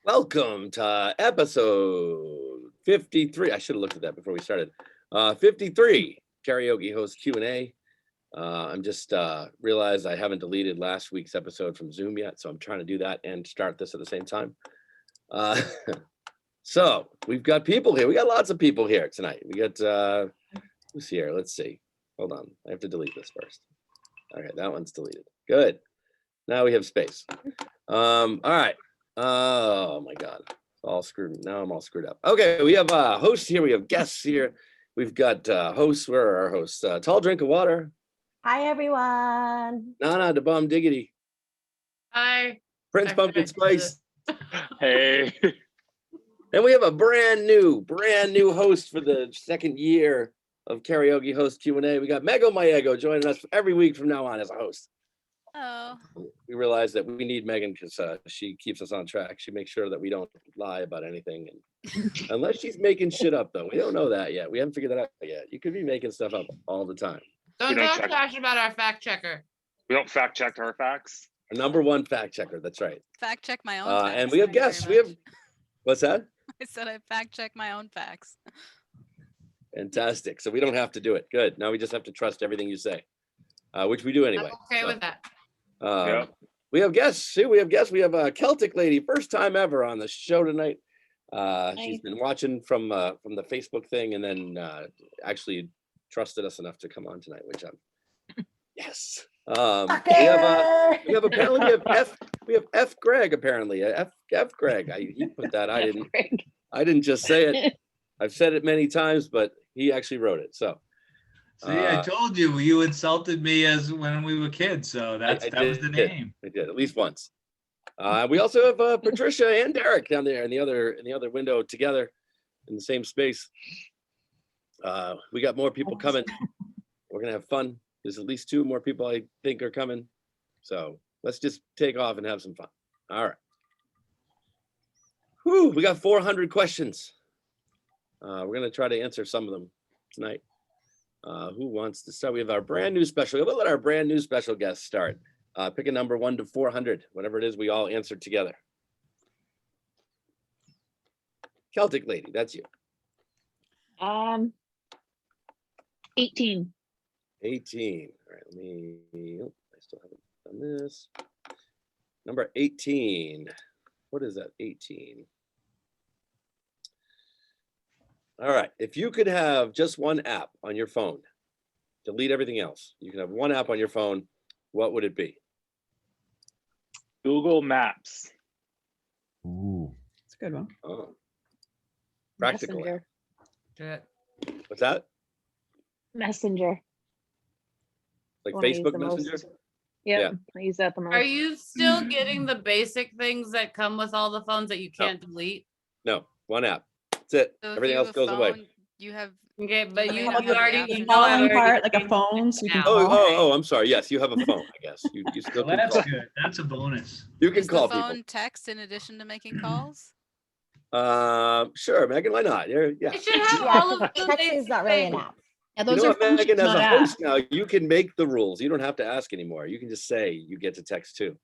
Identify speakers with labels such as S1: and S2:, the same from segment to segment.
S1: Welcome to episode 53. I should have looked at that before we started. 53 karaoke host Q&A. I'm just realized I haven't deleted last week's episode from Zoom yet, so I'm trying to do that and start this at the same time. So we've got people here. We got lots of people here tonight. We got who's here? Let's see. Hold on. I have to delete this first. Okay, that one's deleted. Good. Now we have space. All right. Oh my God, all screwed. Now I'm all screwed up. Okay, we have hosts here. We have guests here. We've got hosts. Where are our hosts? Tall drink of water.
S2: Hi everyone.
S1: Nana the Bum Diggity.
S3: Hi.
S1: Prince Pumpkin Spice.
S4: Hey.
S1: And we have a brand new host for the second year of karaoke host Q&A. We got Mego Mayego joining us every week from now on as a host.
S5: Oh.
S1: We realize that we need Megan because she keeps us on track. She makes sure that we don't lie about anything, and unless she's making shit up, though. We don't know that yet. We haven't figured that out yet. You could be making stuff up all the time.
S3: Don't talk trash about our fact checker.
S4: We don't fact check our facts.
S1: Our number one fact checker. That's right.
S5: Fact check my own facts.
S1: And we have guests. We have, what's that?
S5: I said I fact check my own facts.
S1: Fantastic. So we don't have to do it. Good. Now we just have to trust everything you say, which we do anyway.
S3: I'm okay with that.
S1: We have guests. We have guests. We have a Celtic lady, first time ever on the show tonight. She's been watching from the Facebook thing, and then actually trusted us enough to come on tonight, which I'm yes. We have apparently we have F Greg apparently. F Greg. He put that. I didn't just say it. I've said it many times, but he actually wrote it. So.
S6: See, I told you, you insulted me as when we were kids, so that was the name.
S1: I did at least once. We also have Patricia and Derek down there in the other window together in the same space. We got more people coming. We're gonna have fun. There's at least 2 more people I think are coming. So let's just take off and have some fun. All right. Whew, we got 400 questions. We're gonna try to answer some of them tonight. Who wants to start? We have our brand new special. We'll let our brand new special guest start. Pick a number 1 to 400, whatever it is, we all answer together. Celtic lady, that's you.
S7: 18.
S1: 18. All right, let me. Oh, I still haven't done this. Number 18. What is that? 18. All right. If you could have just one app on your phone, delete everything else. You can have one app on your phone. What would it be?
S4: Google Maps.
S8: Ooh,
S2: It's a good one.
S1: Oh, practical.
S7: Messenger.
S1: What's that?
S7: Messenger.
S1: Like
S7: Wanna use
S1: Facebook
S7: the most.
S1: Messenger?
S7: Yep,
S1: Yeah.
S7: I use that the most.
S3: Are you still getting the basic things that come with all the phones that you can't delete?
S1: No, one app. That's it.
S5: So if
S1: Everything
S5: you
S1: else
S5: have a
S1: goes away.
S5: phone, you have
S3: Okay, but you
S5: How about
S3: already
S5: the
S3: you know I
S2: following
S3: already
S2: part, like a
S3: changed
S2: phone, so you can
S3: now.
S2: call.
S1: Oh, I'm sorry. Yes, you have a phone, I guess. You still
S6: Well,
S1: can
S6: that's
S1: call.
S6: good. That's a bonus.
S1: You can
S5: is
S1: call
S5: the phone
S1: people.
S5: text in addition to making calls?
S1: Sure, Megan, why not? Yeah.
S3: It should have
S2: Yeah,
S3: all of the
S2: texting is
S3: basic
S2: not really an
S3: things.
S2: app.
S8: Yeah,
S1: You
S8: those
S1: know
S8: are
S1: what, Megan,
S8: functions,
S1: as
S8: not
S1: a host
S8: apps.
S1: now, you can make the rules. You don't have to ask anymore. You can just say you get to text too.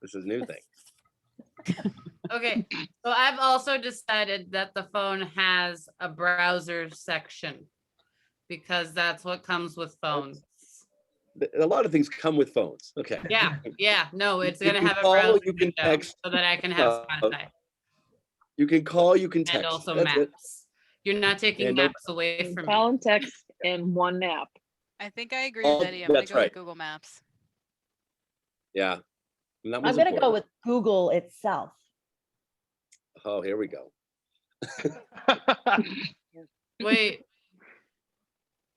S1: This is a new thing.
S3: Okay, so I've also decided that the phone has a browser section because that's what comes with phones.
S1: A lot of things come with phones. Okay.
S3: Yeah, no, it's
S1: You
S3: gonna
S1: can
S3: have a
S1: call,
S3: browser
S1: you can
S3: window
S1: text,
S3: so that I can have
S1: uh,
S3: Spotify
S1: You can call, you can text.
S3: and also
S1: That's it.
S3: maps. You're not taking
S1: And no-
S3: maps away from
S7: Call
S3: me.
S7: and text in one app.
S5: I think I agree
S1: Oh,
S5: with Eddie. I'm gonna
S1: that's
S5: go with
S1: right.
S5: Google Maps.
S1: Yeah. And that
S2: I'm
S1: was
S2: gonna go
S1: important.
S2: with Google itself.
S1: Oh, here we go.
S3: Wait,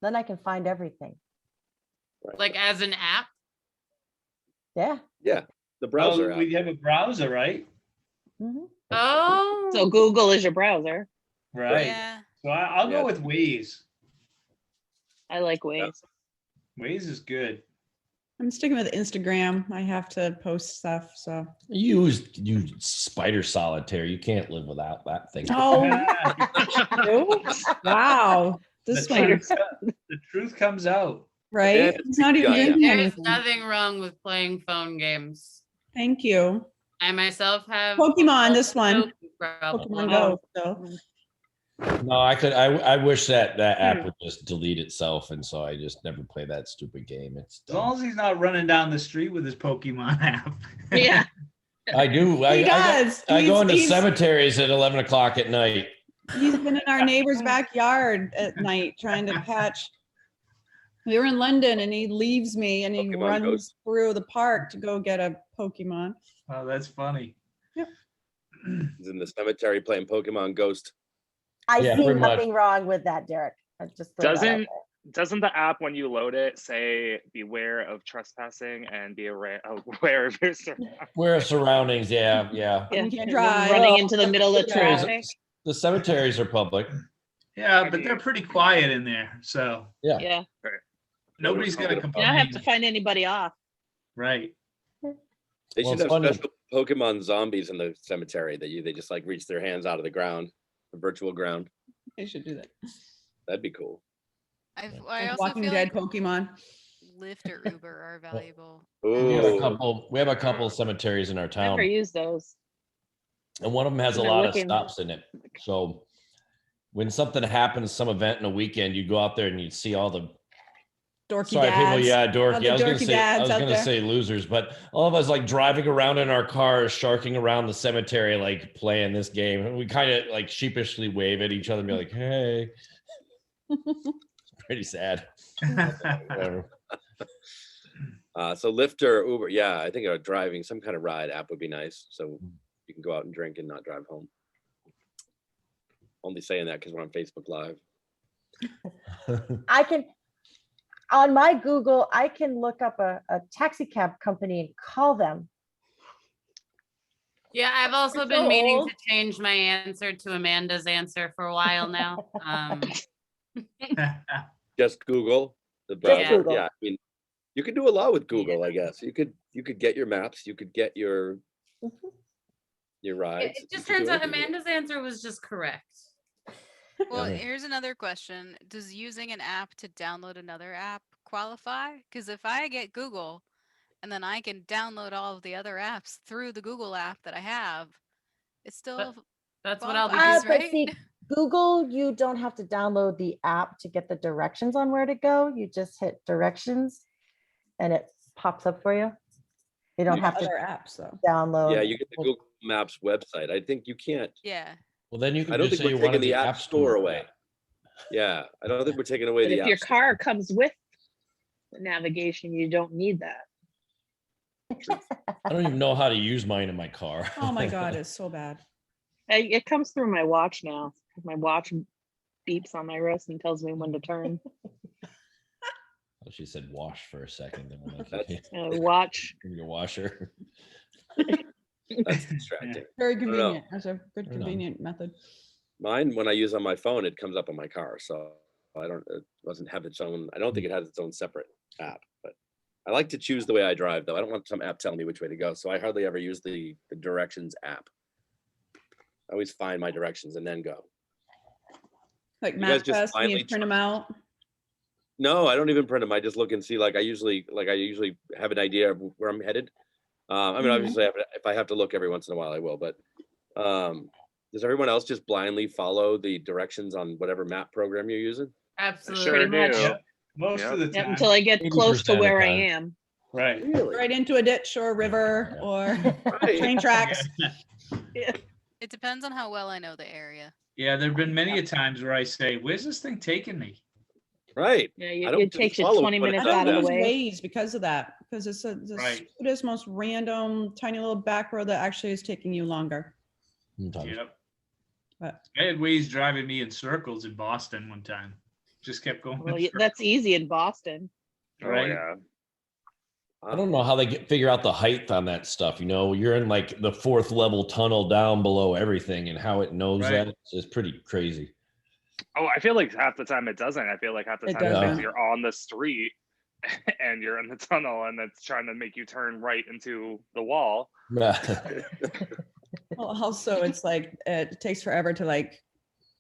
S2: Then I can find everything.
S1: Right.
S3: like as an app?
S2: Yeah.
S1: The browser app.
S6: We have a browser, right?
S2: Mhm.
S3: Oh.
S7: So Google is your browser.
S6: Right.
S5: Yeah.
S6: So I'll
S1: Yeah.
S6: go with Waze.
S7: I like Waze.
S6: Waze is good.
S9: I'm sticking with Instagram. I have to post stuff, so.
S8: You spider solitaire. You can't live without that thing.
S9: Oh, wow.
S6: The
S9: This one,
S6: truth comes out.
S9: right?
S1: Yeah,
S9: It's not even
S1: yeah.
S9: drinking
S3: There's
S9: anything.
S3: nothing wrong with playing phone games.
S9: Thank you.
S3: I myself have
S9: Pokemon, this one.
S3: no problem.
S9: Pokemon Go. So
S8: No, I wish that app would just delete itself, and so I just never play that stupid game. It's
S6: As long as he's not running down the street with his Pokemon app.
S7: Yeah.
S8: I do.
S9: He does.
S8: I go into
S9: He's-
S8: cemeteries at 11 o'clock at night.
S9: he's been in our neighbor's backyard at night trying to catch. We were in London and he leaves me and he
S1: Pokemon
S9: runs
S1: Ghost.
S9: through the park to go get a Pokemon.
S6: Oh, that's funny.
S1: He's in the cemetery playing Pokemon Ghost.
S2: I
S8: Yeah,
S2: see
S8: pretty much.
S2: nothing wrong with that, Derek. I just throw that out
S4: Doesn't
S2: there.
S4: doesn't the app when you load it say beware of trespassing and be aware of your surroundings?
S8: Where surroundings, yeah.
S7: Yeah.
S9: You can't
S7: and then
S9: drive.
S7: running into the middle of
S2: Yeah.
S7: traffic.
S8: The cemeteries are public.
S6: Yeah, but they're pretty quiet in there, so
S8: Yeah.
S7: Yeah.
S6: nobody's gonna
S7: You
S6: complain.
S7: don't have to find anybody off.
S6: Right.
S1: They
S8: Well,
S1: should
S8: it's
S1: have
S8: funny.
S1: special Pokemon zombies in the cemetery that they just like reach their hands out of the ground, the virtual ground.
S9: They should do that.
S1: That'd be cool.
S5: I
S9: Like
S5: also
S9: Walking
S5: feel
S9: Dead
S5: like
S9: Pokemon.
S5: Lyft or Uber are valuable.
S8: We have a
S1: Ooh,
S8: couple. We have a couple cemeteries in our town,
S7: Never use those.
S8: and one of them has a
S7: They're
S8: lot
S7: looking-
S8: of stops in it. So when something happens, some event in a weekend, you go out there and you see all the
S9: Dorky
S8: sorry
S9: dads.
S8: people, yeah,
S9: All
S8: dorky.
S9: the
S8: I was gonna
S9: dorky
S8: say I was
S9: dads out
S8: gonna
S9: there.
S8: say losers, but all of us like driving around in our cars, sharking around the cemetery, like playing this game. And we kind of like sheepishly wave at each other and be like, "Hey." It's pretty sad. Whatever.
S1: so Lyft or Uber, yeah, I think driving some kind of ride app would be nice. So you can go out and drink and not drive home. Only saying that because we're on Facebook Live.
S2: I can, on my Google, I can look up a taxi cab company and call them.
S3: Yeah, I've also
S2: You're
S3: been
S2: so
S3: meaning
S2: old.
S3: to change my answer to Amanda's answer for a while now.
S1: Just Google the browser.
S2: Google.
S1: Yeah, I mean, you could do a lot with Google, I guess. You could get your maps, you could get your rides.
S3: It just
S1: You could
S3: turns
S1: do
S3: out
S1: anything with it.
S3: Amanda's answer was just correct.
S5: Well,
S8: Yeah.
S5: here's another question. Does using an app to download another app qualify? Because if I get Google and then I can download all of the other apps through the Google app that I have, it's still
S3: That's what I'll be
S5: qualifies,
S3: doing.
S2: But
S5: right?
S2: see, Google, you don't have to download the app to get the directions on where to go. You just hit directions and it pops up for you. You don't have to
S9: Other apps though.
S2: download.
S1: Yeah, you get the Google Maps website. I think you can't.
S5: Yeah.
S8: Well, then you can
S1: I don't
S8: just
S1: think
S8: say
S1: we're
S8: you want
S1: taking the App Store away. Yeah, I don't think we're taking away
S7: But
S1: the
S7: if
S1: App
S7: your
S1: Store.
S7: car comes with navigation, you don't need that.
S8: I don't even know how to use mine in my car.
S9: Oh my God, it's so bad.
S7: It comes through my watch now. My watch beeps on my wrist and tells me when to turn.
S8: She said wash for a second. Then I'm like,
S1: That's-
S7: Watch.
S8: Give me a washer.
S1: That's distracting.
S9: Very
S1: don't know.
S9: convenient. That's a good
S8: I don't know.
S9: convenient method.
S1: Mine, when I use on my phone, it comes up on my car. So it doesn't have its own, I don't think it has its own separate app, but I like to choose the way I drive though. I don't want some app telling me which way to go. So I hardly ever use the directions app. I always find my directions and then go.
S9: Like
S1: You guys just
S9: MapQuest, and
S1: finally
S9: you print them out.
S1: No, I don't even print them. I just look and see, I usually have an idea of where I'm headed. I mean,
S9: Mhm.
S1: obviously if I have to look every once in a while, I will, but does everyone else just blindly follow the directions on whatever map program you're using?
S3: Absolutely.
S4: Sure
S7: Pretty much.
S4: do.
S6: Yeah, most
S4: Yep.
S6: of the
S7: Yep,
S6: time.
S7: until I get
S8: 80%
S7: close to
S8: of the
S7: where I
S8: time.
S7: am.
S6: Right.
S1: Really?
S9: Right into a ditch or a river or
S1: Right.
S9: train tracks.
S5: It depends on how well I know the area.
S6: Yeah, there've been many a times where I say, "Where's this thing taking me?"
S1: Right.
S7: Yeah,
S1: I don't
S7: it
S1: just
S7: takes you
S1: follow
S7: 20
S1: what it
S7: minutes
S9: I
S1: does
S7: out
S9: don't
S7: of the
S9: use
S7: way.
S9: Waze because of that, because it's the
S6: Right.
S9: stupidest, most random, tiny little back road that actually is taking you longer.
S8: Sometimes.
S6: Yep.
S9: But
S6: I had Waze driving me in circles in Boston one time. Just kept going.
S7: Well,
S6: in
S7: that's
S6: circles,
S7: easy in Boston.
S4: Oh
S6: Right.
S4: yeah.
S8: I don't know how they figure out the height on that stuff. You know, you're in like the 4th level tunnel down below everything, and how it knows
S6: Right.
S8: that is pretty crazy.
S4: Oh, I feel like half the time it doesn't. I feel like half the
S9: It
S4: time it thinks
S8: doesn't.
S4: you're on the street and you're in the tunnel and it's trying to make you turn right into the wall.
S9: well, also it's like it takes forever to like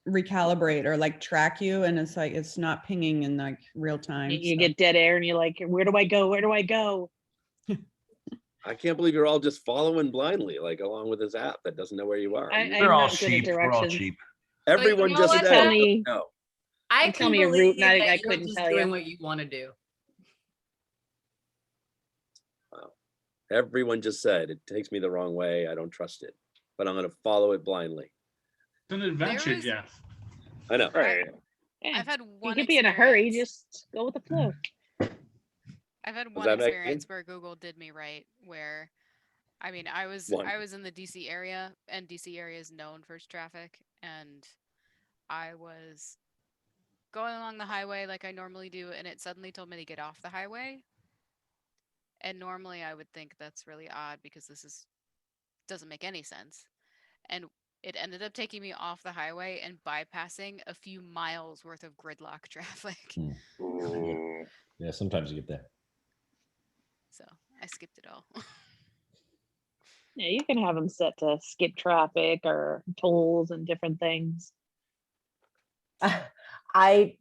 S9: recalibrate or like track you, and it's like it's not pinging in like real time.
S7: You
S9: so.
S7: get dead air and you're like, where do I go? Where do I go?
S1: I can't believe you're all just following blindly, like along with this app that doesn't know where you are.
S8: We're all
S7: not good at
S8: sheep. We're all
S7: directions.
S8: sheep.
S1: Everyone
S3: know
S1: just
S3: what,
S1: said
S7: Tell me.
S1: no.
S3: I
S7: You tell
S3: can
S7: me a route
S3: believe
S7: and I
S3: that you're
S7: couldn't
S3: just
S7: tell
S3: doing
S7: you.
S3: what you want to do.
S1: Everyone just said it takes me the wrong way. I don't trust it, but I'm going to follow it blindly.
S6: It's an adventure,
S5: was-
S6: Jeff.
S1: I know.
S4: Right.
S7: Yeah.
S5: I've had
S7: You
S5: one
S7: could be in a hurry,
S5: experience.
S7: just go with the flow.
S5: I've had
S1: Was
S5: one
S1: that Megan?
S5: experience where Google did me right, where I mean, I was
S1: One.
S5: in the DC area, and DC area is known for its traffic, and I was going along the highway like I normally do, and it suddenly told me to get off the highway. And normally I would think that's really odd because doesn't make any sense. And it ended up taking me off the highway and bypassing a few miles worth of gridlock traffic.
S4: Ooh.
S8: Yeah, sometimes you get that.
S5: So I skipped it all.
S7: Yeah, you can have them set to skip traffic or tolls and different things.
S2: my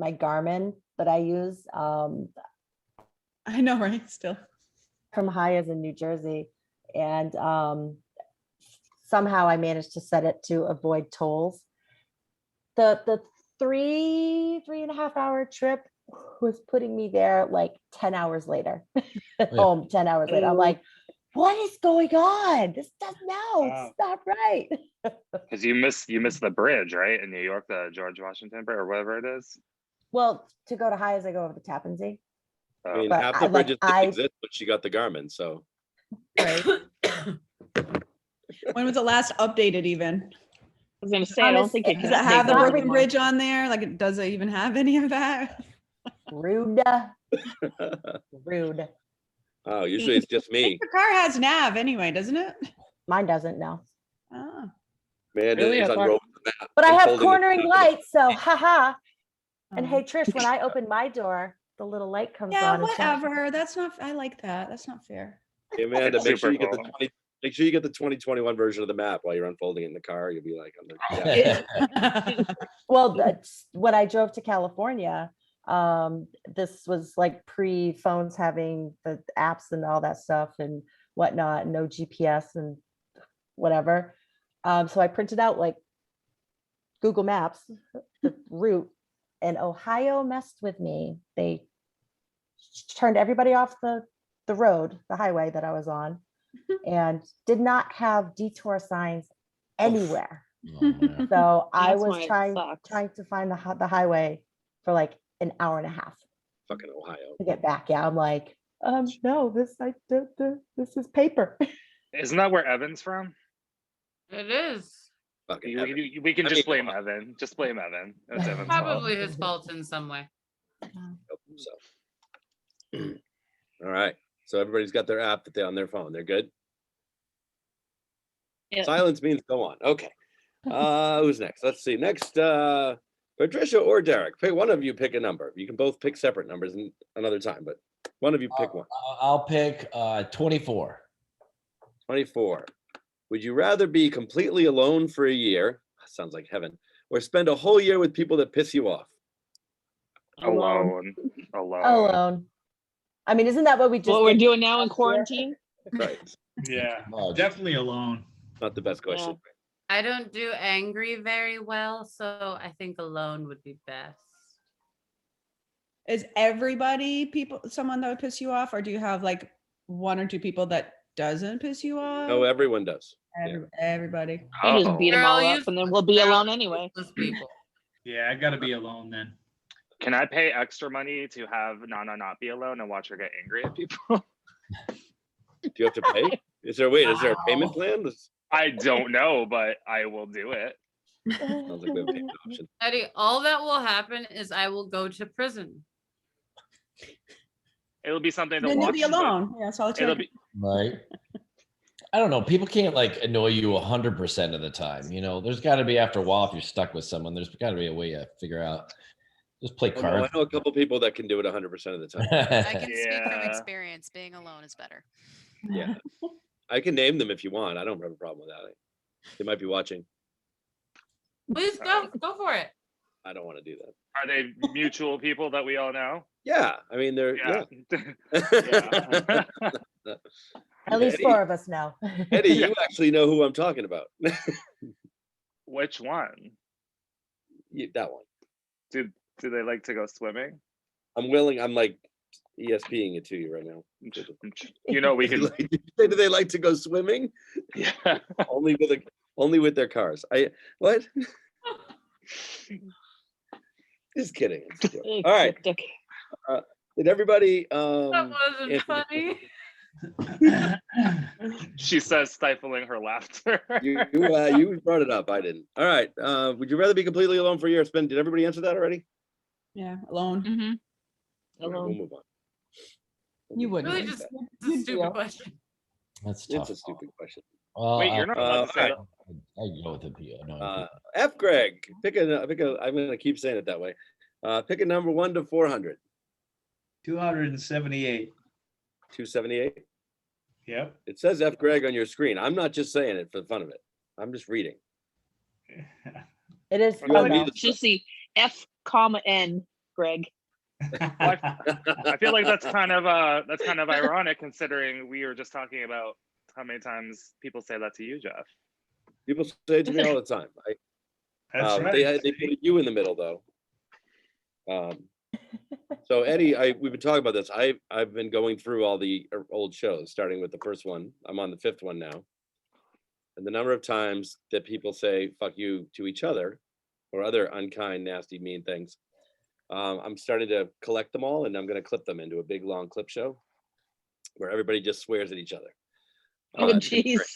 S2: Garmin that I use
S9: I know, right? Still.
S2: from Chaya in New Jersey, and somehow I managed to set it to avoid tolls. The 3.5 hour trip was putting me there like 10 hours later. Home 10 hours later. I'm
S7: Ooh.
S2: like, what is going on? This doesn't
S6: Wow.
S2: it's not right.
S4: Because you missed the bridge, right? In New York, the George Washington Bridge or whatever it is.
S2: Well, to go to Chaya, I go over the Tappan Zee.
S1: I mean,
S2: But
S1: half
S2: I-
S1: the
S2: like,
S1: bridges
S2: I-
S1: didn't exist, but she got the Garmin. So
S9: Right. When was it last updated even?
S7: I was gonna say, I don't think it
S9: Does
S7: can
S9: it have the
S7: update
S9: Brooklyn
S7: anymore.
S9: Bridge on there? Like, does it even have any of that?
S2: Rude. Rude.
S1: oh, usually it's just
S9: I think
S1: me.
S9: the car has nav anyway, doesn't it?
S2: Mine doesn't know.
S9: Oh.
S1: Man,
S7: Really?
S1: is
S7: I thought-
S1: unrolled the map.
S2: But I have
S1: unfolding the
S2: cornering
S1: map.
S2: lights, so haha. And
S9: Oh.
S2: hey, Trish, when I open my door, the little light comes
S9: Yeah,
S2: on. and flashes.
S9: whatever. That's not, I like that. That's not fair.
S1: Hey, Amanda,
S4: It's
S1: make sure
S4: super
S1: you get the
S4: cool.
S1: 20. Make sure you get the 2021 version of the map while you're unfolding it in the car. You'll be like, yeah.
S2: Well, when I drove to California, this was like pre-phones having the apps and all that stuff and whatnot, no GPS and whatever. So I printed out like Google Maps, the route, and Ohio messed with me. They turned everybody off the road, the highway that I was on, and did not have detour signs anywhere.
S8: Oh, man.
S2: So I
S7: That's
S2: was
S7: why it sucks.
S2: trying to find the highway for like an hour and a half
S1: Fucking Ohio.
S2: to get back. Yeah, I'm like, no, this is paper.
S4: Isn't that where Evan's from?
S3: It is
S1: Fucking Evan.
S4: We can
S1: I
S4: just
S1: mean,
S4: blame Evan. Just blame Evan. That's Evan's fault.
S3: probably his fault in some way.
S1: So. All right. So everybody's got their app that they're on their phone. They're good.
S7: Yep.
S1: Silence means go on. Okay. Who's next? Let's see. Next, Patricia or Derek. Pick one of you. Pick a number. You can both pick separate numbers another time, but one of you pick one.
S8: I'll pick 24.
S1: 24. Would you rather be completely alone for a year? Sounds like heaven. Or spend a whole year with people that piss you off?
S4: Alone.
S2: Alone. I mean, isn't that what we just
S7: What we're
S2: did
S7: doing now in
S2: last year?
S7: quarantine?
S1: Right.
S6: Yeah,
S8: Oh,
S6: definitely alone.
S1: Not the best question.
S3: I don't do angry very well, so I think alone would be best.
S9: Is everybody someone that would piss you off, or do you have like one or two people that doesn't piss you off?
S1: No, everyone does.
S9: Everybody.
S7: You just
S4: Oh.
S7: beat them
S3: They're all
S7: all up
S3: used-
S7: and then we'll be
S3: they're all
S7: alone anyway.
S3: useless people.
S6: Yeah, I gotta be alone then.
S4: Can I pay extra money to have Nana not be alone and watch her get angry at people?
S1: Do you have to pay? Is there a payment plan?
S4: I don't know, but I will do it.
S1: Sounds like we have a payment option.
S3: Eddie, all that will happen is I will go to prison.
S4: It'll be something to
S9: Then you'll
S4: watch.
S9: be
S4: but
S9: alone. Yeah, solitary.
S4: It'll be
S8: Right. I don't know. People can't like annoy you 100% of the time. You know, there's got to be after a while if you're stuck with someone. There's got to be a way to figure out. Just play
S1: Oh, no, I
S8: cards.
S1: know a couple people that can do it 100% of the time.
S5: I can speak from
S4: Yeah.
S5: experience. Being alone is better.
S1: Yeah. I can name them if you want. I don't have a problem with that. They might be watching.
S3: Please go for it.
S1: I don't want to do that.
S4: Are they mutual people that we all know?
S1: Yeah, I mean they're
S4: Yeah.
S1: yeah.
S2: At least
S1: Eddie,
S2: 4 of us know.
S1: Eddie, you actually know who I'm talking about.
S4: Which one?
S1: That one.
S4: Do they like to go swimming?
S1: I'm willing. I'm like ESPing it to you right now.
S4: You know, we can.
S1: Do they like to go swimming?
S4: Yeah.
S1: Only with their cars. What? Just kidding. It's a joke. All right.
S7: Cryptic.
S1: Did everybody?
S3: That wasn't
S1: Anthony-
S3: funny.
S4: She says, stifling her laughter.
S1: You brought it up. I didn't. All right. Would you rather be completely alone for a year or spend? Did everybody answer that already?
S9: Yeah, alone.
S7: Mm-hmm.
S1: All right, we'll move on.
S9: You wouldn't.
S3: Really just it's a stupid question.
S8: That's tough.
S1: It's a stupid question.
S8: Well,
S4: Wait, you're not allowed to say that.
S8: I go with the PO. No,
S1: F. Greg, pick a. I'm gonna keep saying it that way. Pick a number 1 to 400.
S6: 278.
S1: 278.
S6: Yep.
S1: It says F. Greg on your screen. I'm not just saying it for the fun of it. I'm just reading.
S2: It is
S1: You want
S2: fun,
S1: me
S2: though.
S1: to-
S7: Just see F, N, Greg.
S4: I feel like that's kind of ironic considering we were just talking about how many times people say that to you, Jeff.
S1: People say it to me all the time.
S6: That's right.
S1: They put you in the middle though. So Eddie, we've been talking about this. I've been going through all the old shows, starting with the first one. I'm on the 5th one now, and the number of times that people say "fuck you" to each other, or other unkind, nasty, mean things. I'm starting to collect them all, and I'm going to clip them into a big long clip show where everybody just swears at each other.
S7: Oh,
S1: It's gonna be
S7: jeez.
S1: great.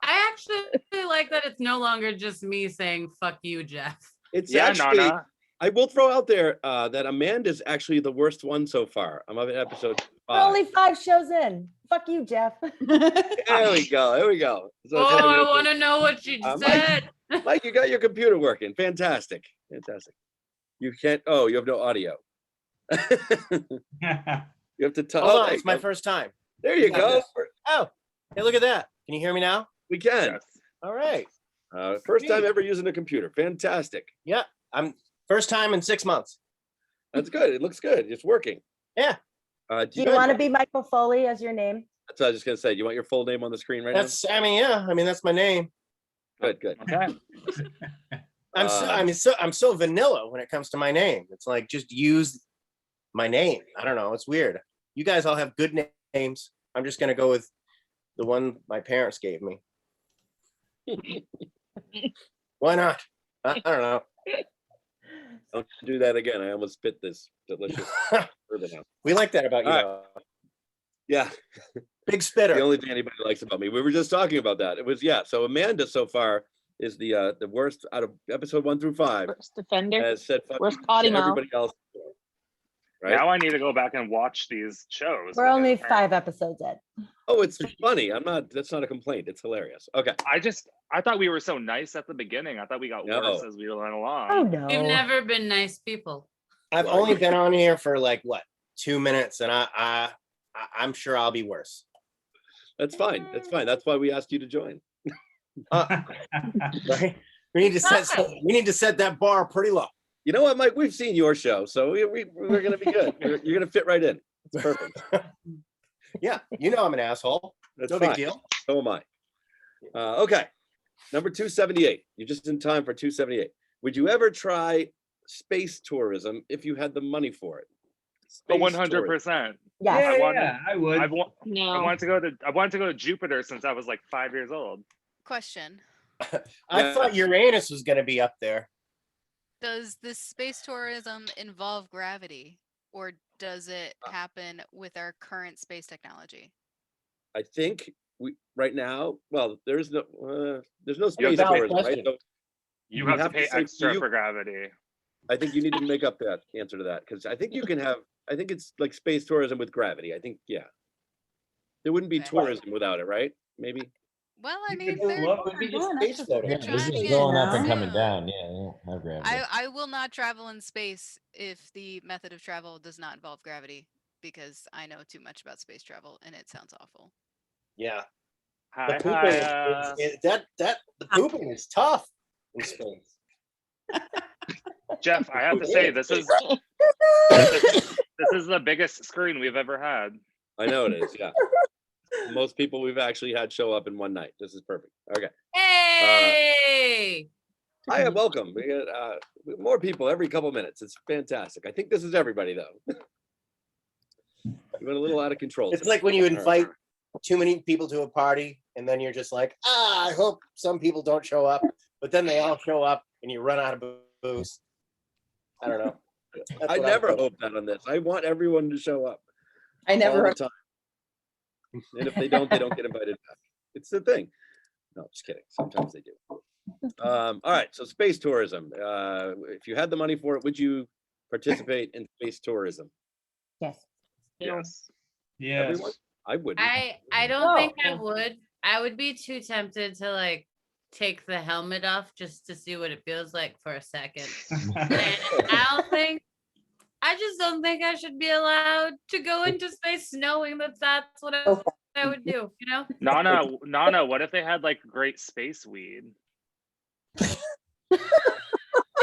S3: I actually like that it's no longer just me saying "fuck you, Jeff."
S1: It's
S4: Yeah,
S1: actually.
S4: Nana.
S1: I will throw out there that Amanda's actually the worst one so far. I'm on episode 5.
S2: We're only 5 shows in. Fuck you, Jeff.
S1: There we go. There we go. So it's
S3: Oh,
S1: gonna be
S3: I
S1: a-
S3: want to know what you
S1: Mike-
S3: said.
S1: Mike, you got your computer working. Fantastic. Fantastic. You can't. Oh, you have no audio. You have to tell.
S10: Hold on, it's my first time.
S1: There you go.
S10: Oh, hey, look at that. Can you hear me now?
S1: We can.
S4: Yes.
S10: All right.
S1: First time ever using a computer. Fantastic.
S10: Yeah, I'm first time in 6 months.
S1: That's good. It looks good. It's working.
S10: Yeah.
S1: Do
S2: Do you want to be Michael Foley as your name?
S1: That's what I was just gonna say. You want your full name on the screen right now?
S10: That's my name.
S1: Good. Good.
S4: Okay.
S10: I'm so vanilla when it comes to my name. It's like just use my name. I don't know. It's weird. You guys all have good names. I'm just gonna go with the one my parents gave me. Why not? I don't know.
S1: Don't do that again. I almost spit this delicious bourbon out.
S10: We like that about you.
S1: All right.
S10: though.
S1: Yeah.
S10: Big spitter.
S1: The only thing anybody likes about me. We were just talking about that. It was So Amanda so far is the worst out of episode 1 through 5.
S7: Worst offender.
S1: Has said fuck
S7: Worst
S1: you
S7: potty
S1: to
S7: mouth.
S1: everybody else. Right?
S4: Now I need to go back and watch these shows.
S2: We're only
S4: because
S2: 5 episodes in.
S1: Oh, it's funny. That's not a complaint. It's hilarious. Okay.
S4: I thought we were so nice at the beginning. I thought we got worse as we went along.
S2: Oh, no.
S3: We've never been nice people.
S10: I've only been on here for like what 2 minutes, and I'm sure I'll be worse.
S1: That's fine. That's fine. That's why we asked you to join.
S10: Right? We need to set that bar pretty low.
S1: You know what, Mike? We've seen your show, so we're going to be good. You're going to fit right in. It's perfect.
S10: Yeah, you know I'm an asshole.
S1: That's
S10: No
S1: fine.
S10: big deal.
S1: So am I. Okay. Number 278. You're just in time for 278. Would you ever try space tourism if you had the money for it?
S4: Oh,
S1: Space tourism.
S4: 100%.
S2: Yes.
S6: I would.
S4: I
S7: No.
S4: wanted to go to Jupiter since I was like 5 years old.
S5: Question.
S10: I thought Uranus was going to be up there.
S5: Does this space tourism involve gravity, or does it happen with our current space technology?
S1: I think right now, well, there's no space
S10: valid
S1: tourism, right?
S10: question.
S1: So
S4: You have to pay
S1: say
S4: extra
S1: you-
S4: for gravity.
S1: I think you need to make up that answer to that because I think you can have. I think it's like space tourism with gravity. I think there wouldn't be
S5: Okay.
S1: tourism without it, right? Maybe.
S5: Well, I
S6: You
S5: mean,
S6: could
S5: they're-
S6: love
S10: Would be
S9: Yeah,
S10: just
S9: that's
S10: space
S9: just-
S10: floating.
S8: Yeah,
S5: They're
S8: this is
S5: trying
S8: going
S5: it
S8: up and
S5: now.
S8: coming down. Yeah, I've grabbed it.
S5: I will not travel in space if the method of travel does not involve gravity, because I know too much about space travel and it sounds awful.
S10: Yeah.
S4: Hi,
S10: The pooping,
S4: hi.
S10: the pooping is tough in space.
S4: Jeff, I have to say, this is the biggest screen we've ever had.
S1: I know it is. Yeah. Most people we've actually had show up in one night. This is perfect. Okay.
S3: Hey!
S1: Hi, welcome. We get more people every couple minutes. It's fantastic. I think this is everybody though. We went a little out of control.
S10: It's like when you invite too many people to a party and then you're just like, I hope some people don't show up, but then they all show up and you run out of booze. I don't know. That's
S1: I
S10: what
S1: never
S10: I'm
S1: hope that on this. I want everyone to show up
S11: I
S1: all
S11: never.
S1: the time. And if they don't get invited back. It's the thing. No, just kidding. Sometimes they do. All right. So space tourism. If you had the money for it, would you participate in space tourism?
S2: Yes.
S4: Yes.
S1: Everyone? I wouldn't.
S3: I don't think I would. I would be too tempted to like take the helmet off just to see what it feels like for a second. And I just don't think I should be allowed to go into space knowing that that's what I would do, you know?
S4: Nana, what if they had like great space weed?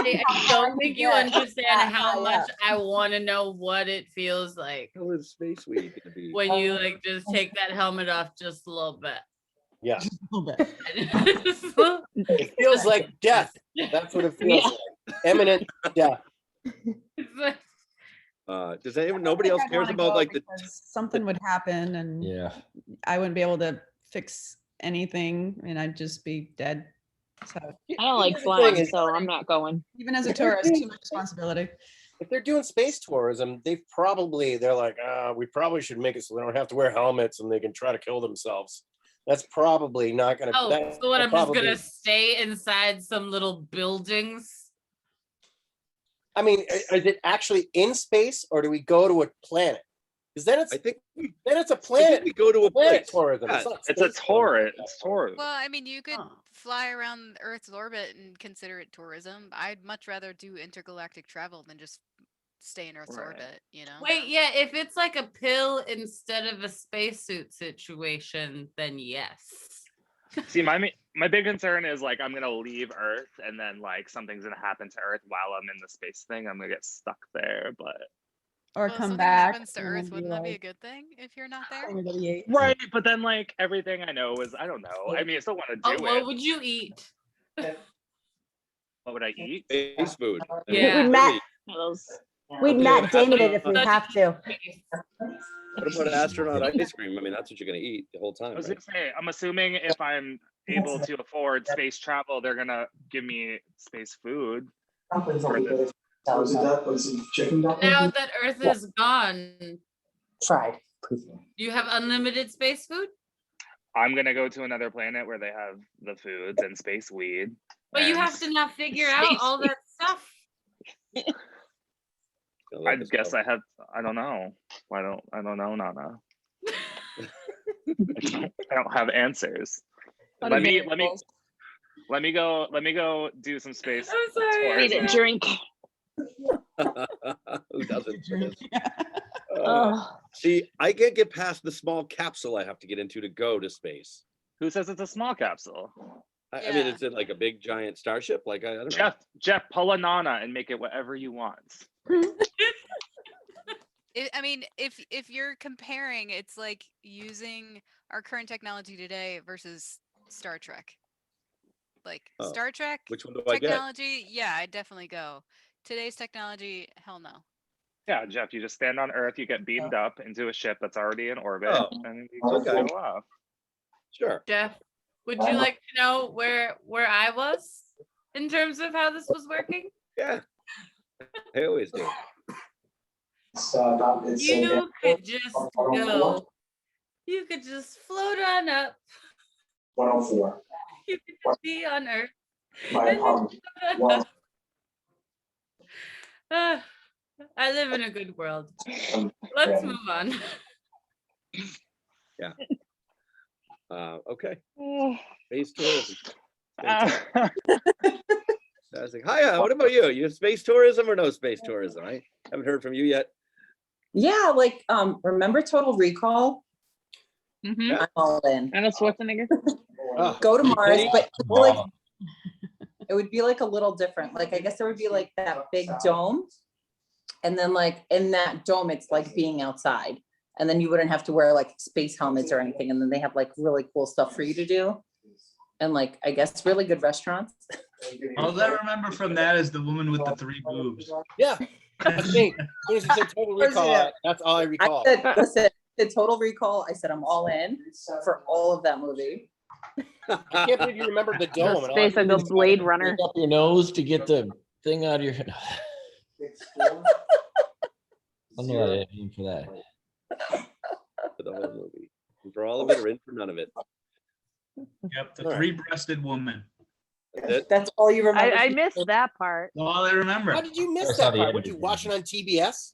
S3: I don't think you understand how much I want to know what it feels like
S1: How is space weed gonna be?
S3: when you like just take that helmet off just a little bit.
S10: Yeah.
S9: A little bit.
S10: It feels like death. That's what it feels like. Imminent death.
S1: Does anyone? Nobody else cares about like the.
S9: Something would happen, and
S8: Yeah.
S9: I wouldn't be able to fix anything, and I'd just be dead. So
S7: I don't like flying, so I'm not going.
S9: even as a tourist, too much responsibility.
S10: If they're doing space tourism, they're like, we probably should make it so they don't have to wear helmets and they can try to kill themselves. That's probably not gonna.
S3: Oh,
S10: that-
S3: so what?
S10: that
S3: I'm just
S10: probably-
S3: gonna stay inside some little buildings.
S10: I mean, is it actually in space or do we go to a planet? Because then it's
S1: I think
S10: a planet.
S1: we go to a
S10: Planet
S1: place.
S10: tourism.
S1: Yeah,
S10: not
S4: It's a
S10: space tourism.
S4: It's tourism.
S5: Well, I mean, you could
S3: Huh.
S5: fly around Earth's orbit and consider it tourism. I'd much rather do intergalactic travel than just stay in Earth's
S4: Right.
S5: orbit, you know?
S3: Wait, yeah, if it's like a pill instead of a spacesuit situation, then yes.
S4: See, my big concern is like I'm gonna leave Earth and then like something's gonna happen to Earth while I'm in the space thing. I'm gonna get stuck there, but
S9: Or
S5: Well, if
S9: come
S5: something
S9: back.
S5: happens to
S9: and
S5: Earth,
S9: then
S5: wouldn't that be a
S9: like,
S5: good thing if you're not there?
S9: "Oh, we gotta eat."
S4: right. But then like everything I know is I don't know. I mean, I still want to
S3: Oh,
S4: do
S3: what
S4: it.
S3: would you eat?
S4: What would I eat?
S1: Space food.
S3: Yeah.
S2: We'd Matt,
S7: Those
S2: we'd
S1: Yeah,
S2: Matt Damon it if
S1: absolutely.
S2: we have to.
S1: What about astronaut ice cream? I mean, that's what you're gonna eat the whole
S4: I
S1: time,
S4: was
S1: right?
S4: gonna say, I'm assuming if I'm able to afford space travel, they're gonna give me space food. For this.
S3: Now that Earth is gone,
S11: Tried.
S3: you have unlimited space food?
S4: I'm gonna go to another planet where they have the foods and space weed.
S3: But you
S4: and
S3: have to now figure out all that stuff.
S4: I guess I don't know. I don't know, Nana. I don't have answers.
S7: Lot
S4: Let
S7: of
S4: me
S7: variables.
S4: go do some space.
S3: I'm sorry.
S7: Need a drink.
S1: Who doesn't? for this?
S7: Oh,
S1: See, I can't get past the small capsule I have to get into to go to space.
S4: Who says it's a small capsule?
S1: I mean,
S5: Yeah.
S1: is it like a big giant starship? Like I don't know.
S4: Jeff, pull a Nana and make it whatever you want.
S5: I mean, if you're comparing, it's like using our current technology today versus Star Trek. Like
S1: Oh,
S5: Star Trek
S1: Which one do I get?
S5: technology, yeah, I'd definitely go. Today's technology, hell no.
S4: Yeah, Jeff, you just stand on Earth, you get beamed up into a ship that's already in orbit,
S1: Oh,
S4: and you just
S1: okay.
S4: go off.
S1: Sure.
S3: Jeff, would you like to know where I was in terms of how this was working?
S1: Yeah. I always do.
S3: You could just go. You could just float on up.
S12: 104.
S3: You could just be on Earth.
S12: My apartment.
S3: I live in a good world. Let's move on.
S1: Yeah. Okay. Space tourism. Fantastic. Hiya, what about you? You have space tourism or no space tourism? I haven't heard from you yet.
S11: Yeah, like remember Total Recall?
S7: mhm.
S1: Yeah.
S11: I'm all in.
S7: Arnold Schwarzenegger.
S10: Oh,
S11: Go to Mars,
S10: kidding?
S11: but I feel like It would be like a little different. Like, I guess there would be like that big dome. And then like in that dome, it's like being outside. And then you wouldn't have to wear like space helmets or anything. And then they have like really cool stuff for you to do. And like, I guess really good restaurants.
S6: All I remember from that is the woman with the 3 boobs.
S10: Yeah, that's me. As soon as you said Total Recall, that's all I recall.
S11: I said, listen, the Total Recall, I said, I'm all in for all of that movie.
S10: I can't believe you remembered the dome. and all I
S7: Space, I
S10: did
S7: go
S10: was-
S7: Blade Runner.
S8: Up your nose to get the thing out of your head. I'm not in for that.
S1: For the whole movie. In for all of it or in for none of it.
S6: Yep, the
S1: All right.
S6: 3-breasted woman.
S1: That's it.
S11: That's all you remember.
S7: I missed that part.
S6: That's all I remember.
S10: How did you miss
S8: That's
S10: that
S8: how the
S10: part?
S8: end
S10: Would you
S8: is.
S10: watch it on TBS?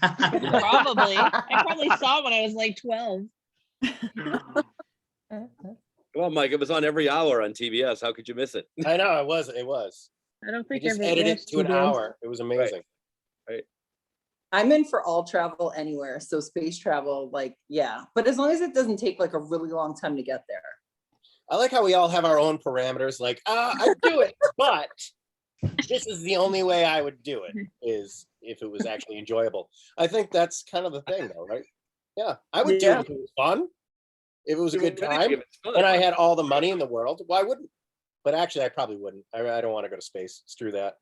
S7: Probably. I probably saw it when I was like 12.
S1: Come on, Mike. It was on every hour on TBS. How could you miss it?
S10: I know, it was. It was.
S7: I don't
S10: They
S7: think
S10: just
S7: I've
S10: edited it
S7: watched
S10: to an
S7: TBS.
S10: hour. It was amazing.
S11: I'm in for all travel anywhere. So space travel, like, yeah. But as long as it doesn't take like a really long time to get there.
S10: I like how we all have our own parameters. Like, I'd do it, but this is the only way I would do it, is if it was actually enjoyable. I think that's kind of the thing, though, right? Yeah, I would do it if it was fun, if it was a good time, and I had all the money in the world. Why wouldn't? But actually, I probably wouldn't. I don't want to go to space. Screw that.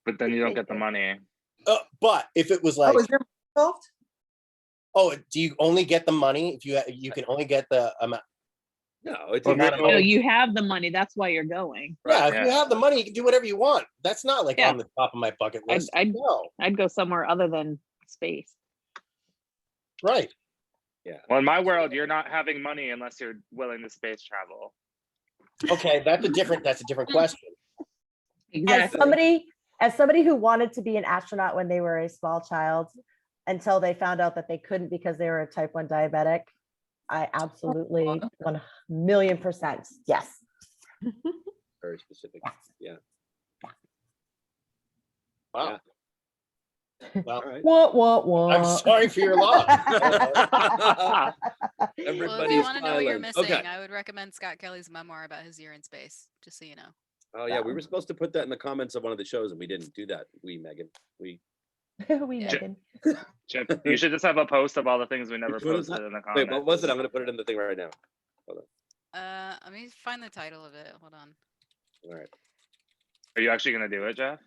S4: But then you don't get the money.
S10: But if it was like,
S11: Oh, is there involved?
S10: oh, do you only get the money if you can only get the amount?
S1: No, it's
S4: Well,
S1: not.
S7: No, you have the money. That's why you're going.
S10: Yeah, if
S4: Yeah.
S10: you have the money, you can do whatever you want. That's not like
S7: Yeah.
S10: on the top of my bucket list. No,
S7: I'd go somewhere other than space.
S10: right.
S4: Well, in my world, you're not having money unless you're willing to space travel.
S10: Okay, that's a different question.
S7: Exactly.
S2: As somebody who wanted to be an astronaut when they were a small child, until they found out that they couldn't because they were a type 1 diabetic, I absolutely 1,000,000%. Yes.
S1: Very specific. Yeah.
S10: Wow. Well,
S1: All right.
S2: What?
S10: I'm sorry for your loss.
S5: Well, if you
S1: Everybody's
S5: want to know what you're
S1: silent.
S5: missing,
S1: Okay.
S5: I would recommend Scott Kelly's memoir about his year in space, just so you know.
S1: Oh yeah, we were supposed to put that in the comments of one of the shows, and we didn't do that. Megan.
S2: We
S5: Yeah.
S2: Megan.
S4: Chip, you should just have a post of all the things we never
S1: What is
S4: posted
S1: that?
S4: in the
S1: Wait,
S4: comments.
S1: what was it? I'm gonna put it in the thing right now.
S5: Let me find the title of it. Hold on.
S1: All right.
S4: Are you actually gonna do it, Jeff?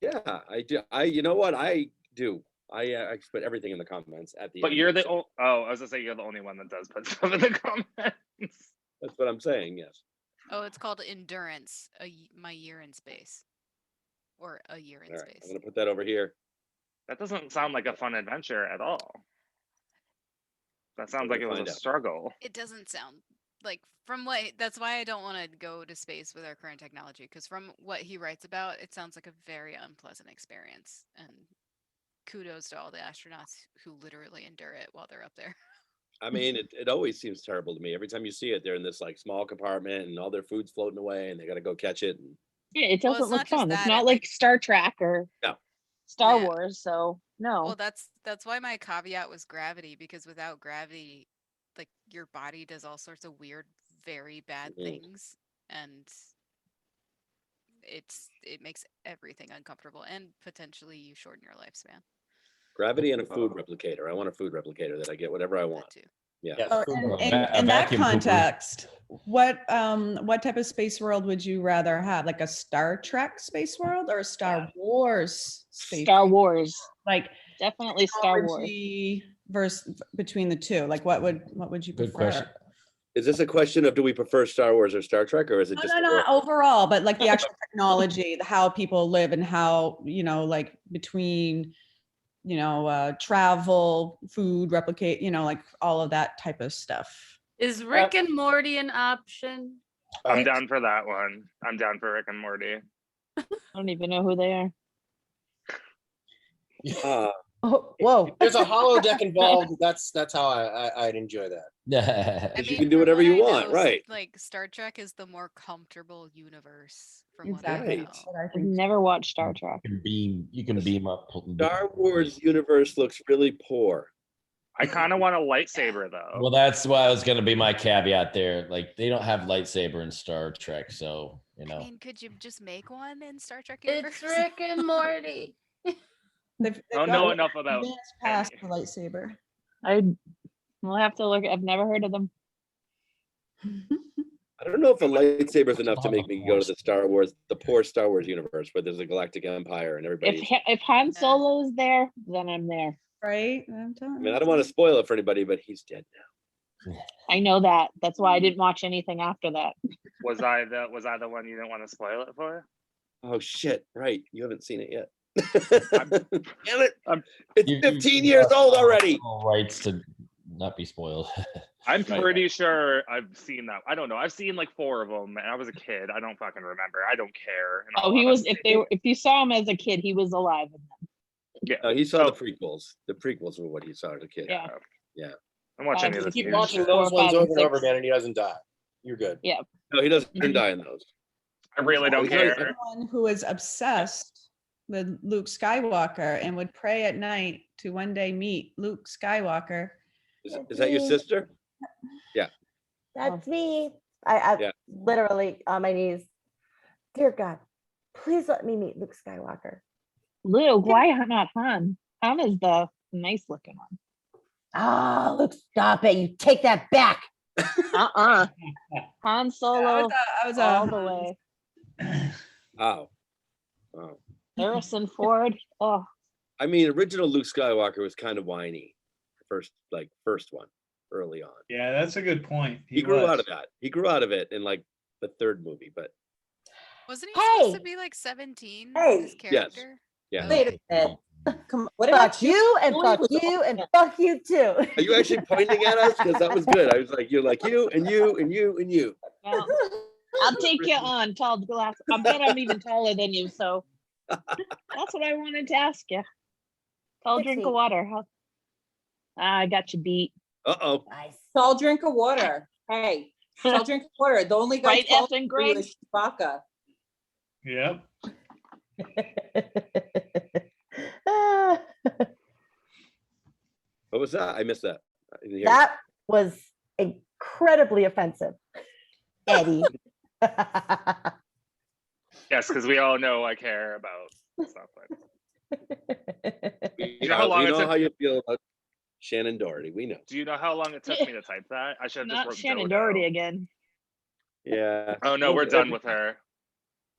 S1: Yeah, I do. You know what? I do. I put everything in the comments at the
S4: But
S1: end.
S4: you're the I was gonna say you're the only one that does put stuff in the comments.
S1: That's what I'm saying. Yes.
S5: Oh, it's called Endurance, My Year in Space. Or A Year in
S1: All right.
S5: Space.
S1: I'm gonna put that over here.
S4: That doesn't sound like a fun adventure at all. That sounds like it was
S1: find
S4: a
S1: out.
S4: struggle.
S5: It doesn't sound like that's why I don't want to go to space with our current technology, because from what he writes about, it sounds like a very unpleasant experience. And kudos to all the astronauts who literally endure it while they're up there.
S1: I mean, it always seems terrible to me. Every time you see it, they're in this like small compartment, and all their food's floating away, and they got to go catch it. And
S7: Yeah, it
S5: Well,
S7: doesn't
S5: it's
S7: look
S5: not just
S7: fun. It's
S5: that,
S7: not
S5: it,
S7: like Star Trek or
S1: No.
S7: Star
S5: Yeah.
S7: Wars. So no.
S5: Well, that's why my caveat was gravity, because without gravity, like your body does all sorts of weird, very bad
S1: Mhm.
S5: things, and it makes everything uncomfortable, and potentially you shorten your lifespan.
S1: gravity and a food replicator. I want a food replicator that I get whatever I want.
S5: That too.
S1: Yeah.
S10: Yeah,
S9: Oh,
S10: food
S9: and
S10: world.
S9: in
S8: A
S9: that
S8: vacuum pooper.
S9: context, what type of space world would you rather have? Like a Star Trek space world or a Star Wars space?
S7: Star Wars.
S9: Like
S7: Definitely Star Wars.
S9: technology versus between the two. Like what would you
S8: Good
S9: prefer?
S8: question.
S1: Is this a question of do we prefer Star Wars or Star Trek, or is it
S9: No,
S1: just
S9: no,
S1: the
S9: no,
S1: world?
S9: overall, but like the actual technology, how people live and how, like between, travel, food, replicate, like all of that type of stuff.
S3: Is Rick and Morty an option?
S4: I'm down for that one. I'm down for Rick and Morty.
S7: I don't even know who they are.
S2: Oh, whoa.
S10: There's a holodeck involved. That's how I'd enjoy that.
S8: Yeah.
S1: You can do whatever you want, right?
S5: Like Star Trek is the more comfortable universe from
S9: Exactly.
S5: what I know.
S9: That's what I
S7: I've
S9: think.
S7: never watched Star Trek.
S8: You can beam up.
S1: Star Wars universe looks really poor.
S4: I kind of want a lightsaber though.
S8: Well, that's why was going to be my caveat there. Like, they don't have lightsaber in Star Trek, so you know.
S5: I mean, could you just make one in Star Trek
S3: It's
S5: universe?
S3: Rick and Morty.
S9: They've
S4: I don't
S9: got
S4: know enough about
S9: advanced past the lightsaber.
S7: We'll have to look. I've never heard of them.
S1: I don't know if a lightsaber is enough to make me go to the poor Star Wars universe where there's a galactic empire and everybody.
S7: If Han Solo's there, then I'm there.
S9: Right? I'm telling
S1: I mean, I don't want to spoil it for anybody, but he's dead now.
S7: I know that. That's why I didn't watch anything after that.
S4: Was I the one you didn't want to spoil it for?
S1: Oh shit! Right, you haven't seen it yet. Damn it! It's
S8: You-
S1: 15
S8: you
S1: years
S8: have
S1: old already.
S8: all rights to not be spoiled.
S4: I'm pretty sure I've seen that. I don't know. I've seen like 4 of them, and I was a kid. I don't fucking remember. I don't care. in all
S7: Oh, he was.
S4: honesty.
S7: If you saw him as a kid, he was alive in them.
S4: Yeah,
S1: He saw
S4: so-
S1: the prequels. The prequels were what he saw as a kid.
S7: Yeah.
S1: Yeah.
S4: I'm watching
S7: Just
S4: this.
S10: Keep
S4: weird
S10: watching
S4: shit.
S10: those
S7: 4,
S10: ones
S7: 5,
S10: over and over
S7: 6.
S10: again, and he doesn't die. You're good.
S7: Yeah.
S1: No, he doesn't die in those.
S4: I really don't
S1: He's already-
S4: care.
S9: Someone who was obsessed with Luke Skywalker and would pray at night to one day meet Luke Skywalker.
S1: Is that your sister?
S2: That's me. I
S1: Yeah.
S2: literally on my knees. Dear God, please let me meet Luke Skywalker.
S7: Luke, why not Han? Han is the nice looking one.
S2: Ah, Luke, stop it. You take that back.
S7: Han Solo
S9: I was
S7: all the way.
S1: Oh. Wow.
S7: Harrison Ford. Oh,
S1: I mean, original Luke Skywalker was kind of whiny. First one early on.
S6: Yeah, that's a good point.
S1: He grew
S6: was.
S1: out of that. He grew out of it in like the 3rd movie, but
S5: Wasn't he supposed to
S2: Hey!
S5: be like 17?
S11: Hey!
S5: His
S1: Yes.
S5: character?
S1: yeah.
S11: Wait a minute. Come on. What about
S2: Fuck you and
S11: Boy
S2: fuck
S11: was
S2: you and
S11: awesome.
S2: fuck you too.
S1: Are you actually pointing at us? Because that was good. I was like, you're like you and you and you and you.
S7: well, I'll take you on tall glass. I bet I'm even taller than you, so that's what I wanted to ask you. Tall
S2: 6
S7: drink
S2: feet.
S7: of water. I got you beat.
S1: Uh-oh.
S2: Nice.
S11: Tall drink of water. Hey, tall drink of water. The only guy
S7: Right,
S11: tall
S7: effing
S11: for you
S7: Greg?
S11: is Chewbacca.
S6: Yep.
S2: Ah,
S1: What was that? I missed that. I didn't hear
S2: that was incredibly offensive, Eddie.
S4: Yes, because we all know I care about stuff like.
S1: it.
S4: You know how long
S1: we
S4: it
S1: know
S4: took-
S1: how you feel about Shannon Doherty. We know.
S4: Do you know how long it took me to type that? I should have just
S7: Not
S4: wrote
S7: Shannon
S4: Dodo.
S7: Doherty again.
S1: Yeah.
S4: Oh no, we're done with her.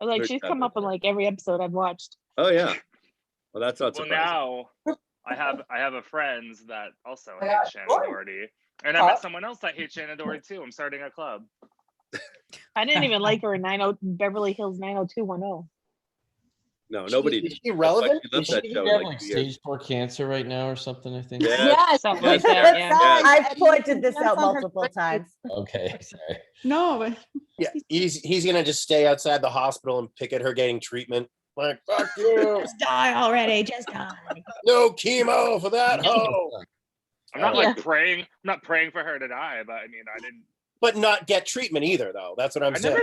S7: I was like,
S1: We're
S7: she's
S1: done
S7: come
S1: with
S7: up in
S1: her.
S7: like every episode I've watched.
S1: Oh yeah. Well, that's not
S4: Well,
S1: surprising.
S4: now I have a friend that also
S11: I
S4: hates
S11: got
S4: Shannon
S11: one.
S4: Doherty, and I met someone else that hates Shannon Doherty too. I'm starting a club.
S7: I didn't even like her in Beverly Hills 90210.
S1: No, nobody
S10: Is
S1: did.
S10: she
S1: That's why
S10: relevant?
S1: she left
S10: Is
S1: that
S10: she
S1: show
S8: You have
S1: like
S8: like
S1: 2 years.
S8: stage 4 cancer right now or something, I think.
S1: Yeah.
S11: Yes.
S7: Something
S1: Yes.
S7: like that, yeah.
S2: I've pointed this out
S11: That's on her
S2: multiple
S11: list.
S2: times.
S8: Okay, sorry.
S9: No, but
S10: Yeah, he's gonna just stay outside the hospital and pick at her getting treatment. Like, fuck you.
S9: just die already. Just die.
S10: No chemo for that hoe.
S4: I'm not
S11: Yeah.
S4: like praying. I'm not praying for her to die, but I mean, I didn't.
S10: But not get treatment either, though. That's what I'm
S4: I
S10: saying.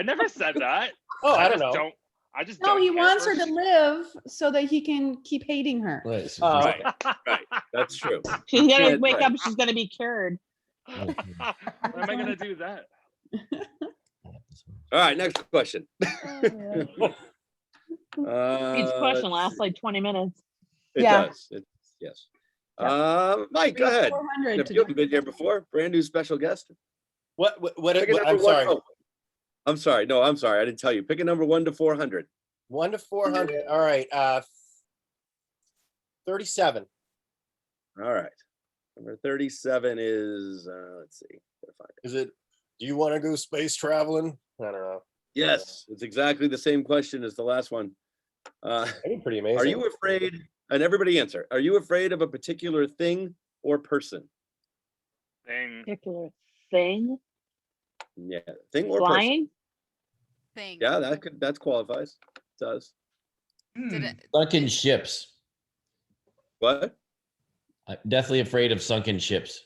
S4: never said that.
S10: Oh, I don't
S4: just
S10: know.
S4: I just
S9: No,
S4: don't
S9: he
S4: care
S9: wants
S4: for
S9: her to live so that he can keep hating her.
S8: Right. So
S10: Oh,
S1: Right. Right. That's true.
S7: She's gonna
S1: Yeah,
S7: wake
S1: right.
S7: up, she's gonna be cured.
S4: When am I gonna do that?
S1: All right, next question.
S7: Each question lasts
S1: let's
S7: like 20 minutes.
S1: see. It
S2: Yeah.
S1: does. Yes. Mike, go ahead.
S9: 400
S1: If
S9: to
S1: you haven't been here before, brand new special guest.
S10: What?
S1: Pick a number
S10: I'm
S1: one-
S10: sorry.
S1: oh, I'm sorry. No, I'm sorry. I didn't tell you. Pick a number 1 to 400.
S10: 1 to 400. All right. 37.
S1: All right. Number 37 is let's see. Gotta find it.
S10: Is it? Do you want to go space traveling? I don't know.
S1: Yes, it's exactly the same question as the last one.
S10: That'd be pretty amazing.
S1: Are you afraid? And everybody answer. Are you afraid of a particular thing or person?
S4: Thing.
S7: Particular thing.
S1: Yeah, thing or person.
S7: Flying.
S5: Thing.
S1: Yeah, that qualifies. It does.
S5: Did it,
S8: sunken ships.
S1: What?
S8: I'm definitely afraid of sunken ships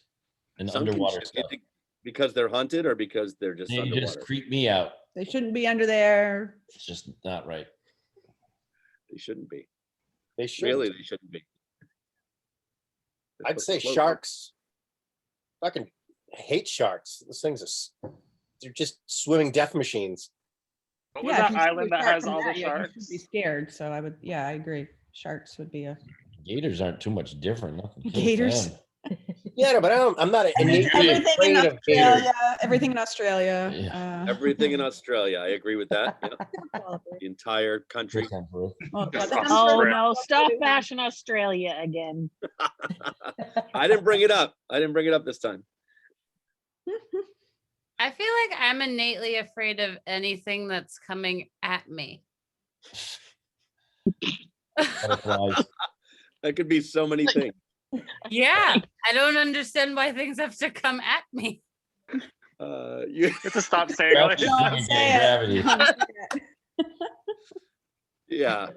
S8: and
S1: Sunken
S8: underwater
S1: ships. You
S8: stuff.
S1: think because they're haunted or because they're just
S8: They
S1: underwater?
S8: just creep me out.
S9: They shouldn't be under there.
S8: It's just not right.
S1: They shouldn't be.
S10: They should.
S1: Really, they shouldn't be.
S10: I'd say sharks. Fucking hate sharks. Those things they're just swimming death machines.
S4: What was
S9: Yeah, if
S4: that
S9: you see a
S4: island that
S9: shark
S4: has
S9: come
S4: all the
S9: at you, you shouldn't
S4: sharks?
S9: be scared. So I would, yeah, I agree. Sharks would be a
S8: Gators aren't too much different. Nothing kills
S9: gators.
S8: them.
S10: Yeah, no, but I'm not innately
S9: Everything in
S10: afraid of gators.
S9: Australia. Everything in Australia.
S1: Everything in Australia. I agree with that. Yeah. The entire country.
S7: Oh no, stop bashing Australia again.
S1: I didn't bring it up. I didn't bring it up this time.
S3: I feel like I'm innately afraid of anything that's coming at me.
S8: Butterflies.
S1: That could be so many things.
S3: Yeah, I don't understand why things have to come at me.
S1: You
S4: have to stop saying
S8: Gravity.
S4: it.
S8: Gravity.
S1: Yeah.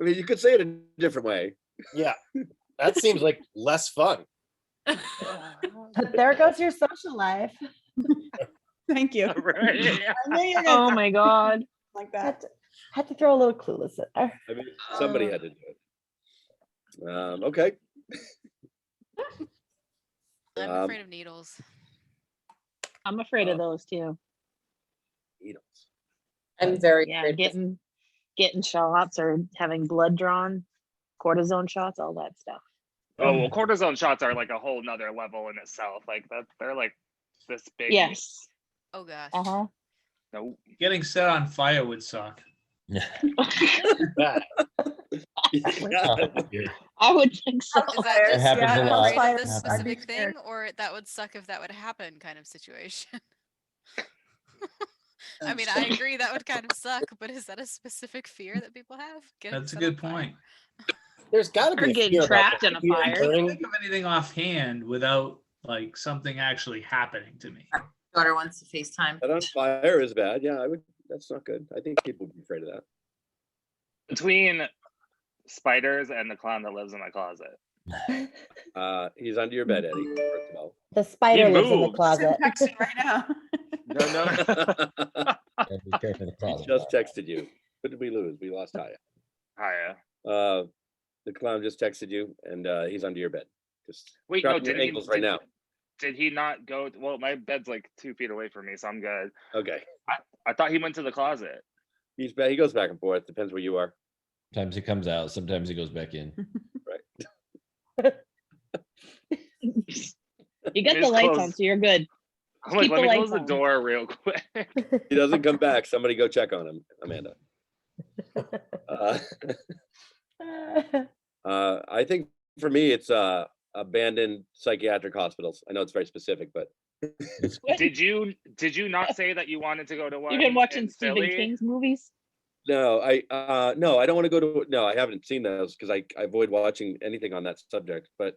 S1: I mean, you could say it a different way.
S10: Yeah. That seems like less fun.
S2: But there goes your social life.
S9: Thank you.
S4: Right. Yeah.
S9: I knew you were
S7: Oh
S9: gonna
S7: my God.
S9: like that.
S2: Had to throw a little clueless in there.
S1: I mean, somebody had to do it. Okay.
S5: I'm afraid of needles.
S7: I'm afraid of those too.
S1: Needles.
S11: I'm very
S7: Yeah,
S11: afraid.
S7: getting shots or having blood drawn, cortisone shots, all that stuff.
S4: Oh well, cortisone shots are like a whole nother level in itself. Like that, they're like this big.
S7: Yes.
S5: Oh gosh.
S7: Uh-huh.
S4: No.
S6: Getting set on fire would suck.
S8: Yeah.
S7: I would think so.
S5: Is that just
S8: happens a
S5: I'm
S8: lot.
S5: afraid of this
S8: Happens.
S5: specific thing, or that would suck if that would happen kind of situation? I mean, I agree that would kind of suck, but is that a specific fear that people have? Getting
S6: That's a
S5: set on
S6: good
S5: fire?
S6: point.
S10: There's got to
S7: Or
S10: be a
S7: getting
S10: fear about
S7: trapped
S10: that.
S7: in a
S10: Fear of
S7: fire.
S6: I can't
S10: burning.
S6: think of anything offhand without like something actually happening to me.
S11: Daughter wants to FaceTime.
S1: That on fire is bad. Yeah, I would. That's not good. I think people would be afraid of that.
S4: Between spiders and the clown that lives in my closet.
S1: He's under your bed, Eddie. First of all.
S2: The spider
S4: He
S2: lives in the
S4: moved.
S2: closet.
S9: Texting right now.
S4: No.
S8: Gotta be careful of the
S1: He
S8: closet.
S1: just texted you. What did we lose? We lost Chaya.
S4: Hiya.
S1: The clown just texted you, and he's under your bed. Just
S4: Wait, no,
S1: dropping your
S4: did he?
S1: ankles right now.
S4: Did he not go? Well, my bed's like 2 feet away from me, so I'm good.
S1: Okay.
S4: I thought he went to the closet.
S1: He goes back and forth. Depends where you are.
S8: Sometimes he comes out. Sometimes he goes back in.
S7: You got the
S4: Just
S7: lights
S4: close.
S7: on, so you're good.
S4: I'm like,
S7: Keep
S4: let
S7: the
S4: me
S7: lights
S4: close the
S7: on.
S4: door real quick.
S1: He doesn't come back. Somebody go check on him, Amanda. I think for me, it's abandoned psychiatric hospitals. I know it's very specific, but
S4: Did you not say that you wanted to go to one?
S7: You've been watching
S4: in
S7: Stephen
S4: Philly?
S7: King's movies?
S1: no, I don't want to go to. No, I haven't seen those because I avoid watching anything on that subject. But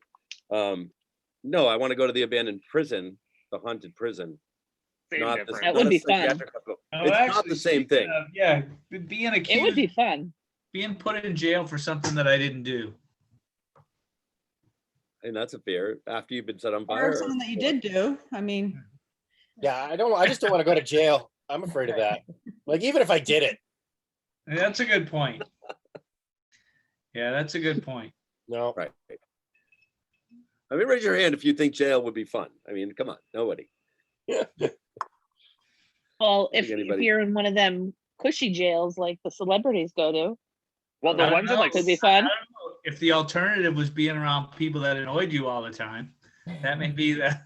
S1: no, I want to go to the abandoned prison, the haunted prison.
S4: Same
S1: Not
S4: difference.
S7: That
S1: not
S7: would
S1: a
S7: be fun.
S1: psychiatric hospital.
S6: Oh,
S1: It's not
S6: actually,
S1: the same
S6: speaking
S1: thing.
S6: of, yeah, being
S7: It would
S6: accused,
S7: be fun.
S6: being put in jail for something that I didn't do.
S1: And that's a fear after you've been set on
S9: Or
S1: fire.
S9: something that you did do. I mean,
S10: Yeah, I just don't want to go to jail. I'm afraid of that. Like, even if I did it.
S6: That's a good point. Yeah, that's a good point.
S10: No.
S1: Right. I mean, raise your hand if you think jail would be fun. I mean, come on, nobody.
S7: Well,
S1: think
S7: if
S1: anybody-
S7: you're in one of them cushy jails like the celebrities go to,
S4: Well,
S6: I
S4: the
S6: don't
S4: ones in like
S7: could be
S6: I
S7: fun.
S6: don't know if the alternative was being around people that annoyed you all the time. That may be the.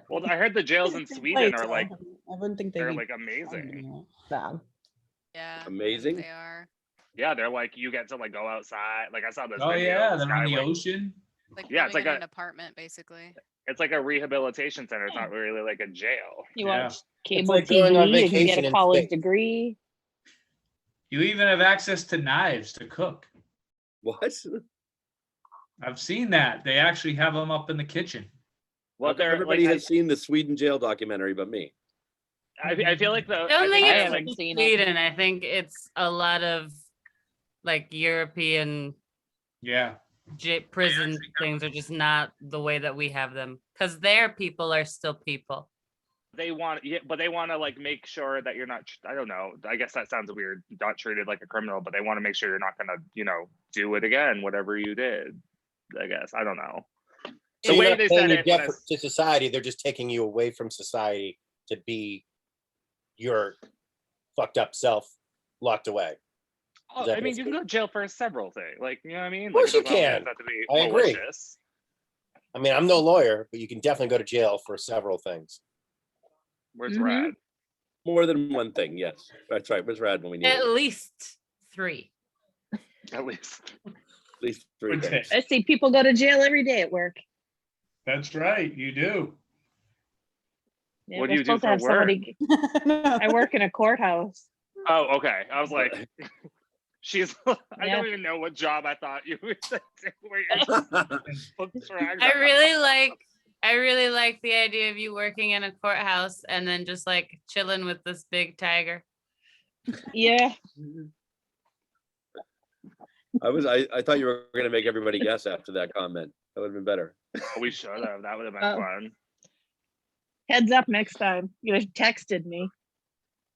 S4: well, I heard the jails in Sweden are like
S9: I wouldn't think
S4: they're
S9: they'd
S4: like amazing.
S5: Yeah.
S1: Amazing.
S5: They are.
S4: Yeah, they're like you get to like go outside. Like I saw this.
S6: Oh
S4: video,
S6: yeah,
S4: this
S6: they're on
S4: guy,
S6: the
S4: like,
S6: ocean.
S5: Like
S4: Yeah, it's
S5: living
S4: like
S5: in
S4: a-
S5: an apartment, basically.
S4: It's like a rehabilitation center. It's not really like a jail.
S7: You
S6: Yeah.
S7: watch cable
S10: like going on
S7: TV, you can get
S10: vacation
S7: a
S10: in
S7: college
S10: space.
S7: degree.
S6: You even have access to knives to cook.
S1: What?
S6: I've seen that. They actually have them up in the kitchen.
S4: Well, they're
S1: Everybody
S4: like,
S1: has seen the Sweden jail documentary, but me.
S4: I feel like the.
S3: I don't think
S7: I
S3: it's
S7: haven't seen it.
S3: Sweden. I think it's a lot of like European
S6: Yeah.
S3: prison things are just not the way that we have them because their people are still people.
S4: they want, yeah, but they want to like make sure that you're not. I don't know. I guess that sounds weird. Not treated like a criminal, but they want to make sure you're not gonna, do it again. Whatever you did. I guess. I don't know.
S10: So
S4: The
S10: you're
S4: way
S10: not
S4: they
S10: saying
S4: said
S10: you're
S4: it, when I
S10: deaf to society, they're just taking you away from society to be your fucked up self locked away.
S4: Oh,
S10: that
S4: I mean, you can
S10: basically-
S4: go to jail for several things. Like, you know what I mean?
S10: Of course
S4: like,
S10: you
S4: it doesn't always
S10: can.
S4: have to be
S10: I agree.
S4: malicious.
S10: I mean, I'm no lawyer, but you can definitely go to jail for several things.
S4: Where's
S7: Mhm.
S4: Rad?
S1: More than one thing, yes. That's right. Where's Rad when we need
S3: At
S1: it?
S3: least 3.
S4: At least.
S1: At least 3
S6: Okay.
S1: things.
S7: I see people go to jail every day at work.
S6: That's right, you do.
S7: Yeah,
S4: What do
S7: we're
S4: you do
S7: supposed to
S4: for
S7: have somebody- I
S9: I
S7: work in a courthouse.
S4: Oh, okay. I was like, she's. I
S7: Yeah.
S4: don't even know what job I thought you were saying. Where you're booked for
S3: I really like the idea of you working in a courthouse and then just like chilling with this big tiger.
S7: Yeah.
S1: I thought you were gonna make everybody guess after that comment. That would have been better.
S4: We should have. That would have been
S7: Oh.
S4: fun.
S7: Heads up next time. You have texted me.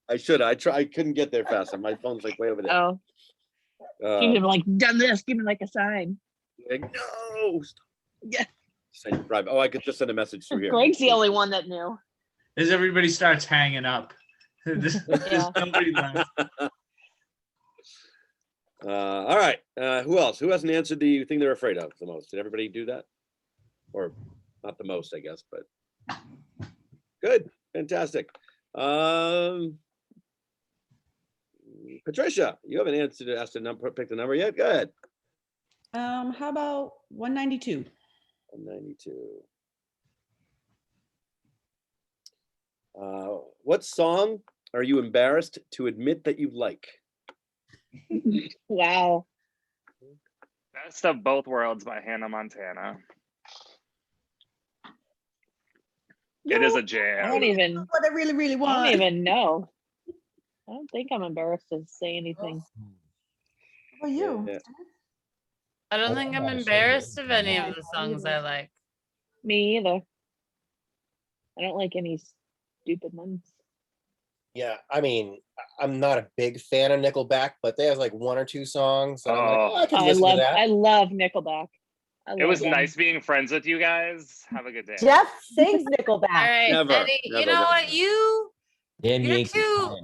S1: I should. I couldn't get there fast enough. My phone's like way over there.
S7: Oh, you have like done this. Give me like a sign.
S1: Like, no.
S7: Yeah.
S1: Send private. Oh, I could just send a message through here.
S7: Greg's the only one that knew.
S6: As everybody starts hanging up. There's
S7: Yeah.
S6: nobody left.
S1: All right. Who else? Who hasn't answered the thing they're afraid of the most? Did everybody do that? Or not the most, I guess, but good. Fantastic. Patricia, you haven't answered asked the number, picked the number yet. Go ahead.
S9: How about 192?
S1: 192. What song are you embarrassed to admit that you like?
S7: Wow.
S4: Best of Both Worlds by Hannah Montana. It is a
S7: I
S4: jam.
S7: don't even.
S9: What I really, really
S7: I
S9: want.
S7: don't even know. I don't think I'm embarrassed to say anything.
S9: How about you?
S1: Yeah.
S3: I don't think I'm embarrassed of any of the songs I like.
S7: Me either. I don't like any stupid ones.
S10: Yeah, I mean, I'm not a big fan of Nickelback, but they have like 1 or 2 songs. And I'm like,
S4: Oh.
S10: oh, I can
S7: I
S10: listen
S7: love
S10: to that.
S7: I love Nickelback.
S4: It was nice being friends with you guys. Have a good day.
S2: Jeff sings
S3: All
S2: Nickelback.
S3: right,
S1: Never,
S3: Eddie, you
S1: never,
S3: know
S1: never.
S3: what?
S8: Damn
S3: You're
S8: Yankees.
S3: too-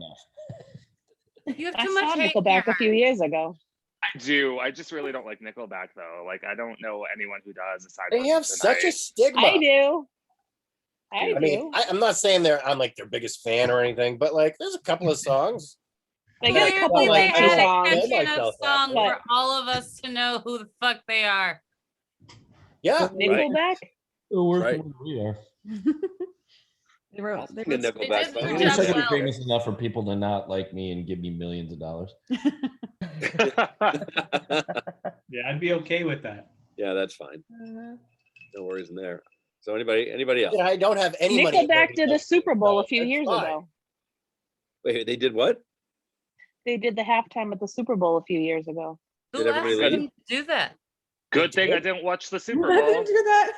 S3: you have
S7: I
S3: too
S7: saw
S3: much hate in your
S7: Nickelback a few
S3: heart.
S7: years ago.
S4: I do. I just really don't like Nickelback though. Like I don't know anyone who does aside
S10: They
S4: from
S10: have such a
S4: tonight.
S10: stigma.
S7: I do. I
S10: I mean,
S7: do.
S10: I'm not saying I'm like their biggest fan or anything, but like, there's a couple of songs.
S7: They got a couple
S3: Clearly, they
S7: catchy
S3: had a
S7: songs.
S3: catchy
S10: Yeah,
S3: enough
S10: myself
S3: song
S10: out,
S3: for all of us to know who the fuck they are.
S10: Yeah,
S7: Nickelback.
S1: Right.
S8: We are.
S9: They wrote, they
S1: Sing a
S9: wrote-
S1: Nickelback
S3: did
S1: song.
S3: the
S8: I
S3: job
S8: wish I could
S3: well.
S8: be famous enough for people to not like me and give me millions of dollars.
S6: Yeah, I'd be okay with that.
S1: Yeah, that's fine. No worries in there. So anybody else?
S10: yeah, I don't have any money.
S7: Nickelback did a Super Bowl a few
S10: That's
S7: years
S10: fine.
S7: ago.
S1: Wait, they did what?
S7: They did the halftime at the Super Bowl a few years ago.
S3: Who
S1: Did everybody
S3: asked
S1: leave?
S3: them to do that?
S4: Good thing I didn't watch the Super
S9: I
S4: Bowl.
S9: didn't do that.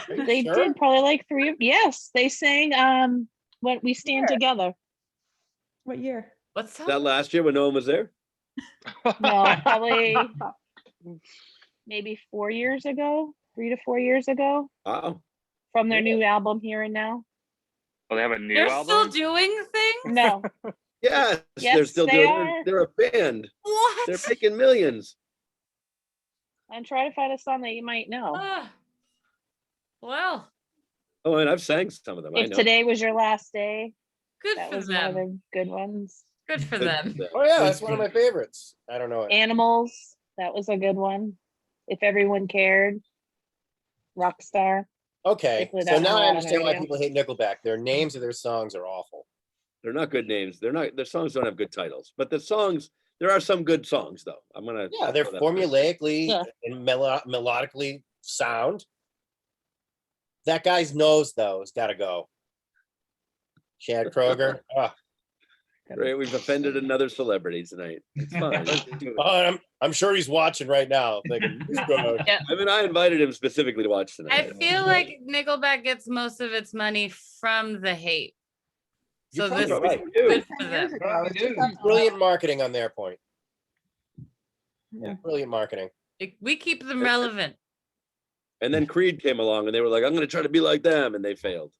S10: Are you
S7: They
S10: sure?
S7: did probably like 3 of yes. They sang When We Stand
S2: Sure.
S7: Together.
S9: What year?
S3: What's
S1: That last year when no one was there?
S7: No, probably maybe 4 years ago, 3 to 4 years ago,
S1: Wow.
S7: from their
S1: Yeah.
S7: new album Here and Now.
S4: Oh, they have a new
S3: They're
S4: album.
S3: still doing things?
S7: No,
S1: Yes, they're
S7: Yes,
S1: still
S7: they
S1: doing.
S7: are.
S1: They're a band.
S3: What?
S1: They're making millions.
S7: and try to find a song that you might know.
S3: Ah. Well,
S1: Oh, and I've sang some of them. I
S7: If
S1: know.
S7: Today Was Your Last day,
S3: good
S7: that
S3: for
S7: was one of
S3: them.
S7: the good ones.
S3: Good for
S1: Good
S3: them.
S1: for them.
S10: Oh yeah, that's one of my favorites. I don't know it.
S7: Animals, that was a good one. If Everyone Cared, Rockstar.
S10: Okay,
S7: Hopefully
S10: so
S7: that
S10: now
S7: one
S10: I
S7: will
S10: understand why
S7: honor you.
S10: people hate Nickelback. Their names of their songs are awful.
S1: They're not good names. They're not. Their songs don't have good titles, but the songs. There are some good songs though. I'm gonna.
S10: Yeah, they're
S1: throw that-
S10: formulaically
S7: Yeah.
S10: and melodically sound. That guy's nose though has got to go. Chad Kroger. Oh,
S1: Great, we've offended another celebrity tonight. It's fine.
S10: I'm sure he's watching right now. Thinking, "This guy."
S7: Yeah.
S1: I mean, I invited him specifically to watch
S3: I
S1: tonight.
S3: feel like Nickelback gets most of its money from the hate.
S10: You're
S3: So this
S10: probably
S3: is
S10: right.
S3: good for
S9: 10 years
S3: them.
S9: ago, it's just up-
S10: Brilliant marketing on their point.
S9: Yeah.
S10: Brilliant marketing.
S3: We keep them relevant.
S1: And then Creed came along and they were like, I'm going to try to be like them. And they failed.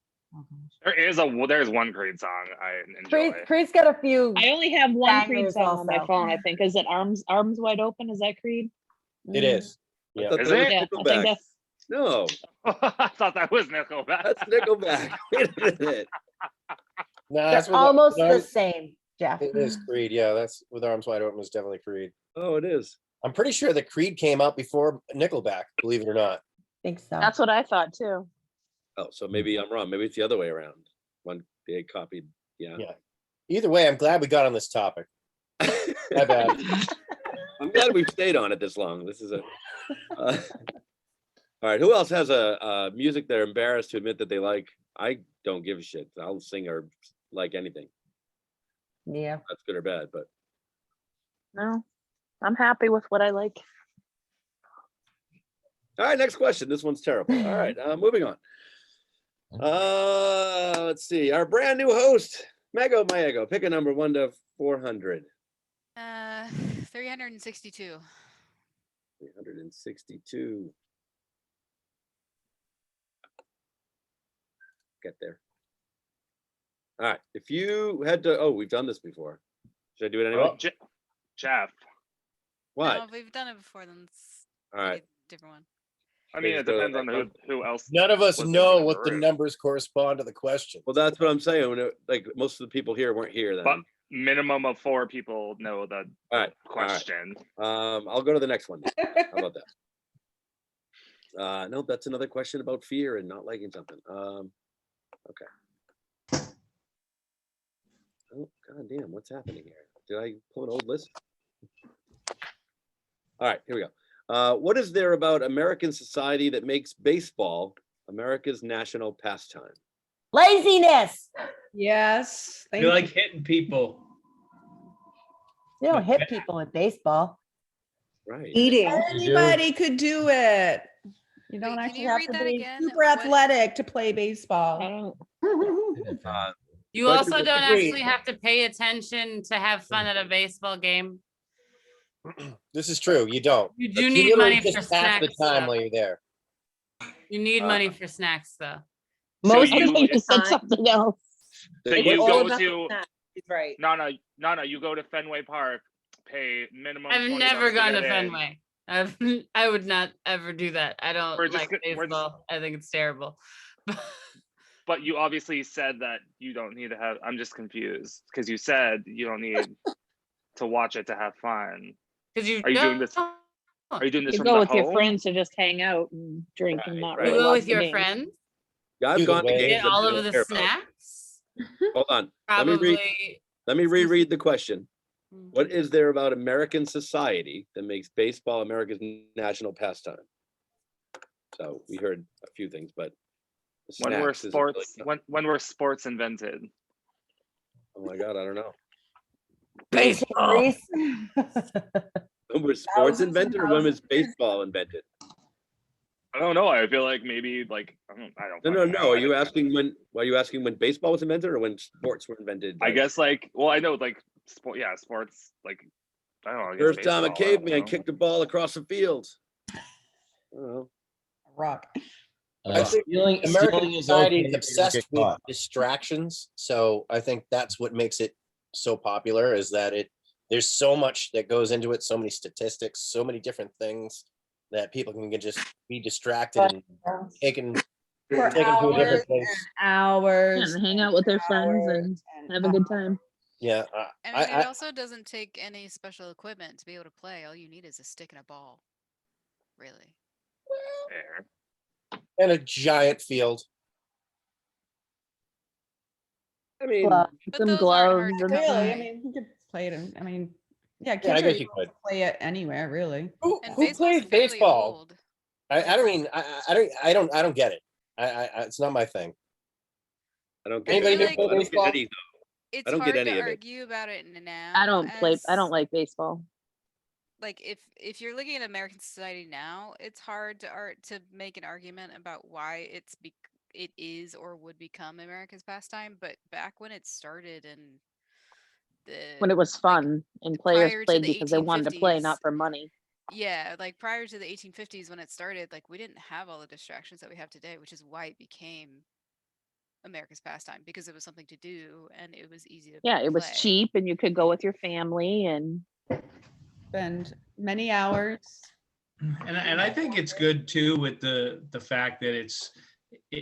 S4: There's one Creed song I enjoy.
S2: Creed's got a few.
S7: I only have one Creed
S2: bangers
S7: song on my
S2: also.
S7: phone, I think. Is it Arms Wide Open? Is that Creed?
S10: It is.
S1: I
S10: Yeah.
S1: thought
S4: Is
S1: that was
S4: it?
S7: Yeah, I
S1: Nickelback.
S7: think that's
S1: No,
S4: I thought that was Nickelback.
S1: that's Nickelback. Wait a minute.
S10: No,
S2: They're
S10: that's with
S2: almost
S10: with
S2: the
S10: Arms-
S2: same, Jeff.
S10: It is Creed. Yeah, that's with Arms Wide Open is definitely Creed.
S1: Oh, it is.
S10: I'm pretty sure that Creed came out before Nickelback, believe it or not.
S2: Think so.
S7: that's what I thought too.
S1: Oh, so maybe I'm wrong. Maybe it's the other way around. One they copied. Yeah.
S10: Yeah. Either way, I'm glad we got on this topic. My bad.
S1: I'm glad we've stayed on it this long. This is a. All right. Who else has a music they're embarrassed to admit that they like? I don't give a shit. I'll sing or like anything.
S2: Yeah.
S1: That's good or bad, but
S7: No, I'm happy with what I like.
S1: all right. Next question. This one's terrible. All right. Moving on. Let's see. Our brand new host, Mego Maego. Pick a number 1 to 400.
S5: 362.
S1: 362. Get there. All right. If you had to, we've done this before. Should I do it anyway?
S4: Oh, Jeff.
S1: What?
S5: No, if we've done it before, then it's
S1: All right.
S5: a different one.
S4: I mean, it
S1: Go to the
S4: depends on
S1: next
S4: who else.
S10: None of us
S4: was
S10: know
S4: in the
S10: what the
S4: room.
S10: numbers correspond to the question.
S1: Well, that's what I'm saying. When like most of the people here weren't here then.
S4: But minimum of 4 people know the
S1: All right.
S4: question.
S1: I'll go to the next one. How about that? No, that's another question about fear and not liking something. Okay. Oh, god damn, what's happening here? Did I pull an old list? All right, here we go. What is there about American society that makes baseball America's national pastime?
S2: Laziness.
S9: Yes.
S6: You like hitting people.
S2: You don't hit people in baseball.
S1: Right.
S13: Eating.
S9: Anybody could do it. You don't
S5: Wait, can
S9: actually
S5: you
S9: have
S5: read
S9: to
S5: that
S9: be
S5: again?
S9: super
S5: What-
S9: athletic to play
S7: I
S9: baseball.
S7: don't.
S3: You
S1: But
S3: also
S1: to
S3: don't
S1: agree-
S3: actually have to pay attention to have fun at a baseball game.
S10: This is true. You don't.
S3: You
S10: Like,
S3: do
S10: you
S3: need
S10: literally
S3: money for
S10: just pass the
S3: snacks.
S10: time
S3: though.
S10: while you're there.
S3: You need money for snacks, though.
S7: Most
S4: you-
S7: of you said something else.
S4: So
S10: It's
S4: you
S10: all
S4: go
S11: about the
S4: to
S11: snack. He's right.
S4: no, you go to Fenway Park, pay minimum.
S3: I've
S4: $20
S3: never gone to
S4: get in.
S3: Fenway. I would not ever do that. I don't
S4: We're just
S3: like
S4: go- we're just-
S3: baseball. I think it's terrible.
S4: But you obviously said that you don't need to have. I'm just confused because you said you don't need to watch it to have fun.
S3: Because you
S4: Are you doing this?
S3: don't.
S4: Are you doing this
S7: You
S4: from
S7: go
S4: the
S7: with your
S4: home?
S7: friends to just hang out and drink and
S4: Right,
S7: not
S4: right.
S3: You
S7: really
S3: go
S7: watch
S3: with
S7: the
S3: your
S7: game.
S3: friends.
S1: I've
S10: Either
S1: gone to
S10: way.
S1: games
S3: Get
S1: that
S3: all
S1: I
S3: of
S1: don't
S3: the
S1: care about.
S3: snacks.
S1: Hold on. Let me
S3: Probably.
S1: reread the question.
S3: Mm.
S1: What is there about American society that makes baseball America's national pastime? So we heard a few things, but the
S4: When were
S1: snacks isn't really-
S4: sports? When were sports invented?
S1: Oh my god, I don't know.
S2: Baseball.
S1: When was sports
S9: Thousands and
S1: invented or when was
S9: thousands of years
S1: baseball invented?
S4: I don't know. I feel like maybe like I don't.
S1: No.
S4: fucking know.
S1: Are
S4: I
S1: you
S4: think-
S1: asking are you asking when baseball was invented or when sports were invented?
S4: I guess like well, I know like sport. Yeah, sports. Like I don't know. I guess
S1: First time a
S4: baseball, I don't
S1: caveman
S4: know.
S1: kicked a ball across the field. I don't know.
S9: Rock.
S10: I think
S8: Stealing
S10: American
S8: is
S10: society
S8: okay
S10: is
S8: if you don't
S10: obsessed
S8: get
S10: with
S8: caught.
S10: distractions. So I think that's what makes it so popular is that there's so much that goes into it, so many statistics, so many different things that people can just be distracted and taken
S9: For
S10: taken to a
S9: hours
S10: different
S9: and
S10: place.
S9: hours.
S7: And hang out with their friends and have a good time.
S10: Yeah,
S5: I mean, it also doesn't take any special equipment to be able to play. All you need is a stick and a ball. Really.
S4: Fair.
S10: and a giant field.
S1: I mean,
S2: Glove.
S5: But
S7: Some
S5: those aren't
S7: gloves
S5: hard to
S7: and
S5: come
S9: Really, I
S5: by.
S9: mean, you could play it. I mean, yeah, kids
S10: Yeah, I
S9: are
S10: guess you
S9: able
S10: could.
S9: to play it anywhere, really.
S10: Who
S5: And
S10: who
S5: baseball's
S10: plays
S5: fairly
S10: baseball?
S5: old.
S10: I don't mean I don't get it. It's not my thing.
S1: I don't get
S10: Anybody
S1: any,
S5: here
S1: I
S5: play
S1: don't
S10: baseball?
S1: get any.
S5: It's
S1: I don't
S5: hard
S1: get any
S5: to
S1: of it.
S5: argue about it now.
S7: I don't play. I
S5: as-
S7: don't like baseball.
S5: Like if you're looking at American society now, it's hard to make an argument about why it is or would become America's pastime. But back when it started and
S7: When it was fun and players
S5: prior to
S7: played
S5: the
S7: because they wanted to play,
S5: 1850s.
S7: not for money.
S5: Yeah, like prior to the 1850s when it started, like we didn't have all the distractions that we have today, which is why it became America's pastime, because it was something to do and it was easy to
S7: Yeah, it was
S5: play.
S7: cheap and you could go with your family and
S9: Spend many hours.
S6: And I think it's good too with the fact that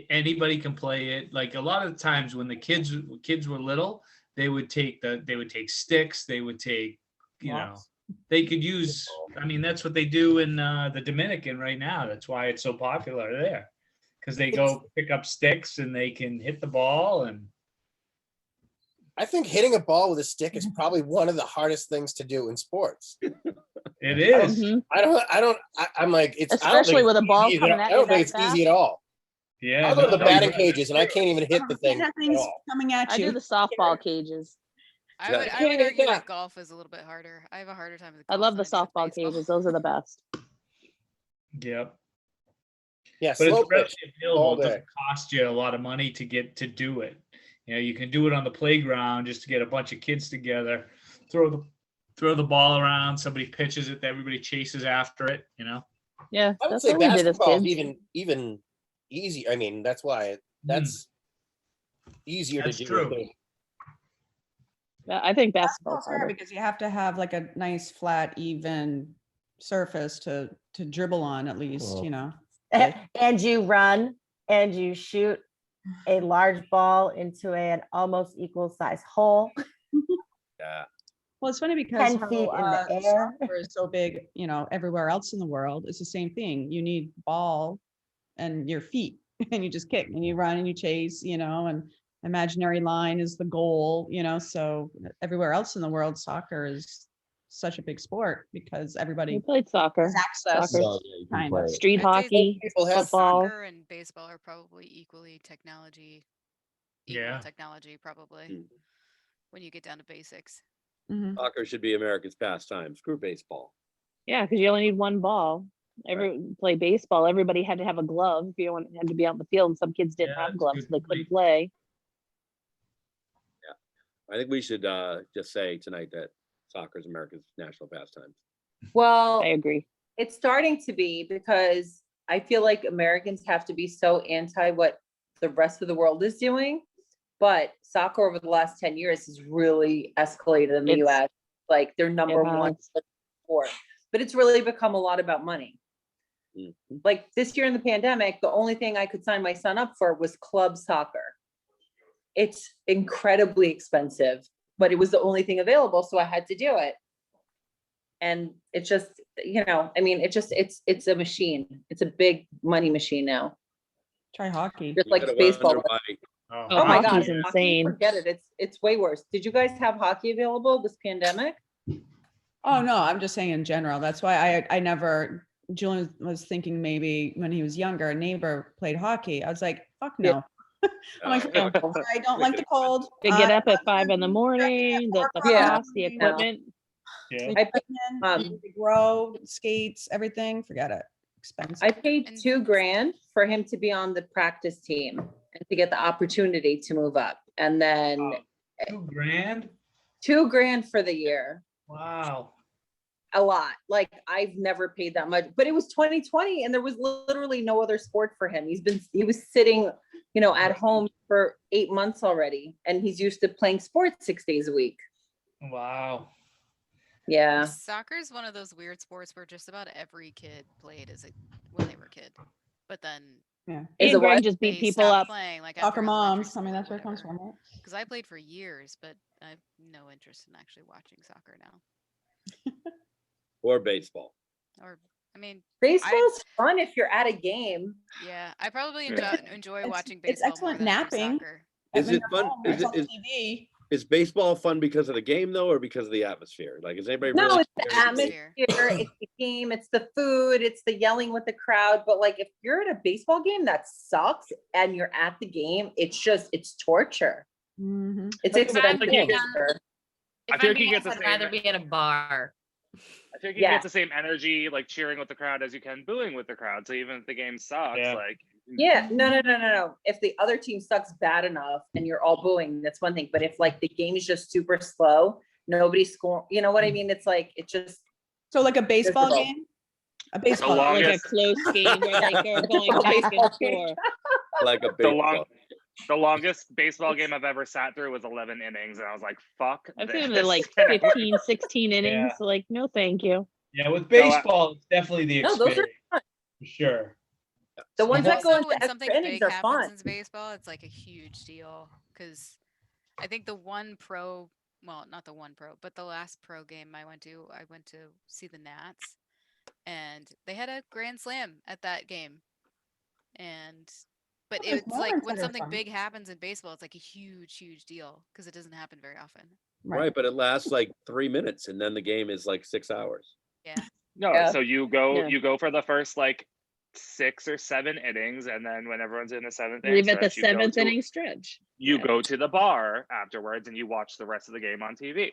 S6: anybody can play it. Like a lot of times when the kids were little, they would take sticks, they would take, they could use, I mean, that's what they do in the Dominican right now. That's why it's so popular there. Because they go pick up sticks and they can hit the ball. And
S10: I think hitting a ball with a stick is probably one of the hardest things to do in sports.
S6: It is.
S10: I'm like, it's
S7: especially with a ball coming
S10: I
S7: at
S10: don't
S7: you
S10: think
S7: that
S10: it's easy at all.
S6: Yeah.
S10: I'll go to the
S6: no,
S10: batting
S6: you-
S10: cages and I can't even hit the thing. at
S9: Nothing's
S10: all.
S9: coming at
S7: I
S9: you.
S7: do the softball cages.
S5: I would
S10: can't hit
S5: argue
S10: that.
S5: that golf is a little bit harder. I have a harder time with
S7: I
S5: golf
S7: love
S5: than
S7: the
S5: I do with
S7: softball
S5: baseball.
S7: cages. Those are the best.
S6: Yep.
S10: Yeah,
S6: But
S10: slow
S6: it's readily
S10: pitch
S6: available.
S10: all
S6: It doesn't
S10: day.
S6: cost you a lot of money to do it. You can do it on the playground just to get a bunch of kids together, throw the ball around, somebody pitches it, everybody chases after it,
S7: Yeah,
S10: I would
S7: that's
S10: say
S7: what we did as
S10: basketball is
S7: kids.
S10: even easy. I mean, that's why that's easier
S6: That's
S10: to do.
S6: true.
S10: too.
S7: Yeah, I think basketball's
S9: Basketball's hard
S7: harder.
S9: because you have to have like a nice flat, even surface to dribble on at least,
S8: Well,
S2: And you run and you shoot a large ball into an almost equal size hole.
S1: Yeah.
S9: Well, it's funny because
S2: 10
S9: how,
S2: feet in the air.
S9: soccer is so big, everywhere else in the world. It's the same thing. You need ball and your feet, and you just kick and you run and you chase, and imaginary line is the goal, so everywhere else in the world, soccer is such a big sport because
S7: We
S9: everybody
S7: played soccer.
S9: has access.
S7: Soccer.
S8: well, yeah, you can
S9: Kind
S8: play
S9: of.
S8: it.
S7: Street
S5: I'd say
S7: hockey,
S10: People have
S7: football.
S5: Soccer and baseball are probably equal
S6: Yeah.
S5: technology, probably,
S1: Mm.
S5: when you get down to basics.
S9: Mhm.
S1: Soccer should be America's pastime. Screw baseball.
S7: Yeah, because you only need one ball. Play baseball. Everybody had to have a glove if you had to be out in the field. And some kids didn't
S6: Yeah,
S7: have
S6: that's a
S7: gloves,
S6: good
S7: so they couldn't
S6: point.
S7: play.
S1: I think we should just say tonight that soccer is America's national pastime.
S11: Well,
S7: I agree.
S11: it's starting to be because I feel like Americans have to be so anti what the rest of the world is doing. But soccer over the last 10 years has really escalated in the
S7: It's-
S11: US. Like they're number one
S7: has.
S11: sport. But it's really become a lot about money.
S1: Mhm.
S11: Like this year in the pandemic, the only thing I could sign my son up for was club soccer. It's incredibly expensive, but it was the only thing available, so I had to do it. And it's just, I mean, it's a machine. It's a big money machine now,
S9: Try hockey.
S11: just
S1: We
S11: like
S1: gotta
S11: baseball.
S1: wonder why-
S7: Oh,
S11: Oh my God,
S7: hockey's
S11: hockey,
S7: insane.
S11: forget it. It's way worse. Did you guys have hockey available this pandemic?
S9: Oh, no, I'm just saying in general. That's why I never, Julian was thinking maybe when he was younger, a neighbor played hockey. I was like, fuck no. I'm like,
S1: Oh,
S9: I don't like the cold.
S7: They get up at 5 in the morning, the
S11: Yeah.
S7: cost, the equipment.
S6: Yeah.
S11: I paid,
S9: You need to grow, skates, everything, forget it. Expensive.
S11: I paid $2,000 for him to be on the practice team and to get the opportunity to move up. And then
S6: $2,000.
S11: $2,000 for the year.
S6: Wow.
S11: A lot. Like I've never paid that much, but it was 2020 and there was literally no other sport for him. He was sitting, at home for 8 months already, and he's used to playing sports 6 days a week.
S6: Wow.
S11: Yeah.
S5: Soccer is one of those weird sports where just about every kid played when they were a kid, but then
S9: Yeah.
S11: Is
S7: And
S11: it
S7: Greg
S11: what?
S7: just beat
S5: they
S7: people
S5: stopped
S7: up.
S5: playing like
S9: Soccer moms, I mean, that's where it comes from, right?
S5: Because I played for years, but I have no interest in actually watching soccer now.
S1: Or baseball.
S5: Or I mean,
S11: Baseball's fun if you're at a game.
S5: yeah, I probably enjoy
S9: It's-
S5: watching
S9: it's
S5: baseball
S9: excellent
S5: more than I do
S9: napping.
S5: soccer.
S1: Is
S9: When
S1: it
S9: you're
S1: fun?
S9: home,
S1: Is
S9: it's on
S1: it
S9: TV.
S1: is baseball fun because of the game though, or because of the atmosphere? Like, is anybody
S11: No,
S1: really?
S11: it's the atmosphere, it's the game, it's the food, it's the yelling with the crowd. But like if you're at a baseball game that sucks and you're at the game, it's torture.
S9: Mhm.
S11: It's
S3: If I'm
S11: expensive.
S3: being
S11: for
S3: honest-
S11: sure.
S3: If
S4: I feel
S3: I'm
S4: like you
S3: being
S4: get the
S3: honest, I'd
S4: same-
S3: rather be at a bar.
S4: I think you
S11: Yeah.
S4: get the same energy, like cheering with the crowd as you can booing with the crowd. So even if the game sucks,
S6: Yeah.
S4: like
S11: Yeah, no. If the other team sucks bad enough and you're all booing, that's one thing. But if like the game is just super slow, nobody's scoring, you know what I mean? It's like, it just,
S9: So like a baseball
S11: Miserable.
S9: game, A baseball.
S4: long-
S7: Like a
S4: longest-
S7: close game where like they're going back and forth.
S1: Like a
S4: The
S1: baseball.
S4: The longest baseball game I've ever sat through was 11 innings, and I was like, "Fuck
S7: I've
S4: this."
S7: seen them like 15, 16 innings.
S6: Yeah.
S7: Like, no, thank you.
S6: Yeah, with baseball, it's definitely the
S11: No, those are
S6: experience
S11: fun.
S6: for sure.
S11: The ones that go
S5: Also,
S11: into
S5: when
S11: extra
S5: something
S11: innings
S5: big
S11: are
S5: happens
S11: fun.
S5: in baseball, it's like a huge deal because I think the one pro, well, not the one pro, but the last pro game I went to see the Nats, and they had a grand slam at that game, and but
S9: Oh, there's
S5: it's like
S9: moments
S5: when
S9: that are
S5: something
S9: fun.
S5: big happens in baseball, it's like a huge deal because it doesn't happen very often.
S1: Right, but it lasts like 3 minutes and then the game is like 6 hours.
S5: Yeah.
S4: No,
S11: Yeah.
S4: so you go
S7: Yeah.
S4: you go for the first like 6 or 7 innings, and then when everyone's in the 7th inning
S7: Leave at the
S4: stretch, you go
S7: 7th
S4: to-
S7: inning stretch.
S4: You
S7: Yeah.
S4: go to the bar afterwards and you watch the rest of the game on TV.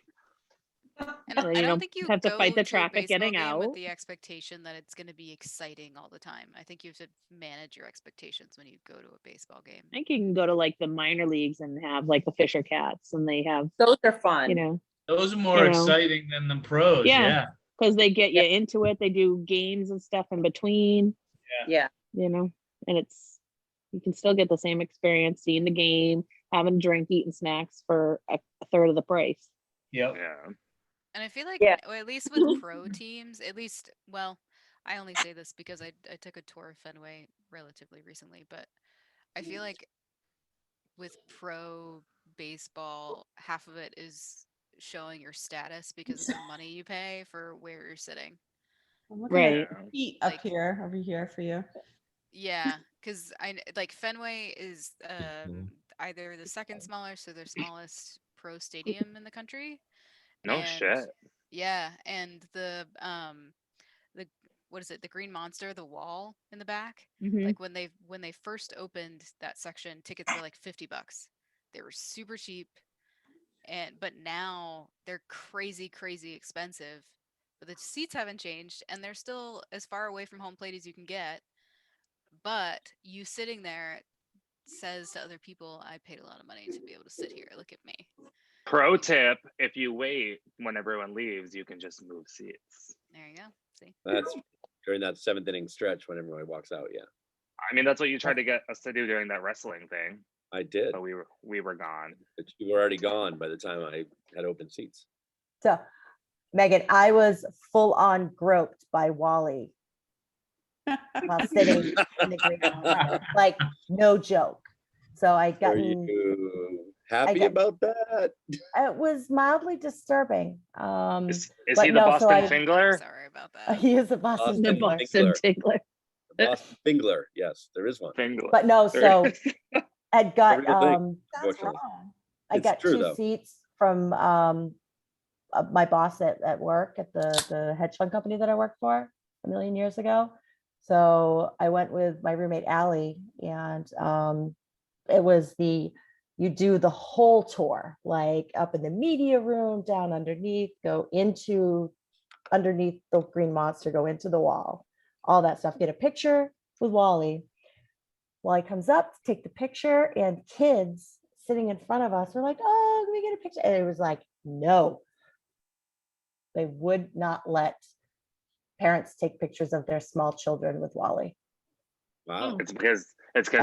S5: And
S7: So
S5: I
S7: you
S5: don't
S7: don't
S5: think you
S7: have to
S5: go
S7: fight the
S5: to a
S7: traffic
S5: baseball
S7: getting
S5: game with
S7: out.
S5: the expectation that it's going to be exciting all the time. I think you have to manage your expectations when you go to a baseball game.
S7: I think you can go to like the minor leagues and have like the Fisher Cats, and they have,
S11: Those are fun.
S7: you know,
S6: Those are more
S7: You know.
S6: exciting than the pros.
S7: Yeah.
S6: Yeah.
S7: because they get you into it. They do games and stuff in between,
S11: Yeah.
S7: you know, and you can still get the same experience, seeing the game, having a drink, eating snacks for a third of the price.
S6: Yep.
S4: Yeah.
S5: And I feel like,
S11: Yeah.
S5: or at least with pro teams, at least, well, I only say this because I took a tour of Fenway relatively recently, but I feel like with pro baseball, half of it is showing your status because of the money you pay for where you're sitting.
S9: I'm looking at
S7: Right.
S9: feet up
S5: Like-
S9: here, over here for you.
S5: Yeah, because like Fenway is
S8: Mhm.
S5: either the second smallest or the smallest pro stadium in the country.
S4: No
S5: And
S4: shit.
S5: yeah, and the what is it? The Green Monster, the wall in the back.
S7: Mhm.
S5: Like when they first opened that section, tickets were like $50. They were super cheap, but now they're crazy expensive. But the seats haven't changed, and they're still as far away from home plate as you can get. But you sitting there says to other people, I paid a lot of money to be able to sit here. Look at me.
S4: Pro tip, if you wait when everyone leaves, you can just move seats.
S5: There you go. See?
S1: That's during that 7th inning stretch when everybody walks out. Yeah,
S4: I mean, that's what you tried to get us to do during that wrestling thing,
S1: I did.
S4: but we were gone.
S1: But you were already gone by the time I had open seats.
S2: So, Megan, I was full on groped by Wally while sitting in the green room. Like, no joke. So I got,
S1: Are you happy
S2: got-
S1: about that?
S2: it was mildly disturbing.
S4: Is
S2: But
S4: he the
S2: no, so
S4: Boston
S2: I-
S5: I'm
S4: Fingler?
S5: sorry about that.
S2: He is a Boston
S7: The
S1: Boston
S2: Fingler.
S7: Boston
S1: Fingler.
S7: Tickler.
S1: The Boston Fingler. Yes, there is one.
S4: Fingler.
S2: But no,
S4: There
S2: so
S4: it is.
S2: I'd got,
S1: real thing.
S2: I
S1: Unfortunately. It's
S2: got
S1: true,
S2: 2
S1: though.
S2: seats from my boss at work at the hedge fund company that I worked for a million years ago. So I went with my roommate Allie, and it was you do the whole tour, like up in the media room, down underneath, go into underneath the Green Monster, go into the wall, all that stuff. Get a picture with Wally. Wally comes up to take the picture, and kids sitting in front of us were like, "Oh, can we get a picture?" And it was like, no. They would not let parents take pictures of their small children with Wally.
S1: Wow,
S4: It's because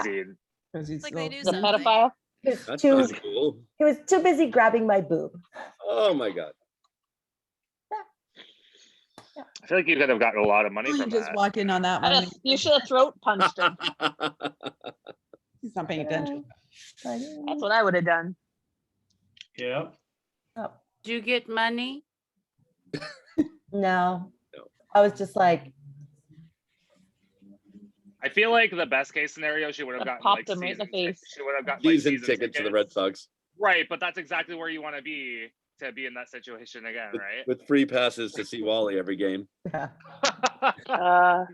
S4: he
S9: Because he's
S5: Like they
S9: still-
S5: knew
S7: The
S5: something.
S7: pedophile.
S2: He was
S1: that
S2: too,
S1: sounds cool.
S2: he was too busy grabbing my boob.
S1: Oh my god.
S4: I feel like you could have gotten a lot of money
S9: You
S4: from
S9: just
S4: that.
S9: walk in on that one.
S7: You should have throat punched him.
S9: He's not paying attention.
S7: That's what I would have done.
S6: Yep.
S3: Did you get money?
S2: No,
S1: No.
S2: I was just like,
S4: I feel like the best case scenario, she would have gotten
S7: Popped
S4: like
S7: him right in the
S4: season
S7: face.
S4: She would have gotten like
S1: Season
S4: season
S1: ticket to the Red Sox
S4: Right, but that's exactly where you want to be in that situation again, right?
S1: with free passes to see Wally every game.
S2: yeah.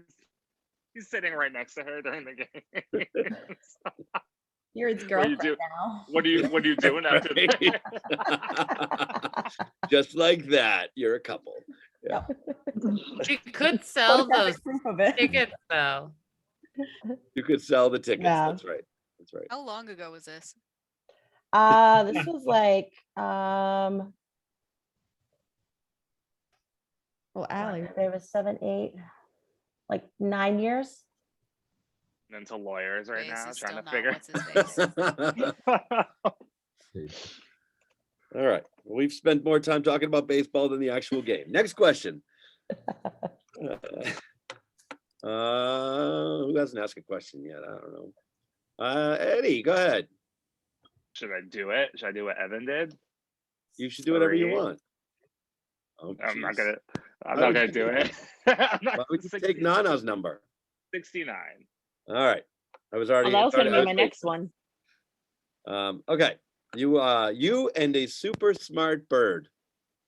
S4: He's sitting right next to her during the game.
S9: You're his
S4: What do you
S9: girlfriend
S4: do?
S9: now.
S4: What are you doing after
S1: Right.
S4: that?
S1: Just like that, you're a couple. Yeah.
S3: You could sell those
S9: Photographic proof of it.
S3: tickets though.
S1: You could sell the tickets.
S2: Yeah.
S1: That's right. That's right.
S5: How long ago was this?
S2: This was like,
S9: Well, Allie,
S2: there was 7, 8. like 9 years.
S4: Into lawyers right
S5: Face
S4: now,
S5: is
S4: trying
S5: still
S4: to
S5: not
S4: figure.
S5: what's his face.
S1: All right. Well, we've spent more time talking about baseball than the actual game. Next question. Who hasn't asked a question yet? I don't know. Eddie, go ahead.
S4: Should I do it? Should I do what Evan did?
S1: You should do whatever you
S4: 3.
S1: want. Oh,
S4: I'm not
S1: jeez.
S4: gonna. I'm
S1: Why
S4: not
S1: would
S4: gonna
S1: you
S4: do
S1: do
S4: it. I'm not
S1: Why would you
S4: 60
S1: take Nana's number?
S4: 69.
S1: All right. I was
S7: Oh,
S1: already.
S7: that was gonna
S1: I
S7: be
S1: was
S7: my
S1: waiting.
S7: next one.
S1: Okay. You and a super smart bird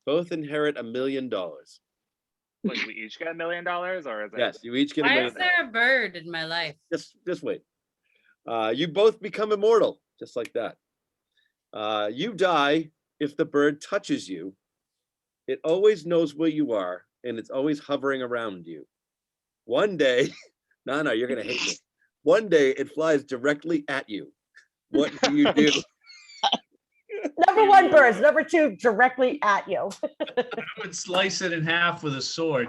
S1: both inherit $1 million.
S4: Like we each get $1 million, or is it?
S1: Yes, you each get $1
S3: Why
S1: million.
S3: is there a bird in my life?
S1: Just wait. You both become immortal, just like that. You die if the bird touches you. It always knows where you are, and it's always hovering around you. One day, no, you're gonna hate me. One day it flies directly at you. What do you do?
S2: Number one, birds. Number two, directly at you.
S6: I would slice it in half with a sword.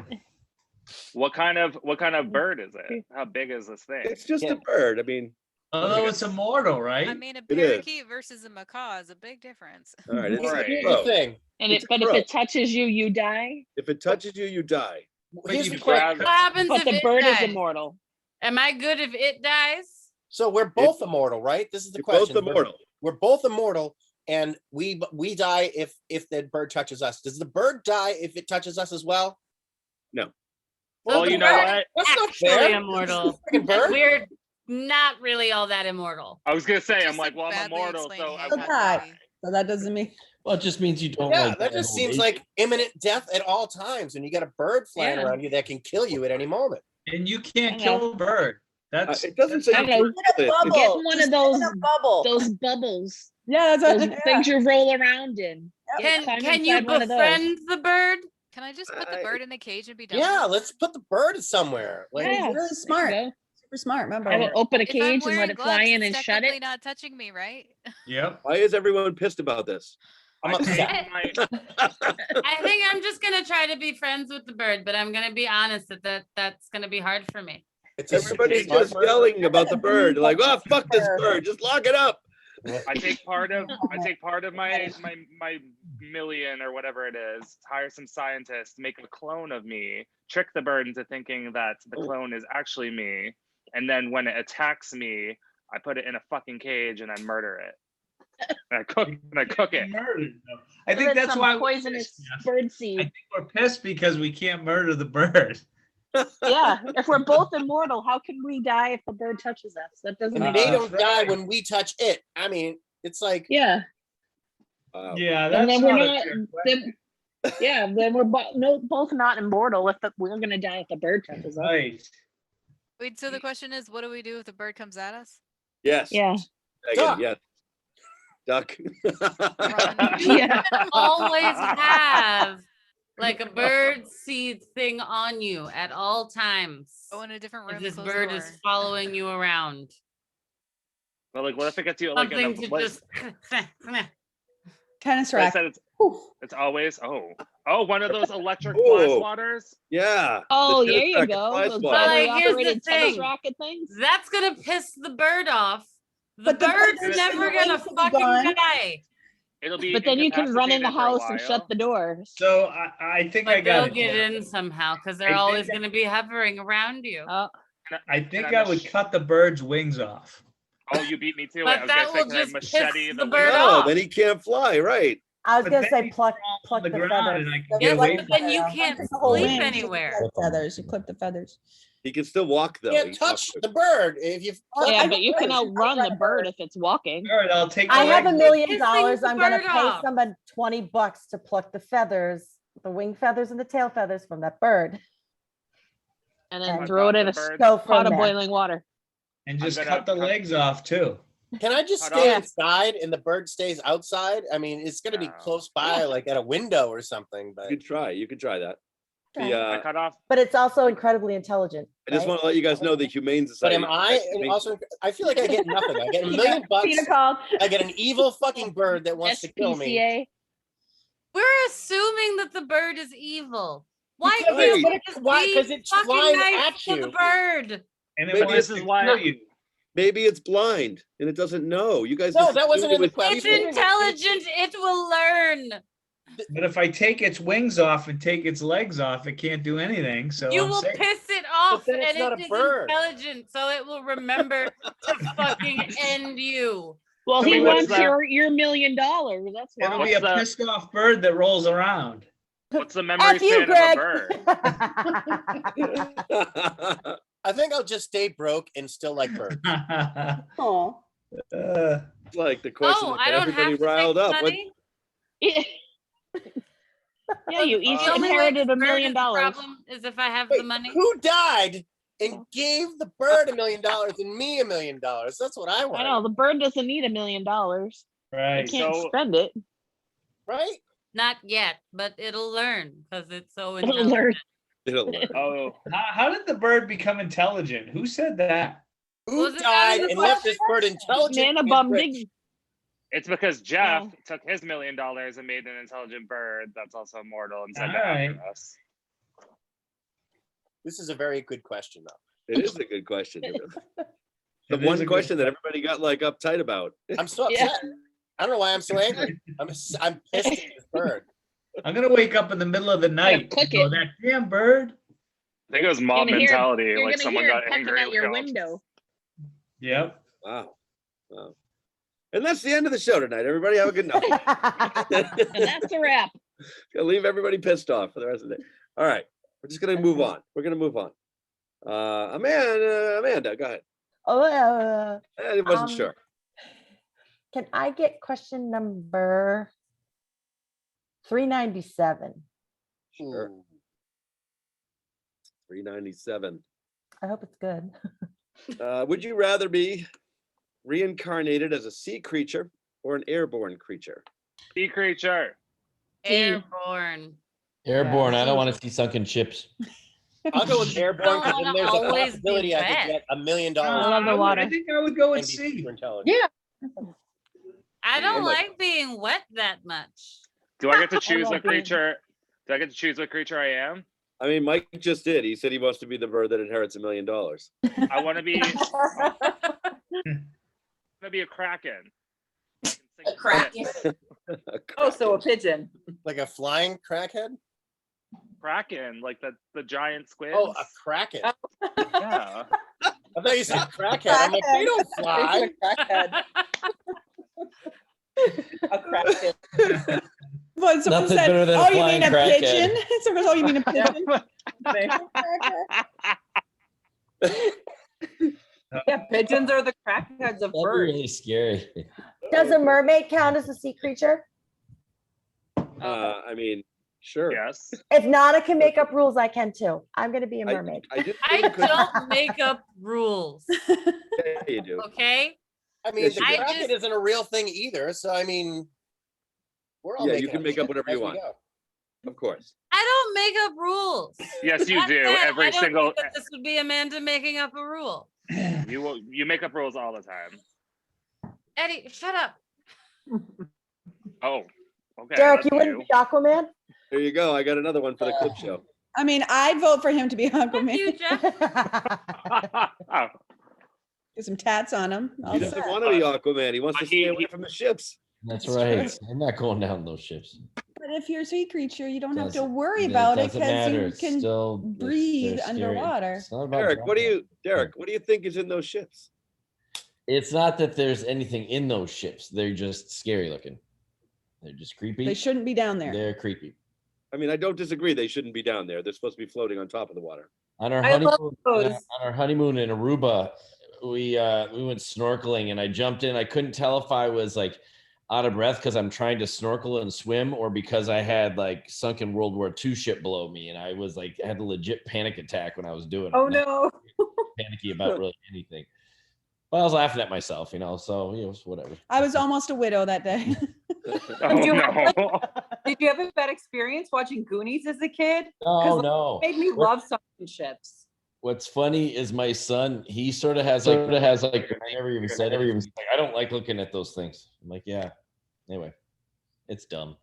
S4: What kind of bird is it? How big is this thing?
S1: It's just a bird. I mean,
S6: Although it's immortal, right?
S5: I mean, a
S1: It is.
S5: parakeet versus a macaw is a big difference.
S1: all right. It's
S10: Here's
S1: a
S4: Right.
S10: the
S1: crow.
S10: thing.
S7: And
S1: It's
S7: it,
S1: a
S7: but if
S1: crow.
S7: it touches you, you die.
S1: If it touches you, you die.
S10: Here's
S6: you
S10: the
S6: grab
S10: question.
S3: What happens
S7: But
S3: if
S7: the
S3: it
S7: bird is
S3: dies?
S7: immortal.
S3: Am I good if it dies?
S10: So we're both immortal, right? This is the
S1: You're
S10: question.
S1: both immortal.
S10: We're both immortal, and we die if the bird touches us. Does the bird die if it touches us as well?
S1: No.
S10: Well,
S4: Well, you
S10: the
S4: know
S10: bird-
S4: what?
S10: That's not
S3: Actually
S10: fair.
S3: immortal.
S10: Freaking
S3: And
S10: bird.
S3: we're not really all that immortal.
S4: I was gonna say,
S5: Just
S4: I'm like,
S5: a
S4: well, I'm
S5: badly
S4: immortal,
S5: explained
S4: so I
S5: hand
S4: won't
S5: movie.
S4: die.
S9: So that doesn't mean.
S8: Well, it just means you don't
S10: Yeah,
S8: like.
S10: that
S8: die
S10: just
S8: of
S10: seems
S8: old
S10: like
S8: age.
S10: imminent death at all times, and you got a bird flying
S7: Yeah.
S10: around you that can kill you at any moment.
S6: And you can't
S7: I
S6: kill a bird. That's
S1: It doesn't say
S7: I
S1: you
S7: know.
S1: can't kill it.
S2: Bubble.
S7: Get one
S2: Just
S7: of those
S2: get a bubble.
S7: those bubbles.
S9: Yeah, that's
S7: Those
S9: what,
S7: things you roll around in.
S3: Can
S7: Climb
S3: you
S7: inside one of those.
S3: befriend the bird?
S5: Can I just put the
S1: I-
S5: bird in a cage and be done?
S10: Yeah,
S5: with it?
S10: let's put the bird somewhere. Like,
S7: Yeah.
S9: He's really smart.
S7: There you
S9: Super smart. Remember.
S7: go. Have it open a
S5: If I'm
S7: cage and
S5: wearing
S7: let it
S5: gloves,
S7: fly in
S5: it's
S7: and shut
S5: technically
S7: it.
S5: not touching me, right?
S6: Yep.
S1: Why is everyone pissed about this?
S10: I'm
S4: I think
S10: upset.
S3: I think I'm just gonna try to be friends with the bird, but I'm gonna be honest that's gonna be hard for me.
S10: It's a
S1: Everybody's
S10: smart
S1: just
S10: bird.
S1: yelling about the bird. Like, oh, fuck this bird. Just lock it up.
S4: I take part of my million or whatever it is, hire some scientists, make a clone of me, trick the bird into thinking that the clone is actually me, and then when it attacks me, I put it in a fucking cage and I murder it. And I cook it.
S6: Murdered, though. I
S7: Give
S6: think
S7: it
S6: that's
S7: some
S6: why we're
S7: poisonous
S6: pissed, Jeff.
S7: bird
S6: I
S7: seed.
S6: think we're pissed because we can't murder the bird.
S7: Yeah, if we're both immortal, how can we die if the bird touches us? That doesn't
S10: And
S7: make
S10: they
S7: sense.
S10: don't die when we touch it. I mean, it's like,
S7: Yeah,
S1: Wow.
S6: Yeah,
S7: and
S6: that's
S7: then we're
S6: not a
S7: not.
S6: fair question.
S7: Then we're both not immortal if we're gonna die if the bird touches us.
S6: Right.
S5: Wait, so the question is, what do we do if the bird comes at us?
S1: Yes.
S7: Yeah.
S1: Megan, yes. Duck.
S5: Run.
S7: Yeah.
S3: Always have like a bird seed thing on you at all times.
S5: Go in a different
S3: If
S5: room.
S3: this
S5: close the
S3: bird
S5: door.
S3: is following you around.
S4: But like, what if it gets you like in
S3: Something
S4: the
S3: to
S4: what-
S3: just
S9: Tennis
S4: I
S9: racket.
S4: said it's always one of those electric
S1: Whoa.
S4: fly swatters.
S1: Yeah.
S7: Oh,
S1: the
S7: there
S1: tennis
S7: you
S1: racket
S7: go.
S1: fly
S7: Those
S1: swatter.
S7: battery
S3: Like, here's the
S7: operated tennis
S3: thing.
S7: racket things.
S3: That's gonna piss the bird off. The
S9: But the
S3: bird's
S9: feathers
S3: never
S9: and the
S3: gonna
S9: wings will be
S3: fucking
S9: gone.
S3: die.
S4: It'll be.
S7: But then you can run in the
S4: incapacitated for a
S7: house and shut
S4: while.
S7: the doors.
S6: So I think I
S3: But
S6: got
S3: they'll
S6: it.
S3: get
S6: Jeff.
S3: in somehow because
S6: I
S3: they're
S6: think
S3: always
S6: that-
S3: gonna be hovering around you.
S7: Oh,
S6: I think
S4: And
S6: I
S4: I'm
S6: would cut the bird's wings off.
S4: Oh, you beat me to it.
S3: But
S4: I was
S3: that
S4: gonna say,
S3: will
S4: can I
S3: just
S4: machete
S3: piss
S4: the
S3: the bird
S4: wing?
S1: No,
S3: off.
S1: then he can't fly, right?
S2: I was
S6: But
S2: gonna
S6: then
S2: say
S6: you
S2: pluck
S6: on the
S2: the
S6: ground
S2: feathers.
S6: and I can
S2: Yeah,
S6: get
S3: Yes,
S6: away
S3: but
S6: from
S3: then you
S2: Don't
S3: can't
S2: take the whole
S3: sleep
S2: wing.
S3: anywhere.
S9: Clip feathers. You clip the feathers.
S1: He can still walk though.
S10: you
S1: He
S10: can't
S1: can
S10: touch
S1: walk
S10: the bird if you.
S7: yeah, but you can outrun the bird if it's walking.
S6: All right, I'll take
S2: I
S6: the
S2: have
S6: legs
S2: $1
S6: off.
S2: million.
S3: Pissing the
S2: I'm gonna
S3: bird
S2: pay
S3: off.
S2: someone $20 to pluck the feathers, the wing feathers and the tail feathers from that bird.
S7: And then
S2: And
S7: throw it in a
S4: bird.
S2: Go
S7: pot
S2: from
S7: of
S2: there.
S7: boiling water.
S6: And just
S4: gonna
S6: cut the
S4: cut-
S6: legs off too.
S10: Can I just
S4: Cut
S10: stay
S4: off.
S10: inside and the bird stays outside? I mean, it's gonna be
S4: No.
S10: close by, like at a window or something. But
S1: You could try. You could try that.
S2: Right.
S1: The,
S4: I cut off.
S2: But it's also incredibly intelligent.
S1: I just
S2: right?
S1: want to let you guys know the Humane
S10: but
S1: Society.
S10: am I and also? I feel like I get nothing. I get $1 million bucks.
S7: Peter called.
S10: I get an evil fucking bird that wants to kill me.
S7: SPCA.
S3: We're assuming that the bird is evil. Why
S10: Because
S3: can't
S10: it's-
S3: we just
S10: why?
S3: be
S10: 'Cause it's
S3: fucking
S10: flying
S3: nice
S10: at
S3: to the
S10: you.
S3: bird?
S6: And
S1: Maybe
S6: it wants
S4: this is
S6: to
S4: why-
S6: kill you.
S1: Maybe it's blind and it doesn't know. You guys.
S10: No,
S1: just
S10: that wasn't
S1: assumed
S10: in
S1: it
S10: the
S1: was
S10: question.
S3: It's
S1: people.
S3: intelligent. It will learn.
S6: But if I take its wings off and take its legs off, it can't do anything. So
S3: You
S6: I'm
S3: will
S6: safe.
S3: piss it off,
S10: then it's
S3: and
S10: not
S3: it
S10: a
S3: is
S10: bird.
S3: intelligent, so it will remember to fucking end you.
S7: Well,
S4: So
S7: he
S4: wait, what's
S7: wants
S4: that?
S7: your $1 million. That's
S6: It'll
S7: why.
S6: be a
S4: What's that?
S6: pissed off bird that rolls around.
S4: What's the memory
S2: F you,
S4: span of a
S2: Greg.
S4: bird?
S10: I think I'll just stay broke and still like birds.
S7: Oh.
S1: It's like the question
S3: Oh,
S1: that
S3: I
S1: got
S3: don't
S1: everybody
S3: have to
S1: riled
S3: take
S1: up. What,
S3: money.
S7: Yeah, you each
S3: The only way
S7: inherited
S3: this
S7: $1
S3: bird
S7: million.
S3: is a problem is if I have
S10: Wait,
S3: the money.
S10: who died and gave the bird $1 million and me $1 million? That's what I want.
S7: I know the bird doesn't need $1 million. You
S6: Right.
S7: can't
S4: So-
S7: spend it.
S10: Right?
S3: Not yet, but it'll learn because it's so
S7: It'll
S3: intelligent.
S7: learn.
S1: it'll learn.
S4: Oh,
S6: How did the bird become intelligent? Who said that?
S10: Who
S3: Was it
S10: died
S3: not
S10: and
S3: a
S10: left this bird intelligent?
S7: Nana
S10: and
S7: bum
S10: rich?
S7: dig.
S4: it's because Jeff
S7: No.
S4: took his $1 million and made an intelligent bird that's also immortal and sent
S6: All
S4: it
S6: right.
S4: after us.
S10: This is a very good question, though.
S1: It is a good question. The
S6: It is
S1: one
S6: a good
S1: question that everybody got like uptight about.
S10: I'm so
S7: Yeah.
S10: upset. I don't know why I'm so angry. I'm pissed at this bird.
S6: I'm gonna wake up in the middle of the night
S7: click
S6: and go,
S7: it.
S6: that damn bird.
S4: I think it was mob
S7: You're gonna hear-
S4: mentality.
S7: You're
S4: Like
S7: gonna
S4: someone
S7: hear
S4: got
S7: it pecking
S4: angry.
S7: at your
S4: and killed.
S7: window.
S6: Yep.
S1: Wow. Wow. And that's the end of the show tonight. Everybody have a good night.
S7: And that's a wrap.
S1: Gonna leave everybody pissed off for the rest of the day. All right. We're just gonna move on. We're gonna move on. Amanda, go ahead.
S2: Oh,
S1: I wasn't
S2: Um,
S1: sure.
S2: can I get question number 397?
S1: Sure.
S10: Ooh.
S1: 397.
S2: I hope it's good.
S1: Would you rather be reincarnated as a sea creature or an airborne creature?
S4: Sea creature.
S3: Airborne.
S8: Airborne. I don't want to see sunken ships.
S10: I'll go with airborne
S3: don't
S10: because
S3: wanna
S10: then there's a
S3: always be
S10: possibility I
S3: wet.
S10: could get $1 million.
S7: I love the
S6: I
S7: water.
S6: think I would go with
S10: and be
S6: C.
S10: super intelligent.
S7: Yeah.
S3: I don't
S1: like-
S3: like being wet that much.
S4: Do I get to choose
S7: love
S4: what
S7: being-
S4: creature? Do I get to choose what creature I am?
S1: I mean, Mike just did. He said he wants to be the bird that inherits $1 million.
S4: I want to be. Maybe a kraken.
S11: A kraken. Oh, so a pigeon.
S10: Like a flying crackhead?
S4: Kraken, like the giant squid.
S10: Oh, a kraken.
S4: yeah.
S10: I thought you said crackhead. I'm like, they don't fly.
S11: A crackhead. A kraken.
S9: But someone
S8: Nothing
S9: said,
S8: better than a
S9: "Oh, you mean
S8: flying
S9: a
S8: crackhead."
S9: pigeon?" Someone goes, "Oh, you mean a pigeon?"
S11: Yeah, pigeons are the crackheads of
S8: That'd be
S11: birds.
S8: really scary.
S2: Does a mermaid count as a sea creature?
S1: I mean, sure.
S4: Yes.
S2: If Nana can make up rules, I can too. I'm gonna be a mermaid.
S1: I did.
S3: I don't make up rules.
S1: Yeah, you do.
S3: Okay.
S10: I mean,
S1: Yes,
S10: the
S1: you do.
S10: kraken isn't a real thing either. So, I mean, we're all
S1: Yeah, you
S10: making
S1: can make up whatever
S10: as
S1: you
S10: we
S1: want.
S10: go.
S1: Of course.
S3: I don't make up rules.
S4: Yes, you
S3: That
S4: do.
S3: said,
S4: Every
S3: I don't
S4: single.
S3: think that this would be Amanda making up a rule.
S4: You make up rules all the time.
S3: Eddie, shut up.
S4: Oh. Okay.
S2: Derek,
S4: that's
S2: you wouldn't
S4: new.
S2: be Aquaman?
S1: There you go. I got another one for the clip show.
S9: I mean, I'd vote for him to be
S3: Fuck you,
S9: Aquaman.
S3: Jeff.
S4: Oh,
S9: Get some tats on him.
S1: He
S9: All
S1: doesn't
S9: set.
S1: want to be Aquaman. He wants to
S4: But he-
S1: stay away from the ships.
S8: That's
S9: It's
S8: right. I'm not going down those ships.
S9: But if you're a sea creature, you don't have to
S8: Doesn't-
S9: worry
S8: it
S9: about it
S8: doesn't
S9: because
S8: matter.
S9: you
S8: It's
S9: can
S8: still,
S9: breathe
S8: they're scary.
S9: underwater.
S8: It's not about
S1: Derek, what do
S8: drama.
S1: you, Derek? What do you think is in those ships?
S8: It's not that there's anything in those ships. They're just scary looking. They're just creepy.
S9: They shouldn't be down there.
S8: They're creepy.
S1: I mean, I don't disagree. They shouldn't be down there. They're supposed to be floating on top of the water.
S8: On our
S11: I love
S8: honeymoon,
S11: those.
S8: on our honeymoon in Aruba, we went snorkeling and I jumped in. I couldn't tell if I was like out of breath because I'm trying to snorkel and swim, or because I had like sunken World War II ship below me, and I was like had a legit panic attack when I was doing it.
S11: Oh
S8: Not
S11: no.
S8: panicky about really anything. But I was laughing at myself, so it's whatever.
S9: I was almost a widow that day.
S4: oh
S11: you-
S4: no.
S11: Did you have a bad experience watching Goonies as a kid?
S8: Oh no.
S11: It made me love sunken ships.
S8: What's funny is my son, he sort of has like I never even said it. He's like, I don't like looking at those things. I'm like, yeah. Anyway, it's dumb.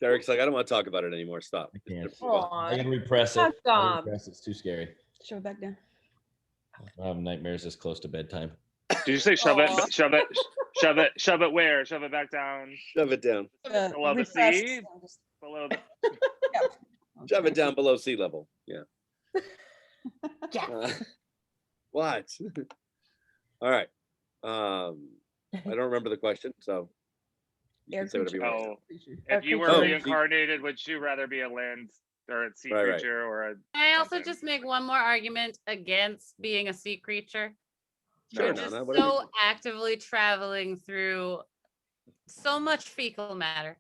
S1: Derek's like, I don't want to talk about it anymore. Stop.
S8: I can't.
S7: Aw.
S8: I can repress it.
S7: Fuck
S8: I can
S7: Dom.
S8: repress it. It's too scary.
S9: Show it back down.
S8: I have nightmares this close to bedtime.
S4: Did you say shove
S7: Aw.
S4: it? Shove it? Shove it? Shove it where? Shove it back down
S1: Shove it down.
S4: below the
S9: Repress.
S4: sea? Below the.
S1: Shove it down below sea level. Yeah.
S2: Yeah.
S1: What? All right. I don't remember the question, so you
S9: Air
S1: can say whatever you want.
S4: Oh,
S9: Creature.
S4: if you were
S1: Oh,
S4: reincarnated, would you rather be a land or a sea
S1: Right, right.
S4: creature or a?
S3: I also
S4: something?
S3: just make one more argument against being a sea creature.
S1: Sure,
S3: You're
S1: Nana,
S3: just
S1: whatever you
S3: so actively traveling through so much fecal matter.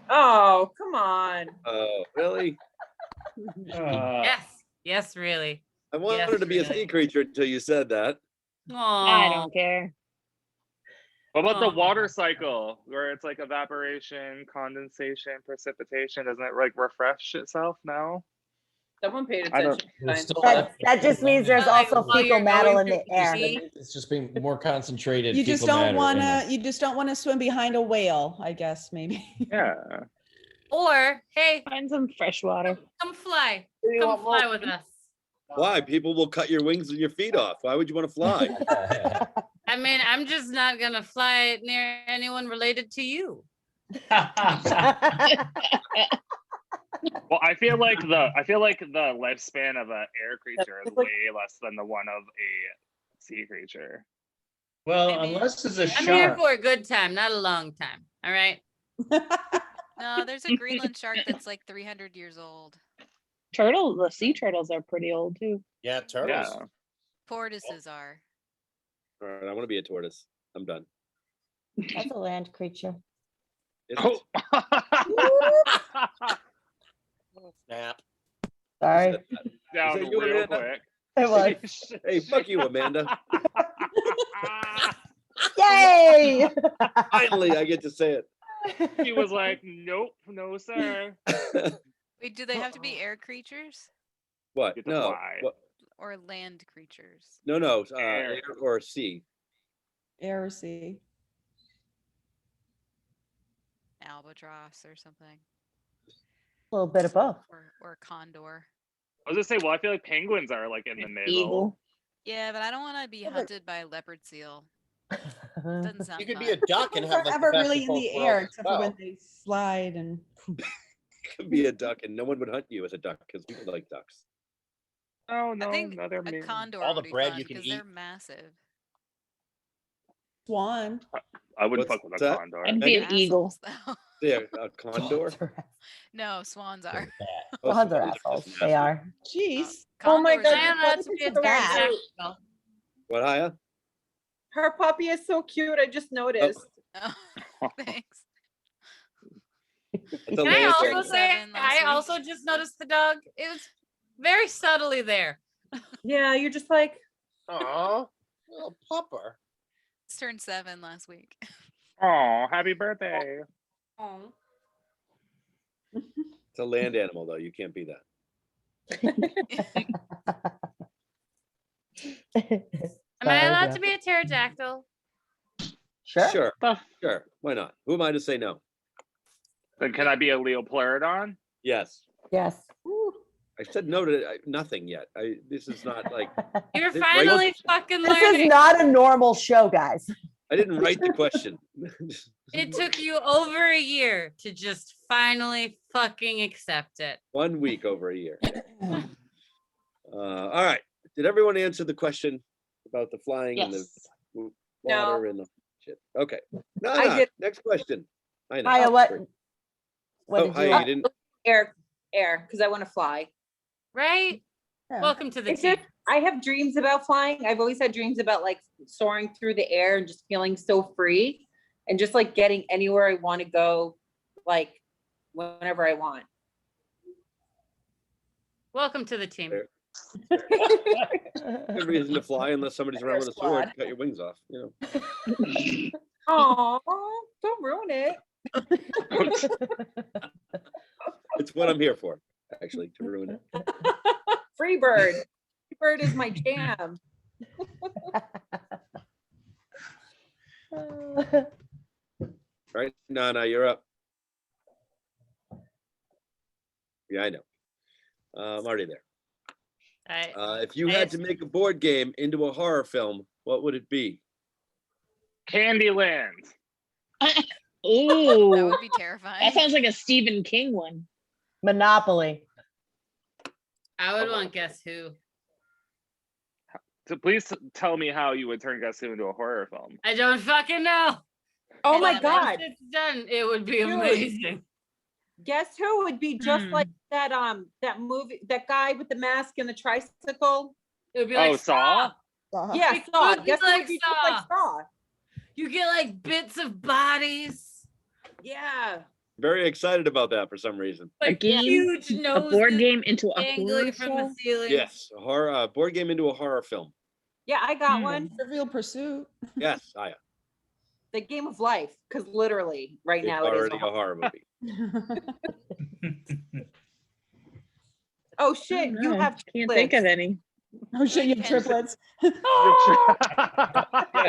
S7: Oh, come on.
S1: Oh, really?
S3: Yes, yes, really.
S1: I wanted
S3: Yes,
S1: to be a
S3: really.
S1: sea creature until you said that.
S7: I
S3: Aw.
S7: don't care.
S4: What about the
S3: Aw.
S4: water cycle, where it's like evaporation, condensation, precipitation? Doesn't it like refresh itself now?
S7: Someone paid
S4: I don't-
S7: attention.
S8: We're
S7: Fine.
S8: still
S2: That just means there's
S3: Well, like,
S2: also
S3: while
S2: fecal
S3: you're
S2: matter
S3: going
S2: in the
S3: through
S2: air.
S3: pee,
S8: It's just being more concentrated.
S9: You just
S8: fecal
S9: don't
S8: matter
S9: want
S8: in
S9: to.
S8: the-
S9: You just don't want to swim behind a whale, I guess maybe.
S4: Yeah.
S3: or hey,
S7: Find some fresh water.
S3: come fly.
S10: You
S3: Come
S10: want more?
S3: fly with us.
S1: Why? People will cut your wings and your feet off. Why would you want to fly?
S3: I mean, I'm just not gonna fly near anyone related to you.
S4: Well, I feel like the lifespan of an air creature is way less than the one of a sea creature.
S6: Well,
S3: I mean,
S6: unless it's a
S3: I'm here
S6: shark.
S3: for a good time, not a long time. All right.
S5: No, there's a Greenland shark that's like 300 years old.
S7: Turtles, the sea turtles are pretty old too.
S10: Yeah, turtles.
S4: Yeah.
S5: Tortoises are.
S1: All right, I want to be a tortoise. I'm done.
S2: That's a land creature.
S1: Is
S4: Oh.
S10: Snap.
S2: Sorry.
S1: it?
S4: Down
S1: Is that you,
S4: real
S1: Amanda?
S4: quick.
S2: It was.
S1: Hey, fuck you, Amanda.
S2: Yay!
S1: Finally, I get to say it.
S4: He was like, "Nope, no sir."
S5: Wait, do they have to be air creatures
S1: What?
S4: Get to
S1: No.
S4: fly.
S1: What?
S5: or land creatures?
S1: No.
S4: Air.
S1: Air or sea.
S9: Air or sea.
S5: Albatross or something,
S2: A little bit of both.
S5: or condor.
S4: I was gonna say, well, I feel like penguins are like in the middle.
S7: Eagle.
S5: Yeah, but I don't want to be
S2: Yeah, but-
S5: hunted by a leopard seal. Doesn't sound
S10: You could
S5: fun.
S10: be a duck and have like
S9: Ever
S10: the best
S9: really
S10: of
S9: in the
S10: both
S9: air,
S10: worlds as
S9: except for when
S10: well.
S9: they slide and.
S1: Could be a duck, and no one would hunt you as a duck because people like ducks.
S4: Oh no,
S5: I think
S4: no, they're
S5: a
S4: mean.
S5: condor
S10: All
S5: would
S10: the
S5: be
S10: bread
S5: fun
S10: you can
S5: because they're
S10: eat.
S5: massive.
S9: Swan.
S4: I wouldn't
S1: What's
S4: fuck with a
S1: that?
S4: condor.
S7: I'd be an
S1: Megan?
S7: eagle.
S5: Assholes, though.
S1: Yeah, a condor.
S5: No, swans are.
S1: Oh,
S2: Swans are
S1: swans
S2: assholes.
S1: just
S2: They
S1: nasty.
S2: are.
S9: Jeez.
S7: Oh my
S5: Condors
S7: God,
S3: I am
S5: are-
S3: allowed to be a
S9: Look at that.
S3: pterodactyl.
S1: What, Haya?
S7: Her puppy is so cute. I just noticed.
S5: Oh, thanks.
S1: That's a
S3: Can I
S1: land
S3: also
S1: animal.
S3: say,
S5: 7 last
S3: I
S5: week.
S3: also just noticed the dog. It was very subtly there.
S7: Yeah, you're just like,
S10: Aw, little pupper.
S5: It's turned 7 last week.
S4: Oh, happy birthday!
S7: oh.
S1: It's a land animal, though. You can't be that.
S3: Am I allowed to be a pterodactyl?
S2: Sure.
S1: Sure.
S4: Huh.
S1: Sure. Why not? Who am I to say no?
S4: Then can I be a Leopleurodon?
S1: Yes.
S2: Yes.
S1: I said no to nothing yet. This is not like
S3: You're
S1: This- right?
S3: finally fucking
S2: This
S3: learning.
S2: is not a normal show, guys.
S1: I didn't write the question.
S3: It took you over a year to just finally fucking accept it.
S1: 1 week over a year. All right. Did everyone answer the question about the flying and the
S7: Yes.
S1: water and the shit? Okay. No,
S7: I did.
S1: Next question. I know.
S2: Haya, what?
S1: Great.
S2: What
S1: Oh,
S2: did
S1: Haya,
S2: you?
S1: you didn't.
S11: Air, because I want to fly.
S3: Right?
S2: Yeah.
S3: Welcome to the
S11: It's
S3: team.
S11: just, I have dreams about flying. I've always had dreams about like soaring through the air and just feeling so free and just like getting anywhere I want to go, like whenever I want.
S3: Welcome to the team.
S1: There. Good reason to fly unless somebody's around with a sword to cut your wings off. You know.
S11: Oh, don't ruin it.
S1: It's what I'm here for, actually, to ruin it.
S11: Free bird. Free bird is my jam.
S1: Right? No, you're up. Yeah, I know. I'm already there.
S3: I,
S1: If you had to make a board game into a horror film, what would it be?
S4: Candyland.
S5: That
S7: Ooh,
S5: would be terrifying.
S7: that sounds like a Stephen King one.
S2: Monopoly.
S3: I would want Guess Who.
S4: So please tell me how you would turn Guess Who into a horror film.
S3: I don't fucking know.
S13: Oh my
S3: But
S13: God.
S3: once it's done, it would be
S13: Dude.
S3: amazing.
S13: Guess who would be just like that movie, that guy with the mask and the tricycle?
S3: It would be
S4: Oh,
S3: like
S4: Saw?
S13: Yeah,
S3: It
S13: Saw.
S3: could be
S13: Guess who
S3: like
S13: would be just like Saw?
S3: You get like bits of bodies,
S13: Yeah.
S1: Very excited about that for some reason.
S7: A
S3: like
S7: game,
S3: huge
S7: a
S3: noses
S7: board game into a
S3: dangling
S7: horror
S3: from the
S7: film.
S3: ceiling.
S1: Yes, a horror board game into a horror film.
S13: Yeah, I got one.
S9: Trivial Pursuit.
S1: Yes, Chaya.
S13: The Game of Life, because literally right
S1: It's
S13: now it is.
S1: already a horror movie.
S13: Oh shit, you have
S7: Can't think of any.
S9: Oh shit, you have triplets.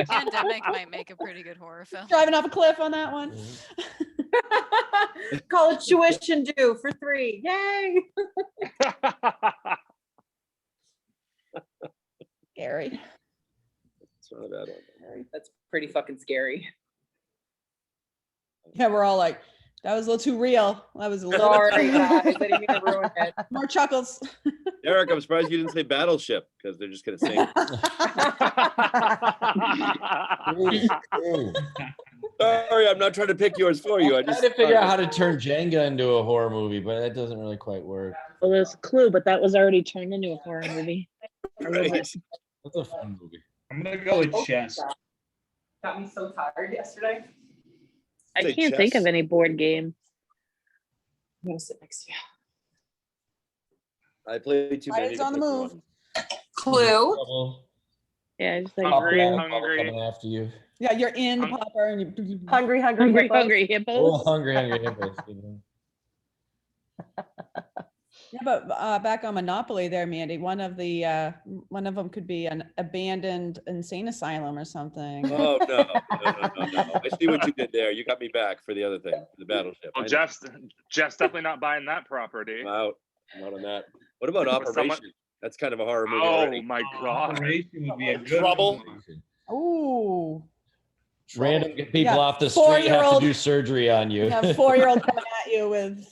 S5: Pandemic might make a pretty good horror film.
S9: Driving off a cliff on that one.
S13: college tuition due for 3. Yay!
S9: Scary.
S1: It's not a bad one.
S11: That's pretty fucking scary.
S9: Yeah, we're all like, that was a little too real. That was a little
S11: Sorry, guys. I didn't mean to ruin it.
S9: more chuckles.
S1: Eric, I'm surprised you didn't say Battleship because they're just gonna sing. Sorry, I'm not trying to pick yours for you. I
S8: I
S1: just
S8: tried to figure out how to turn Jenga into a horror movie, but that doesn't really quite work.
S7: Well, there's a clue, but that was already turned into a horror movie.
S1: Right.
S8: That's a fun movie.
S6: I'm gonna go with chess.
S11: Got me so tired yesterday.
S7: I
S1: Say
S7: can't think
S1: chess.
S7: of any board game.
S11: I'm gonna sit next to you.
S1: I played too many.
S9: It's
S1: to
S9: on the
S1: pick
S9: move.
S1: one.
S11: Clue.
S8: Trouble.
S7: Yeah, I just like
S4: Hungry,
S7: Clue.
S4: hungry.
S8: Coming after you.
S9: Yeah, you're in the
S4: Hung-
S9: popper and you.
S2: Hungry, hungry,
S7: Hungry,
S2: hippos.
S7: hungry
S8: Oh,
S7: hippos.
S8: hungry hippos.
S9: Yeah, but back on Monopoly there, Mandy, one of them could be an abandoned insane asylum or something.
S1: Oh no. I see what you did there. You got me back for the other thing, the Battleship.
S4: Well,
S1: I know.
S4: Jeff's definitely not buying that property.
S1: I'm out. I'm out on that. What about
S4: Was
S1: Operation?
S4: someone-
S1: That's kind of a horror movie
S4: Oh
S1: already.
S4: my god.
S6: Operation would be a good
S1: Trouble.
S6: one.
S9: Ooh.
S8: Random people
S9: Yeah,
S8: off the street have to
S9: 4-year-old
S8: do surgery on you.
S9: Yeah, 4-year-old coming at you with.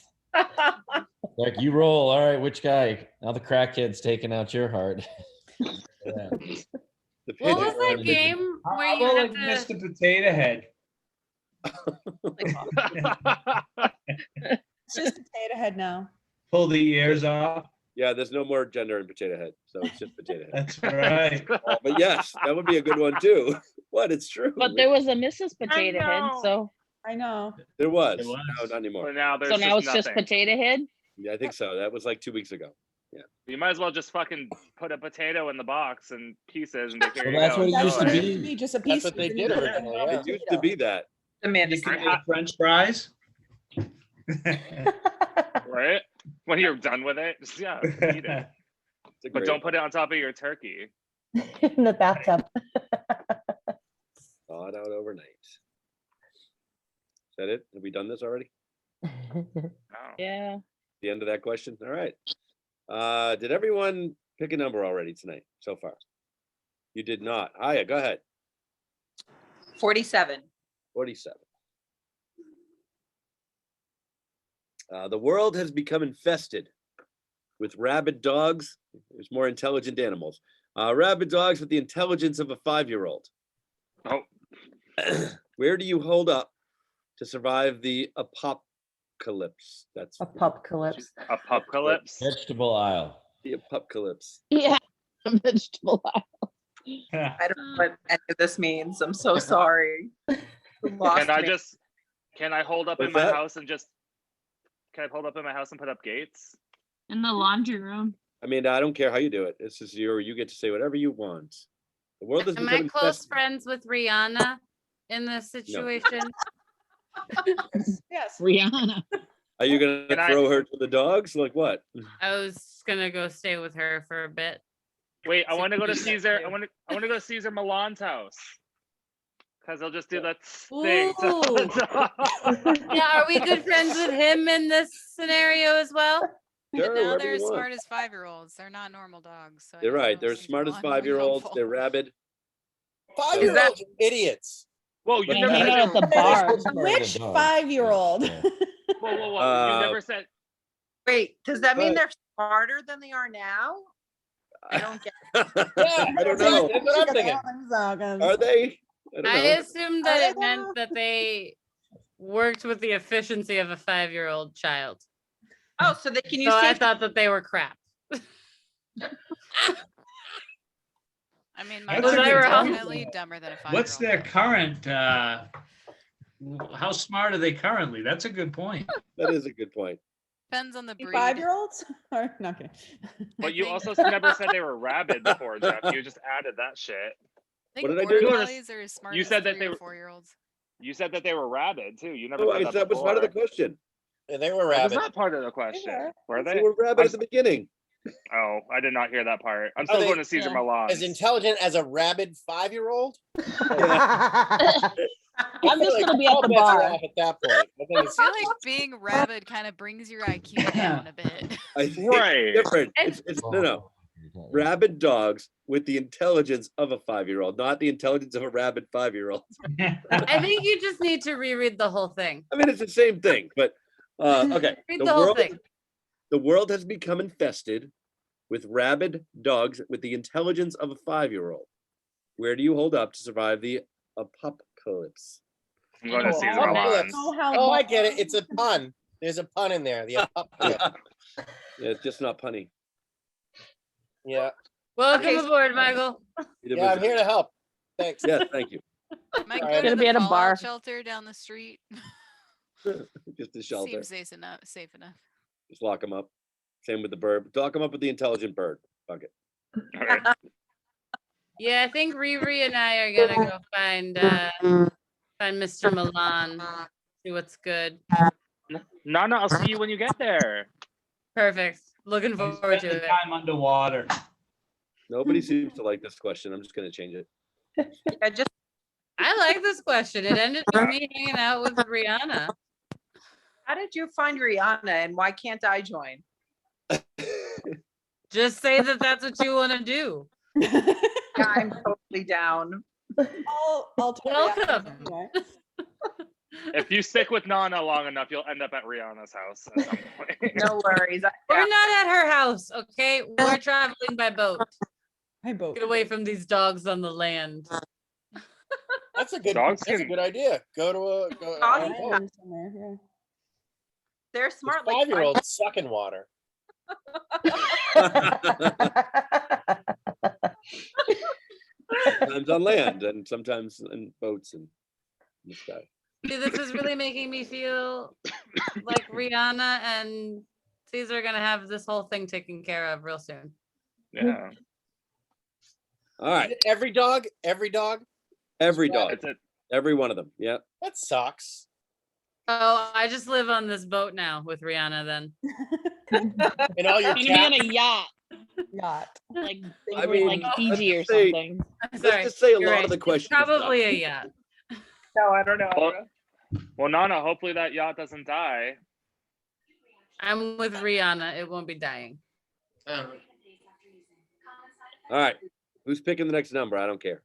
S8: Like you roll. All right, which guy? Now the crackhead's taking out your heart. Yeah.
S1: The
S3: What was
S1: pigeon-
S3: that game where
S6: How
S3: you
S6: about
S3: had
S6: like
S3: to?
S6: Mr. Potato Head?
S9: It's just potato head now.
S6: Pull the ears off.
S1: Yeah, there's no more gender in Potato Head, so it's just Potato Head.
S6: That's right.
S1: But yes, that would be a good one too. What? It's true.
S7: But there was a Mrs. Potato Head,
S4: know.
S7: so
S9: I know.
S1: There was.
S6: It was.
S1: No, not anymore.
S4: But now there's
S7: so now it's
S4: just
S7: just
S4: nothing.
S7: Potato Head.
S1: Yeah, I think so. That was like 2 weeks ago.
S4: You might as well just fucking put a potato in the box and pieces and be here
S8: Well,
S4: you
S8: that's
S4: go.
S8: what it
S9: That's
S8: used to
S9: what it
S8: be.
S9: used to be, just a piece.
S8: That's what they
S9: of
S8: did
S9: meat.
S8: originally.
S1: It
S8: Yeah.
S1: used to be that.
S11: Amanda.
S6: You can have French fries.
S4: Right? When you're done with it, just eat it.
S1: It's a
S4: But
S1: great
S4: don't put it on top of your turkey.
S2: In the bathtub.
S1: Thawed out overnight. Is that it? Have we done this already?
S4: Oh.
S7: Yeah.
S1: The end of that question? All right. Did everyone pick a number already tonight so far? You did not. Aya, go ahead.
S11: 47.
S1: 47. The world has become infested with rabid dogs. There's more intelligent animals. Rabid dogs with the intelligence of a 5-year-old.
S4: Oh.
S1: Where do you hold up to survive the apocalypse? That's
S2: A pupcalypse.
S4: Apocalypse.
S8: Vegetable aisle.
S1: the apocalypse.
S7: Yeah. Vegetable aisle.
S11: I don't know what any of this means. I'm so sorry. You lost
S4: Can I
S11: me.
S4: just can I hold up in
S1: What's
S4: my
S1: that?
S4: house and just can I hold up in my house and put up gates?
S5: In the laundry room.
S1: I mean, I don't care how you do it. This is you get to say whatever you want. The world has
S3: Am
S1: become
S3: I close
S1: infested.
S3: friends with Rihanna in this situation?
S9: Yes.
S7: Rihanna.
S1: Are you gonna
S4: Can I-
S1: throw her to the dogs? Like what?
S3: I was gonna go stay with her for a bit.
S4: Wait, I want to go to
S3: Secret
S4: Caesar.
S3: too.
S4: I want to go to Caesar Milan's house. Cause they'll just do that thing.
S3: Ooh. Yeah, are we good friends with him in this scenario as well?
S1: Sure,
S5: Now
S1: whatever
S5: they're
S1: you
S5: as
S1: want.
S5: smart as 5-year-olds. They're not normal dogs. So I
S1: They're
S5: don't
S1: right.
S5: know,
S1: They're
S5: seems a
S1: smart as
S5: lot more
S1: 5-year-olds.
S5: helpful.
S1: They're rabid.
S10: 5-year-olds are idiots.
S4: Whoa, you
S1: What's
S4: never
S7: Hanging
S4: said
S7: out
S4: they
S7: at the
S4: were.
S7: bar.
S9: Which 5-year-old?
S4: Whoa, whoa, whoa! You
S1: Uh,
S4: never said.
S13: Wait, does that mean
S1: But-
S13: they're smarter than they are now? I don't get.
S1: I don't know.
S10: That's what I'm thinking.
S1: Are they? I don't
S3: I
S1: know.
S3: assumed
S13: Are
S3: that
S13: they
S3: it meant that they worked with the efficiency of a 5-year-old child.
S13: Oh, so they can
S3: So
S13: use.
S3: I
S13: safety-
S3: thought that they were crap.
S5: I mean, my
S6: That's a
S5: dog
S3: good
S5: is
S3: point.
S5: definitely dumber than a 5-year-old.
S6: What's their current, how smart are they currently? That's a good point.
S1: That is a good point.
S5: Depends on the breed.
S9: 5-year-olds? Or no, okay.
S4: But you
S5: think-
S4: also never said they were rabid before, Jeff. You just added that shit.
S5: I
S1: What
S5: think
S1: did I
S5: border
S1: do?
S5: collies are as smart
S4: You
S5: as
S4: said that
S5: 3
S4: they
S5: or
S4: were-
S5: 4-year-olds.
S4: You said that they were rabid too. You never
S1: Oh,
S4: said that
S1: that was part of the
S4: before.
S1: question.
S10: Yeah, they were
S4: That was
S10: rabid.
S4: not part of the question. Were
S1: They
S4: they?
S1: were rabid
S4: I'm
S1: at the beginning.
S4: Oh, I did not hear that part. I'm
S10: Are
S4: still
S10: they-
S4: going to Caesar
S7: yeah.
S4: Milan.
S10: As intelligent as a rabid 5-year-old?
S7: I'm just gonna be at the bar.
S10: At that point. I think
S5: I
S10: it's
S5: feel like being rabid kind of brings your IQ down a bit.
S1: I think
S4: Right.
S1: it's different. It's no. Rabid dogs with the intelligence of a 5-year-old, not the intelligence of a rabid 5-year-old.
S3: I think you just need to reread the whole thing.
S1: I mean, it's the same thing, but okay.
S3: Read the whole thing.
S1: The world has become infested with rabid dogs with the intelligence of a 5-year-old. Where do you hold up to survive the apocalypse?
S4: I'm going to Caesar
S10: Apocalypse.
S4: Milan.
S10: Oh, I get it. It's a pun. There's a pun in there. The apocalypse.
S1: Yeah, it's just not punny.
S10: Yeah.
S3: Welcome
S13: Okay.
S3: aboard, Michael.
S10: Yeah, I'm here to help. Thanks.
S1: Yes, thank you.
S5: Might
S10: Sorry,
S5: go
S10: I'm
S5: to
S7: gonna
S5: the
S7: be at a
S5: Fallout
S7: bar.
S5: shelter down the street.
S1: Just a shelter.
S5: Seems safe enough. Safe enough.
S1: Just lock them up. Same with the bird. Lock them up with the intelligent bird. Fuck it.
S4: All right.
S3: Yeah, I think Riri and I are gonna go find Mr. Milan. See what's good.
S4: Nana, I'll see you when you get there.
S3: Perfect. Looking
S6: And
S3: forward to
S6: spend the
S3: it.
S6: time underwater.
S1: Nobody seems to like this question. I'm just gonna change it.
S13: I just
S3: I like this question. It ended with me hanging out with Rihanna.
S13: how did you find Rihanna and why can't I join?
S3: Just say that that's what you want to do.
S13: Yeah, I'm totally down.
S9: I'll tell you after
S3: Welcome.
S9: anyway.
S4: If you stick with Nana long enough, you'll end up at Rihanna's house at some point.
S13: No worries.
S3: We're not at her house, okay? We're traveling by boat.
S9: Hi, boat.
S3: Get away from these dogs on the land.
S10: That's a good.
S4: Dogs
S10: That's a
S4: can-
S10: good idea. Go to a. Go,
S13: Dogs
S10: on a boat.
S9: Island somewhere, yeah.
S13: They're
S10: These
S13: smart like
S10: 5-year-olds suck in water.
S1: Sometimes on land and sometimes in boats and in the sky.
S3: See, this is really making me feel like Rihanna and Caesar are gonna have this whole thing taken care of real soon.
S4: Yeah.
S1: All right.
S10: Every dog. Every dog.
S1: Every dog.
S4: It's a,
S1: Every one of them. Yep.
S10: That sucks.
S3: Oh, I just live on this boat now with Rihanna then.
S10: And all your
S7: You're gonna be on
S10: cats.
S7: a yacht,
S9: Yacht.
S7: like
S1: I
S7: like
S1: mean,
S7: Fiji or
S1: let's say-
S7: something.
S3: Sorry,
S1: just say a
S3: you're
S1: lot
S3: right.
S1: of the
S3: It's
S1: questions
S3: probably
S1: suck.
S3: a yacht.
S13: No, I don't know.
S4: well, Nana, hopefully that yacht doesn't die.
S3: I'm with Rihanna. It won't be dying.
S1: All right. Who's picking the next number? I don't care.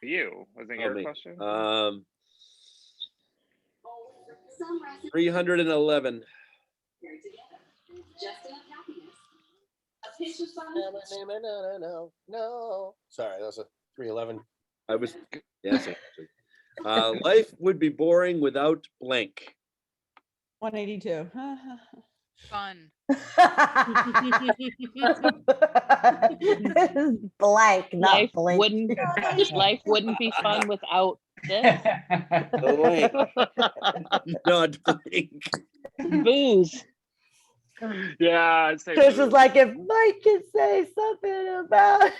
S4: You. Wasn't
S1: Oh,
S4: your
S1: me.
S4: question?
S1: 311.
S10: No. Sorry, that was a 311.
S1: I was yes. Life would be boring without blank.
S9: 182.
S5: Fun.
S2: Blank, not
S7: Life
S2: blink.
S7: wouldn't be fun without this.
S1: Blank. Not blank.
S7: Booze.
S4: Yeah, I'd say
S2: Chris
S4: boo.
S2: is like, if Mike can say something about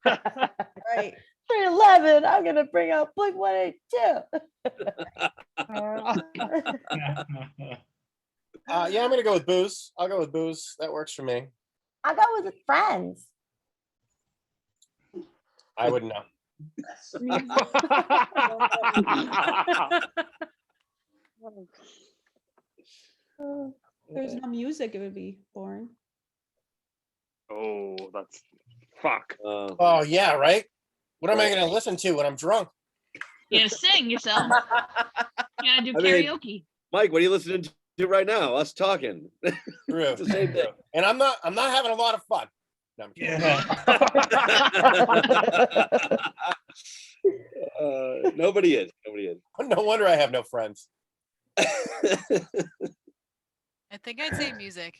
S9: Right.
S2: 311, I'm gonna bring out Blink 182.
S10: Yeah, I'm gonna go with booze. I'll go with booze. That works for me.
S2: I go with friends.
S10: I wouldn't know.
S9: There's no music, it would be boring.
S4: Oh, that's fuck.
S10: Oh yeah, right. What am I
S1: Right.
S10: gonna listen to when I'm drunk?
S7: You gotta sing yourself. You gotta do
S1: I mean,
S7: karaoke.
S1: Mike, what are you listening to right now? Us talking.
S10: True.
S1: It's the same thing.
S10: And I'm not having a lot of fun. No, I'm kidding.
S1: Nobody is. Nobody is.
S10: No wonder I have no friends.
S5: I think I'd say music.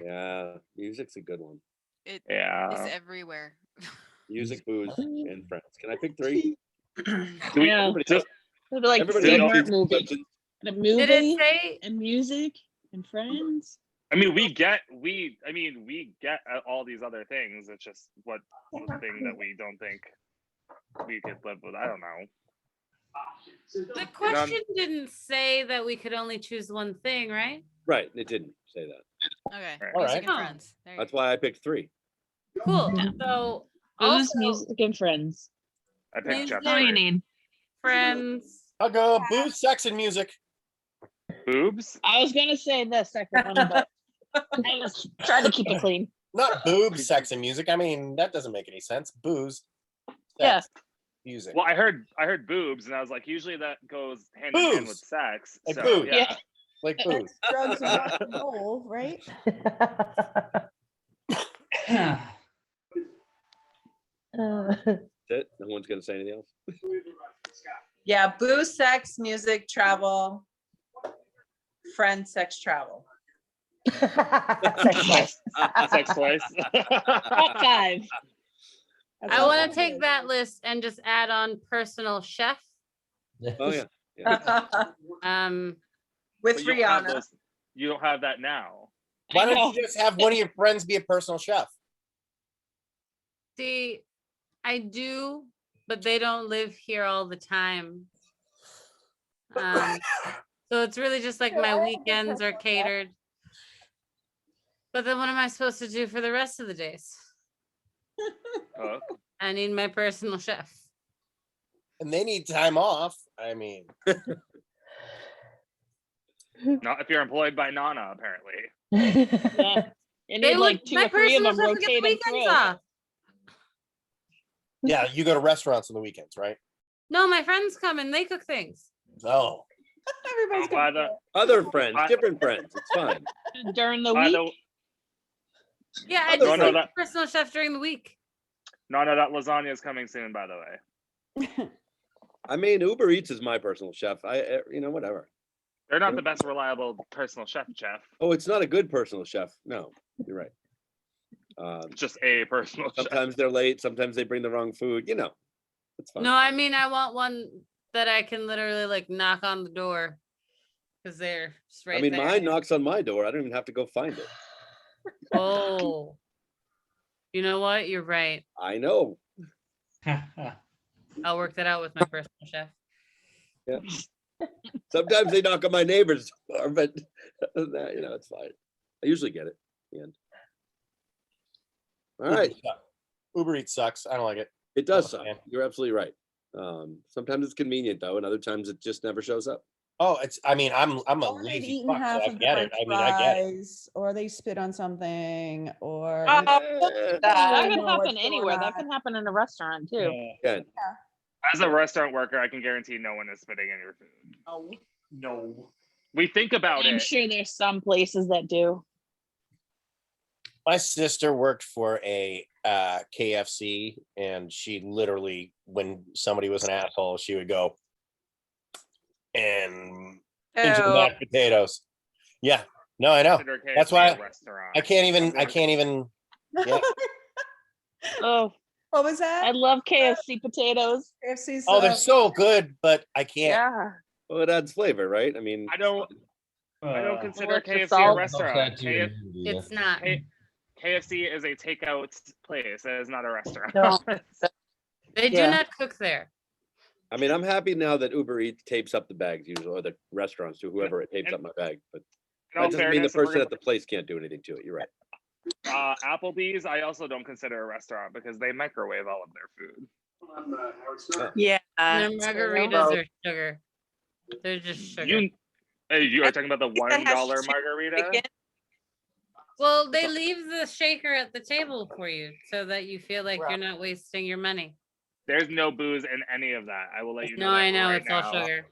S1: Yeah, music's a good one.
S5: It is
S4: Yeah.
S5: everywhere.
S1: Music, booze, and friends. Can I pick 3?
S7: Yeah.
S1: Everybody
S4: do-
S1: else-
S7: It'd be like
S1: everybody else
S7: favorite
S1: needs
S7: movie.
S1: exceptions.
S7: The
S3: Did
S7: movie
S3: it say?
S7: and music and friends.
S4: I mean, we get all these other things. It's just what the thing that we don't think we could live with. I don't know.
S3: The question didn't say that we could only choose one thing, right?
S1: Right, it didn't say that.
S5: Okay.
S4: Right.
S10: All
S5: Music
S10: right.
S5: and friends. There you
S1: That's why I picked 3.
S3: Cool.
S7: Yeah.
S3: So
S7: Booze,
S3: also
S7: music, and friends.
S4: I picked
S3: Music.
S4: Jeff.
S7: That's all you need.
S3: friends.
S10: I'll go booze, sex, and music.
S4: Boobs?
S7: I was gonna say the second one, but I just tried to keep it clean.
S10: Not boobs, sex, and music. I mean, that doesn't make any sense. Booze,
S7: Yeah.
S10: sex, music.
S4: Well, I heard boobs, and I was like, usually that goes hand in hand with
S10: Boobs.
S4: sex.
S10: Like
S4: So
S10: boobs.
S4: yeah.
S10: Like booze.
S9: Drugs and rock and roll, right?
S1: That's it. No one's gonna say anything else.
S11: Yeah, booze, sex, music, travel, friends, sex, travel.
S4: Sex twice.
S7: Top 5.
S3: I want to take that list and just add on personal chef.
S1: Oh yeah.
S11: With
S4: But you don't have
S11: Rihanna.
S4: those- you don't have that now.
S10: Why don't you just have one of your friends be a personal chef?
S3: See, I do, but they don't live here all the time. So it's really just like my weekends are catered. But then what am I supposed to do for the rest of the days?
S4: Cook.
S3: I need my personal chef.
S10: And they need time off. I mean,
S4: Not if you're employed by Nana, apparently.
S7: Yeah. You need like 2
S3: my
S7: or 3 of
S3: personal
S7: them
S3: chef would get the
S7: rotating
S3: weekends
S7: through.
S3: off.
S10: yeah, you go to restaurants on the weekends, right?
S3: No, my friends come and they cook things.
S10: Oh,
S9: Everybody's
S4: By
S9: gonna
S4: the
S1: Other friends, different friends. It's fine.
S7: During the
S4: by
S7: week.
S4: the
S3: Yeah, I
S1: Other
S3: just
S4: No,
S3: need
S4: no,
S3: a
S4: that-
S3: personal chef during the week.
S4: Nana, that lasagna is coming soon, by the way.
S1: I mean, Uber Eats is my personal chef. Whatever.
S4: They're not the best reliable personal chef.
S1: Oh, it's not a good personal chef. No, you're right.
S4: It's just a personal chef.
S1: Sometimes they're late. Sometimes they bring the wrong food. It's fine.
S3: No, I mean, I want one that I can literally like knock on the door because they're just right
S1: I mean,
S3: there.
S1: mine knocks on my door. I don't even have to go find it.
S3: Oh, you know what? You're right.
S1: I know.
S3: I'll work that out with my personal chef.
S1: Yeah. Sometimes they knock on my neighbor's door, but it's fine. I usually get it. At the end. All right.
S10: Uber Eats sucks. I don't like it.
S1: It does
S10: Oh,
S1: suck.
S10: man.
S1: You're absolutely right. Sometimes it's convenient though, and other times it just never shows up.
S10: Oh, I'm a
S9: Or they've
S10: lazy
S9: eaten
S10: fuck, so
S9: half
S10: I
S9: of the
S10: get it.
S9: french
S10: I mean, I get it.
S9: fries, or they spit on something, or
S11: Oh,
S7: That
S11: that.
S7: can
S9: know what's
S7: happen
S9: going
S7: anywhere. That
S9: on.
S7: can happen in a restaurant too.
S1: Again,
S4: As a restaurant worker, I can guarantee no one is spitting in your food.
S10: No.
S4: We think about
S7: I'm
S4: it.
S7: sure there's some places that do.
S10: My sister worked for a KFC, and she literally, when somebody was an asshole, she would go and into the
S11: Ew.
S10: mashed potatoes. Yeah, no, I know.
S4: Consider
S10: That's
S4: KFC
S10: why
S4: a restaurant.
S10: I can't even. Yeah.
S7: Oh,
S9: what was that?
S7: I love KFC potatoes.
S9: KFC's,
S10: Oh, they're so good, but I can't.
S7: Yeah.
S1: well, it adds flavor, right? I mean,
S4: I don't consider
S7: Well, it's
S4: KFC a
S7: salt.
S4: restaurant.
S3: It's not.
S4: KFC is a takeout place. It is not a restaurant.
S11: No.
S3: They do
S11: Yeah.
S3: not cook there.
S1: I mean, I'm happy now that Uber Eats tapes up the bags usually, or the restaurants do, whoever it tapes
S4: And-
S1: up my bag. But
S4: In all
S1: that doesn't mean the
S4: fairness, if we're
S1: person
S4: gonna-
S1: at the place can't do anything to it. You're right.
S4: Applebee's, I also don't consider a restaurant because they microwave all of their food.
S11: Yeah.
S3: And their margaritas are sugar. They're just sugar.
S4: Hey, you are talking about the
S13: that has
S4: $1
S13: chicken
S4: margarita?
S3: Well, they leave the shaker at the table for you so that you feel like
S11: Right.
S3: you're not wasting your money.
S4: There's no booze in any of that. I will let you know.
S3: No,
S4: that
S3: I know
S4: right
S3: it's all
S4: now.
S3: sugar.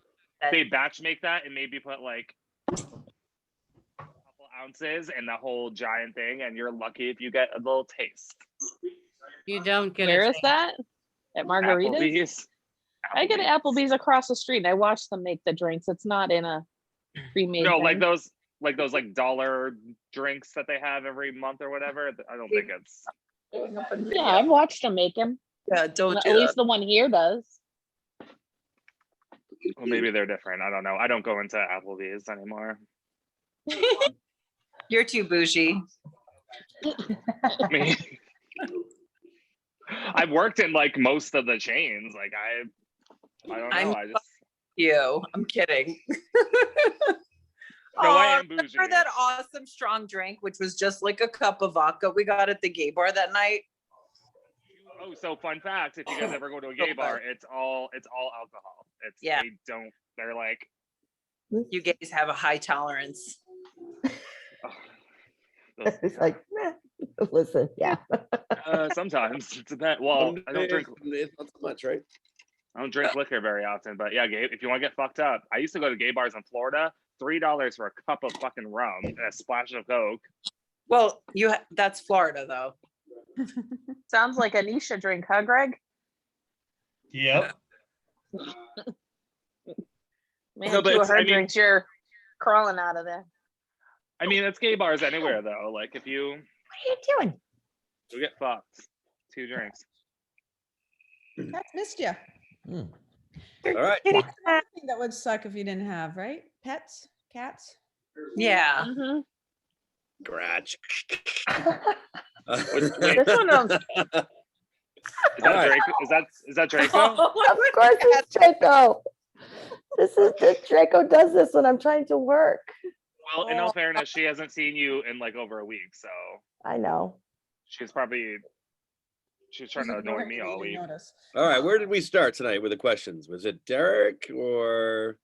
S4: They batch make that and maybe put like a couple ounces in the whole giant thing, and you're lucky if you get a little taste.
S3: You don't get
S7: Where
S3: a
S7: is that? At Margarita's?
S4: Applebee's.
S7: I get Applebee's across the street. And I watch them make the drinks. It's not in a pre-made
S4: No,
S7: thing.
S4: like those dollar drinks that they have every month or whatever. I don't think it's.
S7: Yeah, I've watched them make them.
S11: Yeah, don't
S7: At
S11: do
S7: least
S11: that.
S7: the one here does.
S4: Well, maybe they're different. I don't know. I don't go into Applebee's anymore.
S11: You're too bougie.
S4: I mean, I've worked in like most of the chains. Like I don't know.
S11: I'm
S4: I just
S11: You. I'm kidding.
S4: No, I am
S13: remember
S4: bougie.
S13: that awesome strong drink, which was just like a cup of vodka we got at the gay bar that night?
S4: Oh, so fun fact: if you guys ever go to a gay bar, it's all alcohol. It's
S11: Yeah.
S4: They're like
S11: You guys have a high tolerance.
S2: It's like, meh. Listen, yeah.
S4: sometimes it's a bit. Well, I don't drink.
S1: It's not so much, right?
S4: I don't drink liquor very often, but yeah, gay. If you want to get fucked up, I used to go to gay bars in Florida. $3 for a cup of fucking rum and a splash of Coke.
S11: Well, that's Florida though.
S7: Sounds like a Nisha drink, huh, Greg?
S6: Yep.
S7: Man,
S4: No, but
S7: two of
S4: it's-
S7: her
S4: I mean-
S7: drinks, you're crawling out of there.
S4: I mean, it's gay bars anywhere though. Like if you
S2: What are you doing?
S4: get fucked, 2 drinks.
S9: That's missed you.
S8: Hmm.
S1: All right.
S9: That would suck if you didn't have, right? Pets, cats.
S11: Yeah.
S7: Mhm.
S1: Scratch.
S4: Wait,
S7: This one don't.
S4: Is that
S1: Alright.
S4: Drake? Is that Draco?
S2: Of course it's Draco. Draco does this when I'm trying to work.
S4: Well, in all fairness, she hasn't seen you in like over a week, so
S2: I know.
S4: she's trying to annoy me all week.
S1: All right, where did we start tonight with the questions? Was it Derek or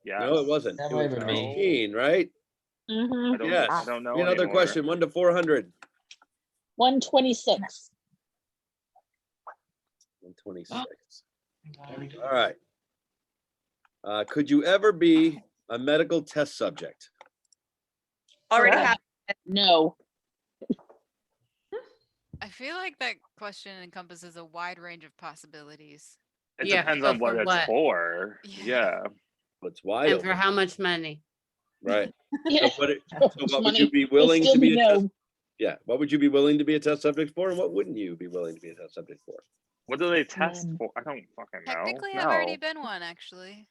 S4: Yeah.
S1: no? It wasn't.
S8: That
S1: It
S8: might
S1: was
S8: have been me.
S1: Christine, right?
S7: Mhm.
S4: I don't,
S1: Yes.
S4: I don't know.
S1: Another
S4: anymore.
S1: question, 1 to 400.
S7: 126.
S1: 126. All right. Could you ever be a medical test subject?
S13: Already
S7: Sure.
S13: have.
S7: No.
S5: I feel like that question encompasses a wide range of possibilities.
S4: It
S3: Yeah,
S4: depends
S3: so
S4: on what
S3: for
S4: it's
S3: what?
S4: for.
S5: Yeah.
S4: Yeah.
S1: It's wide
S3: And for
S1: open,
S3: how much money?
S1: right?
S7: Yeah.
S1: So what would
S7: Money
S1: you be
S7: would
S1: willing
S7: still
S1: to be
S7: be
S1: a test?
S7: no.
S1: Yeah, what would you be willing to be a test subject for, and what wouldn't you be willing to be a test subject for?
S4: What do they test
S7: None.
S4: for? I don't fucking know.
S5: Technically,
S4: no.
S5: I've already been one, actually.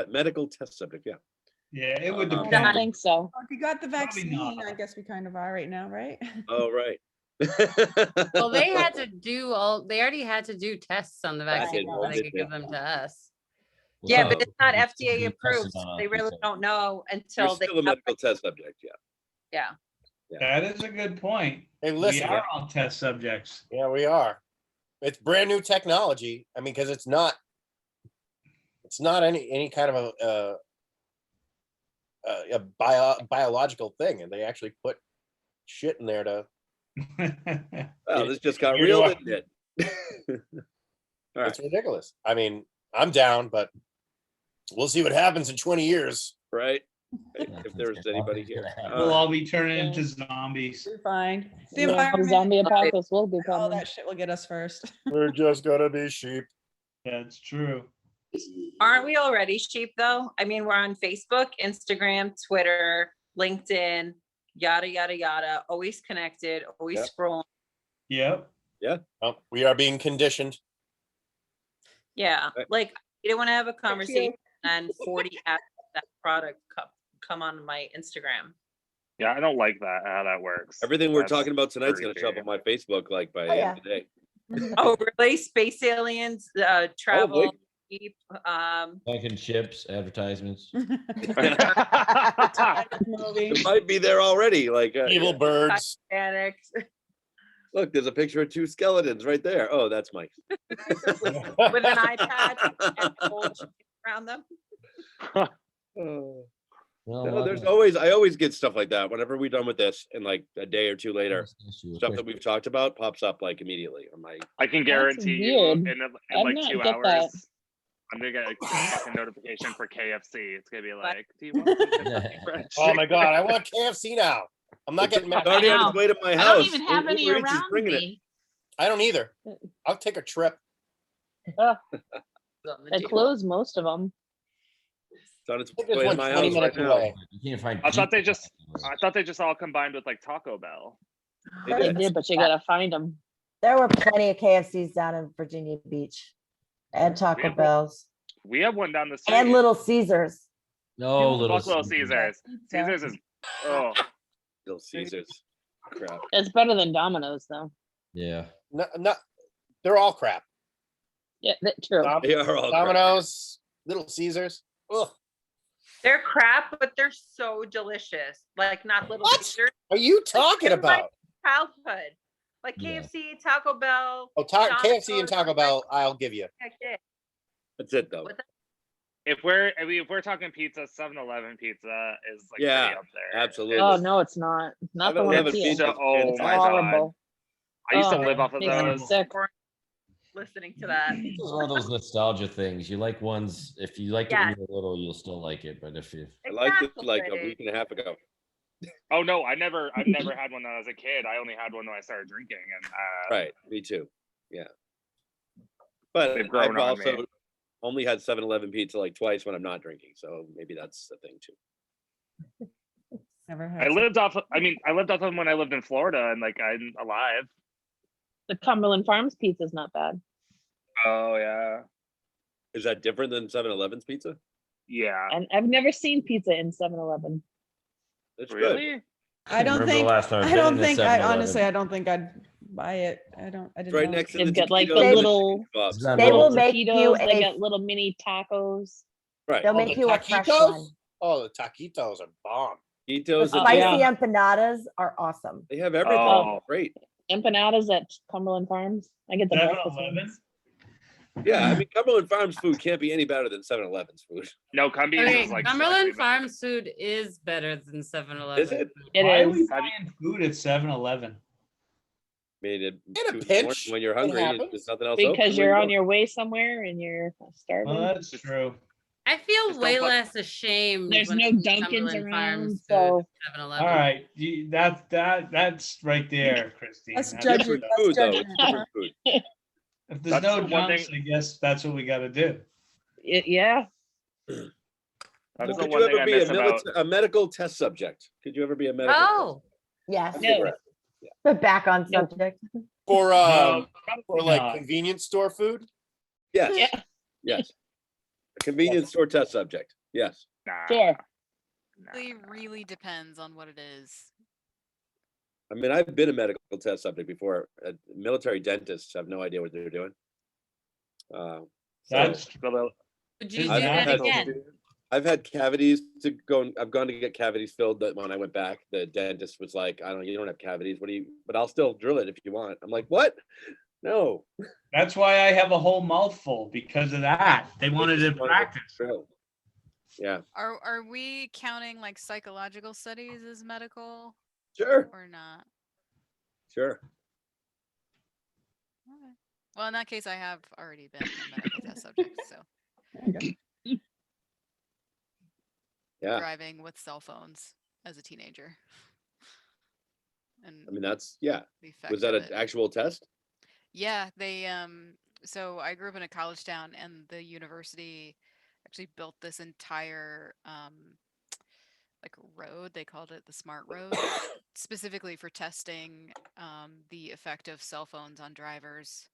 S1: Medical test subject, yeah.
S6: Yeah, it would
S1: I
S7: I
S6: depend.
S7: don't think so.
S9: If you got the
S6: Probably
S9: vaccine,
S6: not.
S9: I guess we kind of are right now, right?
S1: Oh, right.
S3: Well, they had to do they already had to do tests on the
S1: That
S3: vaccine
S1: did,
S3: before they
S1: that
S3: could
S1: did.
S3: give them to us.
S8: Well,
S13: Yeah,
S8: some
S13: but
S8: of
S13: it's not
S8: them
S13: FDA
S8: do
S13: approved.
S8: tested
S13: So
S8: on
S13: they
S8: us,
S13: really
S8: so-
S13: don't know
S1: You're
S13: until they
S1: still a
S13: have,
S1: medical test subject, yeah.
S13: yeah.
S6: That is a good point.
S10: Hey,
S6: We
S10: listen,
S6: are all test subjects.
S10: yeah, we are. It's brand new technology. I mean, because it's not any kind of a biological thing, and they actually put shit in there to.
S1: Well, this just got
S10: Neither
S1: real,
S10: do I.
S1: didn't it? All right,
S10: It's ridiculous. I mean, I'm down, but we'll see what happens in 20 years.
S1: right? If there's anybody here. All
S6: We'll
S1: right.
S6: all be turning into zombies.
S9: We're fine. The
S7: Yeah, the
S9: environment,
S7: zombie apocalypse will be
S9: all
S7: coming.
S9: that shit will get us first.
S10: We're just gonna be sheep.
S6: That's true.
S11: Aren't we already sheep though? I mean, we're on Facebook, Instagram, Twitter, LinkedIn, yada, yada, yada, always connected, always
S1: Yep.
S11: scrolling.
S6: Yep.
S10: We are being conditioned.
S11: Yeah,
S1: Right.
S11: like you don't want to have a conversation and 40 ads of that product come on my Instagram.
S4: Yeah, I don't like that. How that works.
S1: Everything we're
S4: That's
S1: talking about tonight's gonna show up
S4: creepy.
S1: on my Facebook like by the
S2: Oh,
S1: end
S2: yeah.
S1: of the day.
S11: Oh, really? Space aliens, travel, sheep,
S8: Dunkin' chips, advertisements.
S9: Movie.
S1: It might be there already. Like,
S10: Evil
S1: yeah.
S10: birds.
S11: Titanic.
S1: Look, there's a picture of 2 skeletons right there. Oh, that's Mike.
S11: with an eye patch and gold chain around them.
S1: Oh.
S8: Well,
S1: No, there's
S8: welcome.
S1: I always get stuff like that whenever we're done with this, and like a day or two later, stuff that we've talked about pops up like immediately on my.
S4: I can
S7: That's
S4: guarantee you
S7: weird.
S4: in
S7: I'd
S4: like
S7: not
S4: 2
S7: get
S4: hours,
S7: that.
S4: I'm gonna get a fucking notification for KFC. It's gonna be like, do you want some Kentucky Fried
S10: Oh my
S4: Chicken?
S10: God, I want KFC now. I'm not getting mad.
S1: Already on
S7: know.
S1: his way to my
S7: I
S1: house.
S7: don't even have any
S1: Uber Eats is
S7: around
S1: bringing it.
S7: me.
S10: I don't either. I'll take a trip.
S7: They closed most of them.
S1: It's on its
S10: I think there's
S1: way to
S10: one
S1: my
S10: 20
S1: house right
S10: minutes
S1: now.
S10: away.
S8: You can't find
S4: I thought they
S8: pizza
S4: just, I thought they just all combined with like Taco Bell.
S1: They
S7: They
S1: did.
S7: did, but you gotta find them.
S2: There were plenty of KFCs down in Virginia Beach and Taco
S4: have-
S2: Bells
S4: We have one down the street.
S2: and Little Caesars.
S8: No, little
S4: Fuck Little Caesars. Caesars is, oh,
S1: Little Caesars. Crap.
S7: It's better than Domino's though.
S8: Yeah.
S10: No, they're all crap.
S7: Yeah, true.
S1: They are all crap.
S10: Domino's, Little Caesars. Ugh.
S13: They're crap, but they're so delicious. Like not Little
S10: What?
S13: Caesars.
S10: Are you talking
S13: Everybody-
S10: about?
S13: Childhood. Like
S8: Yeah.
S13: KFC, Taco Bell.
S10: Oh, KFC and
S13: Domino's,
S10: Taco Bell, I'll give you.
S13: heck yeah.
S1: That's it though.
S13: What the-
S4: if we're talking pizza, 7-Eleven pizza is like
S1: Yeah,
S4: pretty up there.
S1: absolutely.
S7: Oh no, it's not. Not the one
S1: 7-Eleven
S7: here.
S1: pizza.
S4: Oh
S1: It's
S4: my god.
S7: Horrible.
S4: I used to
S7: Oh,
S4: live off of
S7: makes me
S4: those.
S7: sick.
S13: Listening to that.
S8: It's one of those nostalgia things. You like ones, if you liked it when
S13: Yes.
S8: you were little, you'll still like it. But if you
S1: I liked it like a
S13: Exactly.
S1: week and a half ago.
S4: Oh no, I've never had one when I was a kid. I only had one when I started drinking, and
S1: Right. Me too. Yeah. But
S4: They've grown
S1: I've
S4: on
S1: also
S4: me.
S1: only had 7-Eleven pizza like twice when I'm not drinking. So maybe that's the thing too.
S9: Never had.
S4: I lived off. I lived off of them when I lived in Florida, and like I'm alive.
S7: The Cumberland Farms pizza is not bad.
S4: Oh yeah,
S1: Is that different than 7-Eleven's pizza?
S4: yeah.
S7: And I've never seen pizza in 7-Eleven.
S1: That's good.
S4: Really?
S9: I don't
S8: Remember the
S9: think.
S8: last time I've
S9: I
S8: been
S9: don't
S8: in a
S9: think. I
S8: 7-Eleven.
S9: honestly, I don't think I'd buy it. I don't. I
S1: It's
S9: didn't
S1: right
S9: know.
S1: next to
S7: They've
S1: the
S7: got like the
S1: taquitos and the
S7: little-
S1: chicken kebabs.
S8: It's not
S2: They
S8: little.
S2: will make you
S7: Taquitos, they
S2: a,
S7: got little mini tacos.
S1: Right.
S2: they'll
S10: Oh,
S2: make
S10: the
S2: you a fresh
S10: taquitos?
S2: one.
S10: Oh, the taquitos are bomb.
S2: The
S1: Taquitos and
S2: spicy
S7: Yeah.
S2: empanadas are awesome.
S1: they have everything.
S4: Oh.
S1: Great.
S7: Empanadas at Cumberland Farms. I get the breakfast
S6: 7-Eleven?
S7: ones.
S1: Yeah, I mean Cumberland Farms food can't be any better than 7-Eleven's food.
S4: No, Cumbies
S3: Okay,
S4: is like
S3: Cumberland
S4: slightly
S3: Farms food is better than 7-Eleven.
S1: Is it?
S7: It
S6: Why are we
S7: is.
S6: buying food at 7-Eleven?
S1: I mean,
S10: In a
S1: 2 in the morning
S10: pinch,
S1: when you're
S10: it
S1: hungry,
S10: happens.
S1: there's nothing else open.
S7: Because
S1: where
S7: you're
S1: you
S7: on
S1: go?
S7: your way somewhere and you're starving.
S6: Well, that's true.
S3: I feel
S4: Just
S3: way
S4: don't put-
S3: less ashamed.
S7: There's
S3: when
S7: no
S3: I eat
S7: Dunkins
S3: Cumberland
S7: around,
S3: Farms food
S7: so-
S3: than 7-Eleven.
S6: All right, that's right there, Christine.
S9: That's
S6: That's
S9: judging.
S6: right.
S1: Different
S9: That's
S1: food though.
S9: judgment.
S1: It's different food.
S6: If there's
S4: That's
S6: no
S4: the one
S6: dunks,
S4: thing-
S6: I guess that's what we got to do.
S7: Yeah.
S4: That is the
S1: Could
S4: one
S1: you
S4: thing
S1: ever
S4: I
S1: be
S4: miss about.
S1: a medical test subject? Could you ever be a medical?
S3: Oh,
S2: Yes,
S1: test?
S7: No.
S2: but back on subject.
S10: For
S6: No,
S10: for
S6: probably
S10: like
S6: not.
S10: convenience store food.
S1: Yes.
S7: Yeah.
S1: Yes. A convenience store test subject. Yes.
S4: Nah,
S7: Sure.
S4: nah.
S5: Really, really depends on what it is.
S1: I mean, I've been a medical test subject before. Military dentists have no idea what they're doing. So
S6: That's
S3: would you do
S1: I've
S3: that
S1: had,
S3: again?
S1: I've had cavities to go. I've gone to get cavities filled. That when I went back, the dentist was like, "I don't. You don't have cavities. What do you? But I'll still drill it if you want." I'm like, "What? No."
S6: That's why I have a whole mouthful because of that. They wanted to practice.
S1: Drill. Yeah.
S5: Are we counting like psychological studies as medical
S1: Sure.
S5: or not?
S1: Sure.
S5: Okay. Well, in that case, I have already been a medical test subject, so
S1: Yeah.
S5: driving with cell phones as a teenager. And
S1: I mean, that's yeah.
S5: the effect
S1: Was that
S5: of
S1: an
S5: it.
S1: actual test?
S5: Yeah, they so I grew up in a college town and the university actually built this entire like road, they called it the smart road, specifically for testing the effect of cell phones on drivers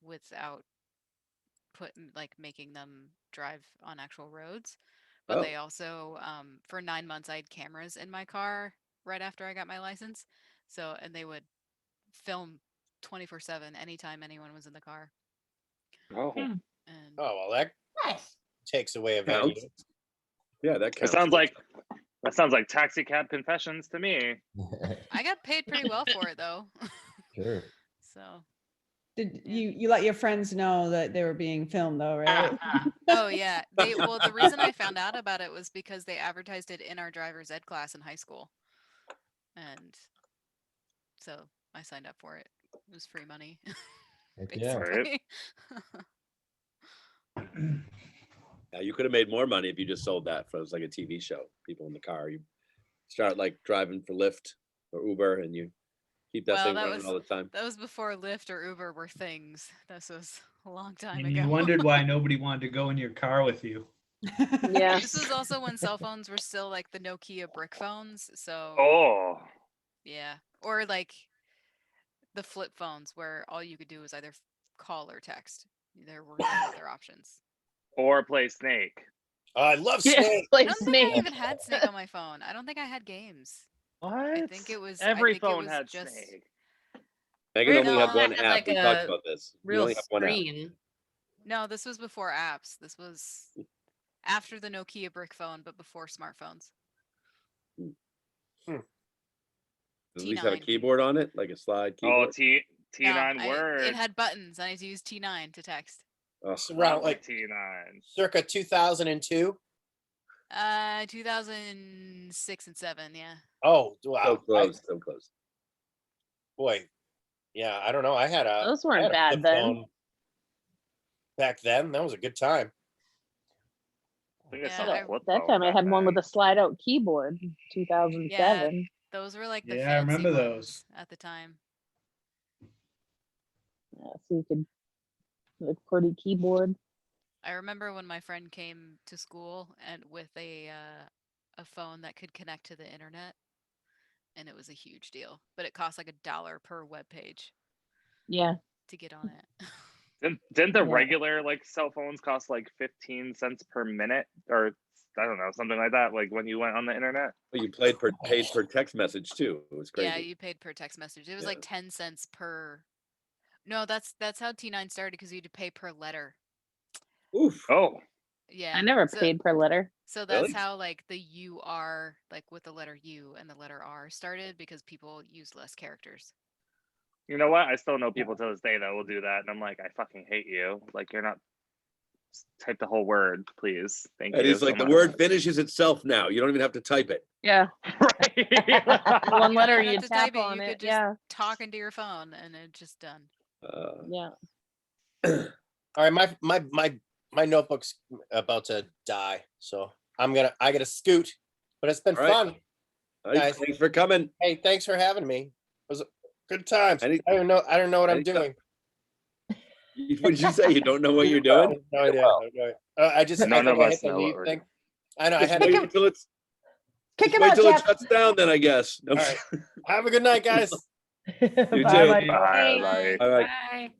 S5: without making them drive on actual roads. But
S1: Oh.
S5: they also for 9 months I had cameras in my car right after I got my license. So and they would film 24/7 anytime anyone was in the car.
S4: Oh,
S5: And
S10: Oh well, that
S2: Nice.
S10: takes away a venue.
S1: Counts. Yeah, that
S4: that
S1: counts.
S4: sounds like taxi cab confessions to me.
S5: I got paid pretty well for it though.
S8: Sure.
S5: So
S9: Did you let your friends know that they were being filmed though, right?
S5: Oh yeah. Well, the reason I found out about it was because they advertised it in our driver's ed class in high school. And so I signed up for it. It was free money.
S8: Yeah.
S5: Basically.
S1: Yeah, you could have made more money if you just sold that for like a TV show. People in the car, you start like driving for Lyft or Uber, and you keep that
S5: Well,
S1: thing
S5: that
S1: running all the time.
S5: was before Lyft or Uber were things. This was a long time
S6: And
S5: ago.
S6: you wondered why nobody wanted to go in your car with you.
S7: Yeah.
S5: This was also when cell phones were still like the Nokia brick phones. So
S4: Oh,
S5: yeah. Or like the flip phones where all you could do was either call or text. There were no other options.
S4: or play Snake.
S10: I love
S7: Yeah,
S10: Snake.
S5: I
S7: play
S5: don't think I
S7: Snake.
S5: even had Snake on my phone. I don't think I had games.
S4: What?
S5: I think it was
S4: Every
S5: I think
S4: phone
S5: it was
S4: had
S5: just
S4: Snake.
S1: Megan only
S3: No,
S1: had one
S3: that had,
S1: app.
S3: like,
S1: We talked
S3: a
S1: about this. You
S3: real
S1: only have one app.
S3: screen.
S5: No, this was before apps. This was after the Nokia brick phone, but before smartphones.
S1: At least have a
S5: T9.
S1: keyboard on it, like a slide
S4: Oh,
S1: keyboard.
S5: No,
S4: T9 word.
S5: it had buttons. I had to use T9 to text.
S1: Oh,
S10: It's around like
S4: T9.
S10: circa 2002.
S5: 2006 and 7, yeah.
S10: Oh,
S1: so
S10: wow.
S1: close, so close.
S10: Boy, yeah, I don't know. I had a
S7: Those
S10: I
S7: weren't
S10: had a
S7: bad
S10: flip
S7: then.
S10: phone back then. That was a good time.
S4: I think I
S5: Yeah,
S4: saw a flip
S7: That
S4: phone
S7: time I
S4: back
S7: had one
S4: then.
S7: with a slide out keyboard, 2007.
S5: Those were like the
S6: Yeah, I
S5: fancy
S6: remember
S5: ones
S6: those.
S5: at the time.
S7: Yeah, so you could with QWERTY keyboard.
S5: I remember when my friend came to school and with a phone that could connect to the internet, and it was a huge deal. But it cost like $1 per web page
S7: Yeah.
S5: to get on it.
S4: Didn't the
S7: Yeah.
S4: regular like cell phones cost like 15 cents per minute, or I don't know, something like that? Like when you went on the internet.
S1: But you paid per text message too. It was crazy.
S5: Yeah, you paid per text message. It was
S1: Yeah.
S5: like 10 cents per. No, that's how T9 started because you had to pay per letter.
S1: Oof.
S4: Oh,
S5: Yeah.
S7: I never
S5: so,
S7: paid per letter.
S5: So that's
S1: Really?
S5: how like the UR, like with the letter U and the letter R started because people use less characters.
S4: you know what? I still know people to this day that will do that, and I'm like, I fucking hate you. Like you're not. Type the whole word, please. Thank
S1: And
S4: you.
S1: he's like,
S4: so
S1: the
S4: much.
S1: word finishes itself now. You don't even have to type it.
S7: Yeah.
S4: Right.
S7: One letter
S5: You
S7: you
S5: have to
S7: tap
S5: type it,
S7: on
S5: you
S7: it.
S5: could just
S7: Yeah.
S5: talk into your phone and it's just done.
S7: Yeah.
S10: All right, my notebook's about to die, so I gotta scoot. But it's been
S1: All right.
S10: fun.
S1: All right,
S10: Guys.
S1: thanks for coming.
S10: Hey, thanks for having me. It was a good times.
S1: Any-
S10: I don't know what I'm
S1: anytime.
S10: doing.
S1: What did you say? You don't know what you're doing?
S10: No idea. No idea. I
S4: None
S10: think
S4: of
S10: I
S4: us
S10: hit the
S4: know what
S10: leave
S4: we're
S10: thing.
S4: doing.
S10: I know. I
S1: Just
S10: had.
S1: wait till it's
S2: Kick
S1: just
S2: him
S1: wait
S2: out,
S1: till it
S2: Jeff.
S1: shuts down, then I guess. No,
S10: All right. Have a good night, guys.
S1: You
S2: Bye,
S1: too.
S2: Michael.
S4: Bye.
S1: All right.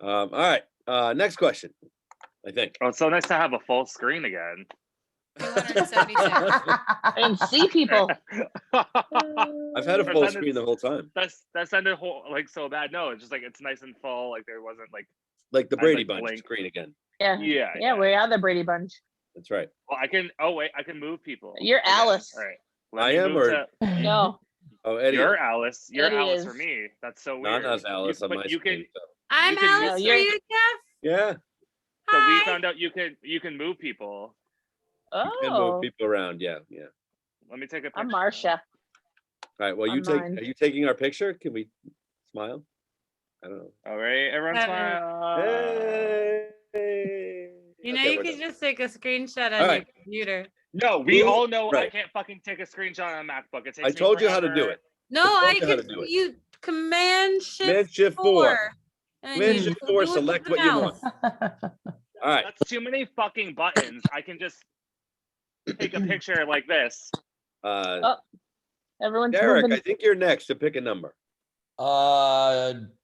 S3: Bye.
S1: All right. Next question. I think.
S4: Oh, it's so nice to have a full screen again.
S5: 276.
S7: And see people.
S1: I've had a
S4: Or
S1: full
S4: then
S1: screen
S4: it's-
S1: the whole time,
S4: That sounded like so bad. No, it's just like it's nice and full. Like there wasn't like
S1: like the
S4: I
S1: Brady
S4: like
S1: Bunch
S4: blink.
S1: screen again.
S7: Yeah.
S4: yeah.
S7: Yeah, we are the Brady Bunch.
S1: That's right.
S4: Well, I can. Oh wait, I can move people.
S7: You're
S4: again.
S7: Alice.
S4: All right.
S1: I
S4: me
S1: am,
S4: move
S1: or-
S4: to-
S7: No.
S1: Oh, Eddie.
S4: You're Alice. You're
S7: Eddie
S4: Alice for
S7: is.
S4: me. That's so
S1: No,
S4: weird.
S1: that's Alice on
S4: but
S1: my
S4: you
S1: screen.
S4: can.
S1: so-
S3: I'm
S4: can
S3: Alice
S7: No,
S3: for
S7: you're-
S3: you, Jeff.
S1: Yeah,
S4: So we
S3: Hi.
S4: found out you can move people.
S1: you can move
S7: Oh.
S1: people around. Yeah, yeah.
S4: Let me take a picture.
S7: I'm Marcia.
S1: All right. Well,
S7: On mine.
S1: Are you taking our picture? Can we smile? I don't know.
S4: All right, everyone smile.
S1: Hey.
S3: You know,
S1: Okay,
S3: you
S1: we're
S3: could
S1: done.
S3: just take a screenshot on
S1: All
S3: your
S1: right.
S3: computer.
S4: No, we
S1: Who-
S4: all know I
S1: right.
S4: can't fucking take a screenshot on a MacBook. It takes
S1: I
S4: me
S1: told you how to do
S4: forever.
S1: it.
S3: No,
S1: told
S3: I
S1: you how to
S3: could.
S1: do it.
S3: You Command Shift
S1: Command Shift 4.
S3: 4. and
S1: Command
S3: you
S1: Shift
S3: do
S1: 4.
S3: it with
S1: Select
S3: the
S1: what you
S3: mouse.
S1: want. All right.
S4: That's too many fucking buttons. I can just take a picture like this.
S7: Everyone's
S1: Derek,
S7: moving.
S1: I think you're next to pick a number.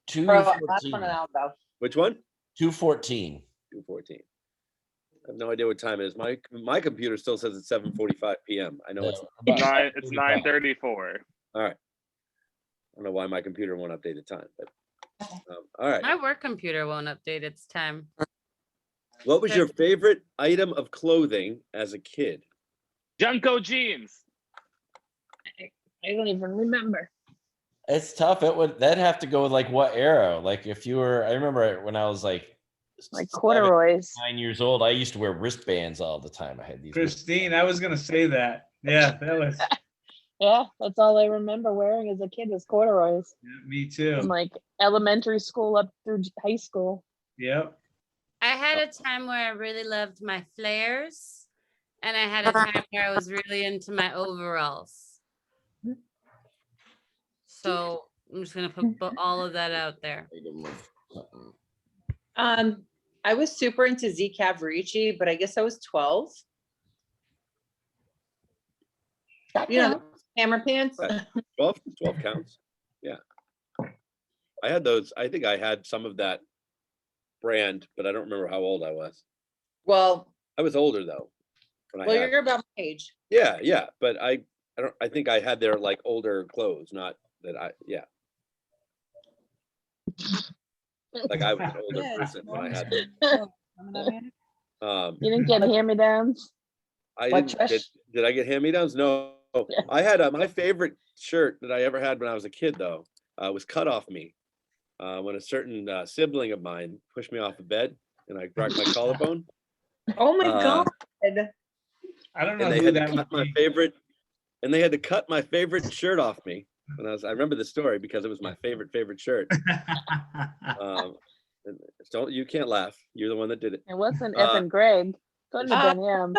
S8: 214.
S1: Which one?
S8: 214.
S1: 214. I have no idea what time it is. My computer still says it's 7:45 p.m. I know it's
S4: It's 9:34.
S1: all right. I don't know why my computer won't update the time, but all right.
S3: My work computer won't update its time.
S1: What was your favorite item of clothing as a kid?
S4: Junko jeans.
S7: I don't even remember.
S8: It's tough. That'd have to go with like what era? Like if you were, I remember when I was like
S7: corduroys.
S8: 9 years old, I used to wear wristbands all the time. I had these.
S6: Kristine, I was gonna say that. Yeah, that was
S7: Yeah, that's all I remember wearing as a kid was corduroys.
S6: me too.
S7: From like elementary school up through high school.
S6: Yep.
S3: I had a time where I really loved my flares, and I had a time where I was really into my overalls. So I'm just gonna put all of that out there.
S11: I was super into Z Cavaricci, but I guess I was 12. You know, hammer pants.
S1: Right. 12 counts. Yeah. I had those. I think I had some of that brand, but I don't remember how old I was.
S11: Well,
S1: I was older though. When I had,
S11: you're about my age.
S1: yeah, but I think I had their like older clothes, not that like I was an older person when I had them.
S7: You didn't get hand-me-downs?
S1: I didn't get, did I get hand-me-downs? No. I had my favorite shirt that I ever had when I was a kid though, was Cut Off Me. When a certain sibling of mine pushed me off the bed and I cracked my collarbone.
S11: Oh my God.
S6: I don't know
S1: And they
S6: who
S1: had
S6: that
S1: to cut my favorite, and they had to cut my favorite shirt off me. When I remember the story because it was my favorite shirt. You can't laugh. You're the one that did it.
S7: It wasn't effing Greg. Couldn't have been him.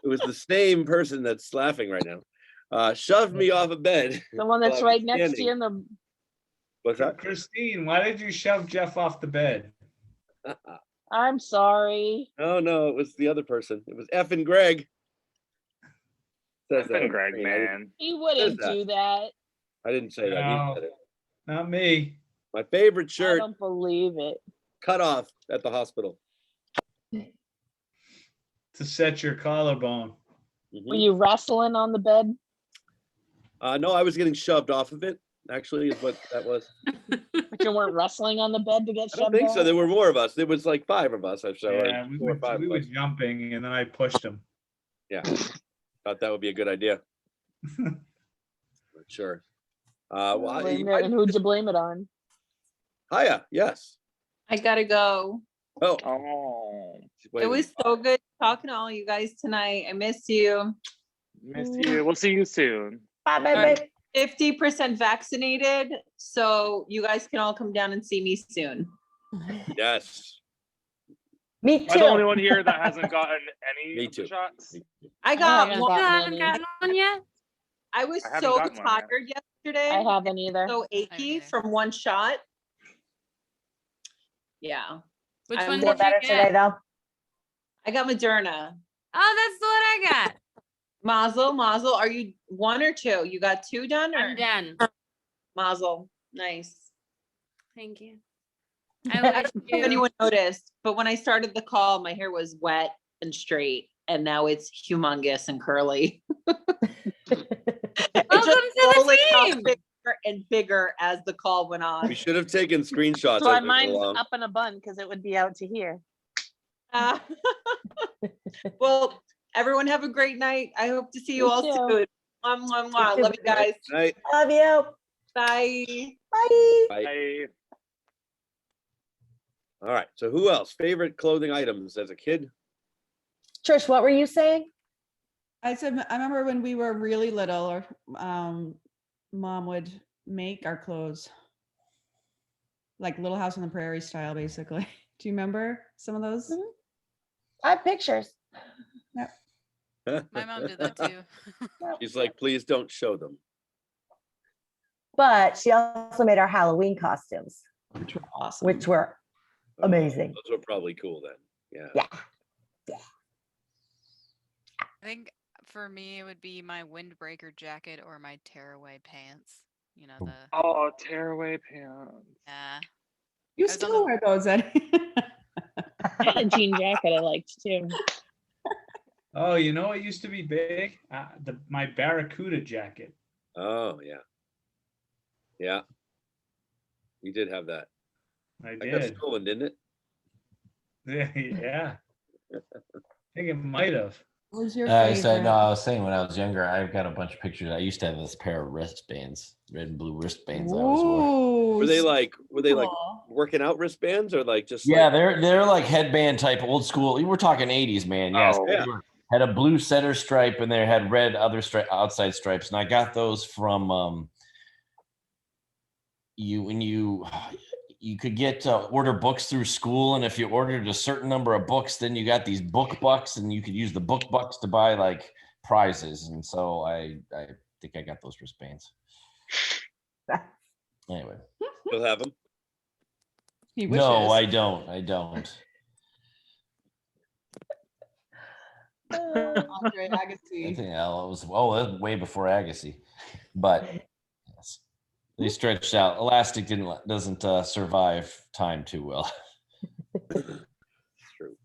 S1: It was the same person that's laughing right now. Shoved me off a bed.
S7: The one that's right next to you in the.
S1: What's that?
S6: Kristine, why did you shove Jeff off the bed?
S7: I'm sorry.
S1: No, it was the other person. It was effing Greg.
S4: Effing Greg, man.
S7: He wouldn't do that.
S1: I didn't say that.
S6: No,
S1: He said it.
S6: not me.
S1: My favorite
S7: I
S1: shirt
S7: don't believe it.
S1: cut off at the hospital.
S6: To set your collarbone.
S7: Were you wrestling on the bed?
S1: No, I was getting shoved off of it. Actually, is what that was.
S7: But you weren't wrestling on the bed to get
S1: I
S7: shoved
S1: don't think so.
S7: off?
S1: There were more of us. There was like 5 of us.
S6: Yeah, we were jumping and then I pushed him.
S1: Yeah, thought that would be a good idea. Not sure.
S7: And who'd you blame it on?
S1: Chaya, yes.
S11: I gotta go.
S1: Oh.
S11: It was so good talking to all you guys tonight. I miss you.
S4: Miss you. We'll see you soon.
S11: Bye, bye. 50% vaccinated, so you guys can all come down and see me soon.
S1: Yes.
S2: Me
S4: Am I the only one here that hasn't gotten any of the shots?
S11: I got
S7: haven't
S11: one.
S7: gotten
S3: You haven't
S7: any.
S3: gotten one yet?
S11: I was
S4: I haven't
S11: so
S4: gotten one yet.
S11: tired yesterday.
S7: I haven't either.
S11: So achy from one shot. Yeah.
S3: Which
S11: I'm
S3: one
S2: Feel
S3: did you
S2: better
S3: get?
S2: today though.
S11: I got Moderna.
S3: Oh, that's the one I got.
S11: Mazel. Are you 1 or 2? You got 2 done? Or?
S3: I'm done.
S11: Mazel. Nice.
S3: Thank you.
S11: I
S3: I
S11: don't
S3: wish
S11: know if
S3: you.
S11: anyone noticed, but when I started the call, my hair was wet and straight, and now it's humongous and curly.
S3: Welcome to the team.
S11: Bigger and bigger as the call went on.
S1: We should have taken screenshots.
S7: That's why
S1: as we go
S7: mine's
S1: along.
S7: up in a bun because it would be out to here.
S11: Well, everyone have a great night. I hope to see you all
S7: too.
S11: soon. Mwah, mwah, mwah. Love you guys.
S1: Night.
S2: Love you.
S11: Bye.
S2: Bye.
S1: Bye. All right. So who else? Favorite clothing items as a kid?
S2: Trish, what were you saying?
S9: I said, I remember when we were really little, or mom would make our clothes like Little House on the Prairie style, basically. Do you remember some of those?
S2: Mhm. I have pictures.
S5: My mom did that too.
S1: She's like, please don't show them.
S2: But she also made our Halloween costumes,
S9: Which were awesome.
S2: which were amazing.
S1: Those were probably cool then.
S2: Yeah.
S5: I think for me it would be my windbreaker jacket or my tearaway pants. You know, the
S4: Oh, tearaway pants.
S5: yeah.
S9: You
S5: I was on
S9: still
S5: the-
S9: wear those, Eddie.
S7: I had a jean jacket I liked too.
S6: Oh, you know what used to be big? My Barracuda jacket.
S1: Oh yeah. Yeah. We did have that.
S6: I
S1: I got
S6: did.
S1: stolen, didn't it?
S6: Yeah. I think it might have.
S9: What was your
S8: I said,
S9: favorite?
S8: no, I was saying when I was younger, I've got a bunch of pictures. I used to have this pair of wristbands, red and blue wristbands I always wore.
S9: Ooh,
S1: Were they like
S9: cool.
S1: working out wristbands or like just
S8: Yeah,
S1: like
S8: they're like headband type old school. We're talking 80s, man. Yes.
S4: Oh.
S1: Yeah.
S8: Had a blue center stripe and they had red other outside stripes. And I got those from you could get order books through school, and if you ordered a certain number of books, then you got these book bucks, and you could use the book bucks to buy like prizes. And so I think I got those wristbands. Anyway,
S1: you'll have them?
S9: He wishes.
S8: no, I don't.
S9: Andre
S8: I
S9: Agassi.
S8: think that's way before Agassi, but yes, they stretched out. Elastic doesn't survive time too well.
S1: True.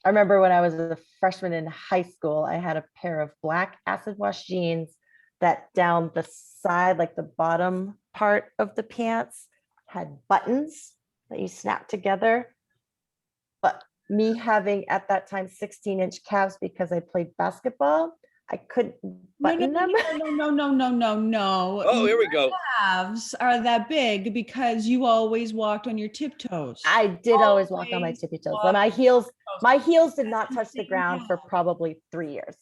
S2: I remember when I was a freshman in high school, I had a pair of black acid wash jeans that down the side, like the bottom part of the pants, had buttons that you snap together. But me having at that time 16-inch calves because I played basketball, I couldn't button them.
S9: No.
S1: Oh, here we go.
S9: Calves are that big because you always walked on your tiptoes.
S2: I did always walk on my tippy toes. But my heels did not touch the ground for probably 3 years.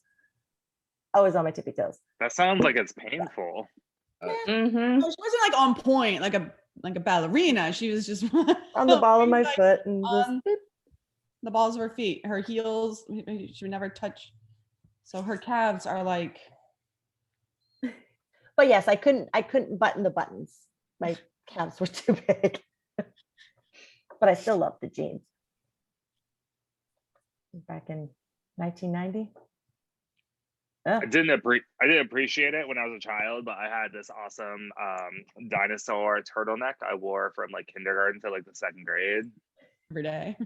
S2: Always on my tippy toes.
S4: That sounds like it's painful.
S2: Mm-hmm.
S9: She wasn't like on point, like a ballerina. She was just
S2: On the ball of my
S9: like,
S2: foot and just
S9: on the balls of her feet. Her heels, she would never touch. So her calves are like.
S2: But yes, I couldn't button the buttons. My calves were too big. But I still love the jeans. Back in 1990.
S4: I didn't appreciate it when I was a child, but I had this awesome dinosaur turtleneck I wore from like kindergarten to like the 2nd grade.
S9: Every day.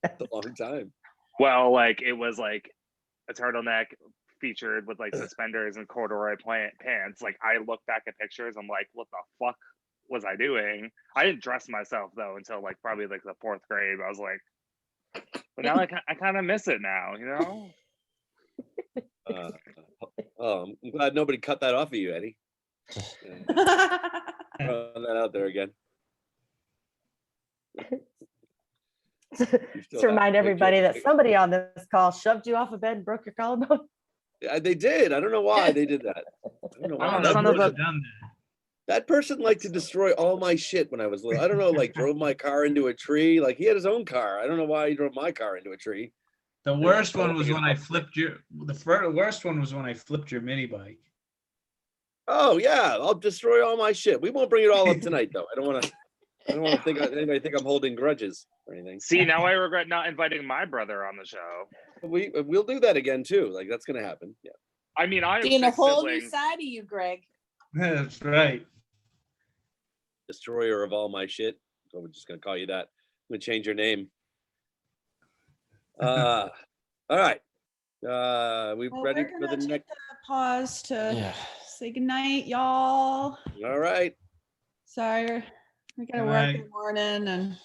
S1: That's a long time.
S4: Well, like it was like a turtleneck featured with like suspenders and corduroy pants. Like I look back at pictures, I'm like, what the fuck was I doing? I didn't dress myself though until like probably like the 4th grade. But I was like, but now I kind of miss it now, you know?
S1: I'm glad nobody cut that off of you, Eddie. Throwing that out there again.
S2: To remind everybody that somebody on this call shoved you off a bed and broke your collarbone.
S1: Yeah, they did. I don't know why they did that. I don't know why. That person liked to destroy all my shit when I was little. I don't know, like drove my car into a tree. Like he had his own car. I don't know why he drove my car into a tree.
S6: The worst one was when I flipped the worst one was when I flipped your mini bike.
S1: Oh yeah, I'll destroy all my shit. We won't bring it all up tonight though. I don't want to think anybody think I'm holding grudges or anything.
S4: See, now I regret not inviting my brother on the show.
S1: We'll do that again too. Like that's gonna happen. Yeah.
S4: I mean, I have
S13: Seeing a
S4: 6
S13: whole new
S4: siblings.
S13: side of you, Greg.
S6: That's right.
S1: Destroyer of all my shit. So we're just gonna call you that. I'm gonna change your name. All right. We
S9: Well,
S1: ready
S9: we're
S1: for the
S9: gonna take
S1: next?
S9: a pause to say goodnight, y'all.
S1: All right.
S9: Sorry, we gotta
S6: Good
S9: work in
S6: night.
S9: the morning and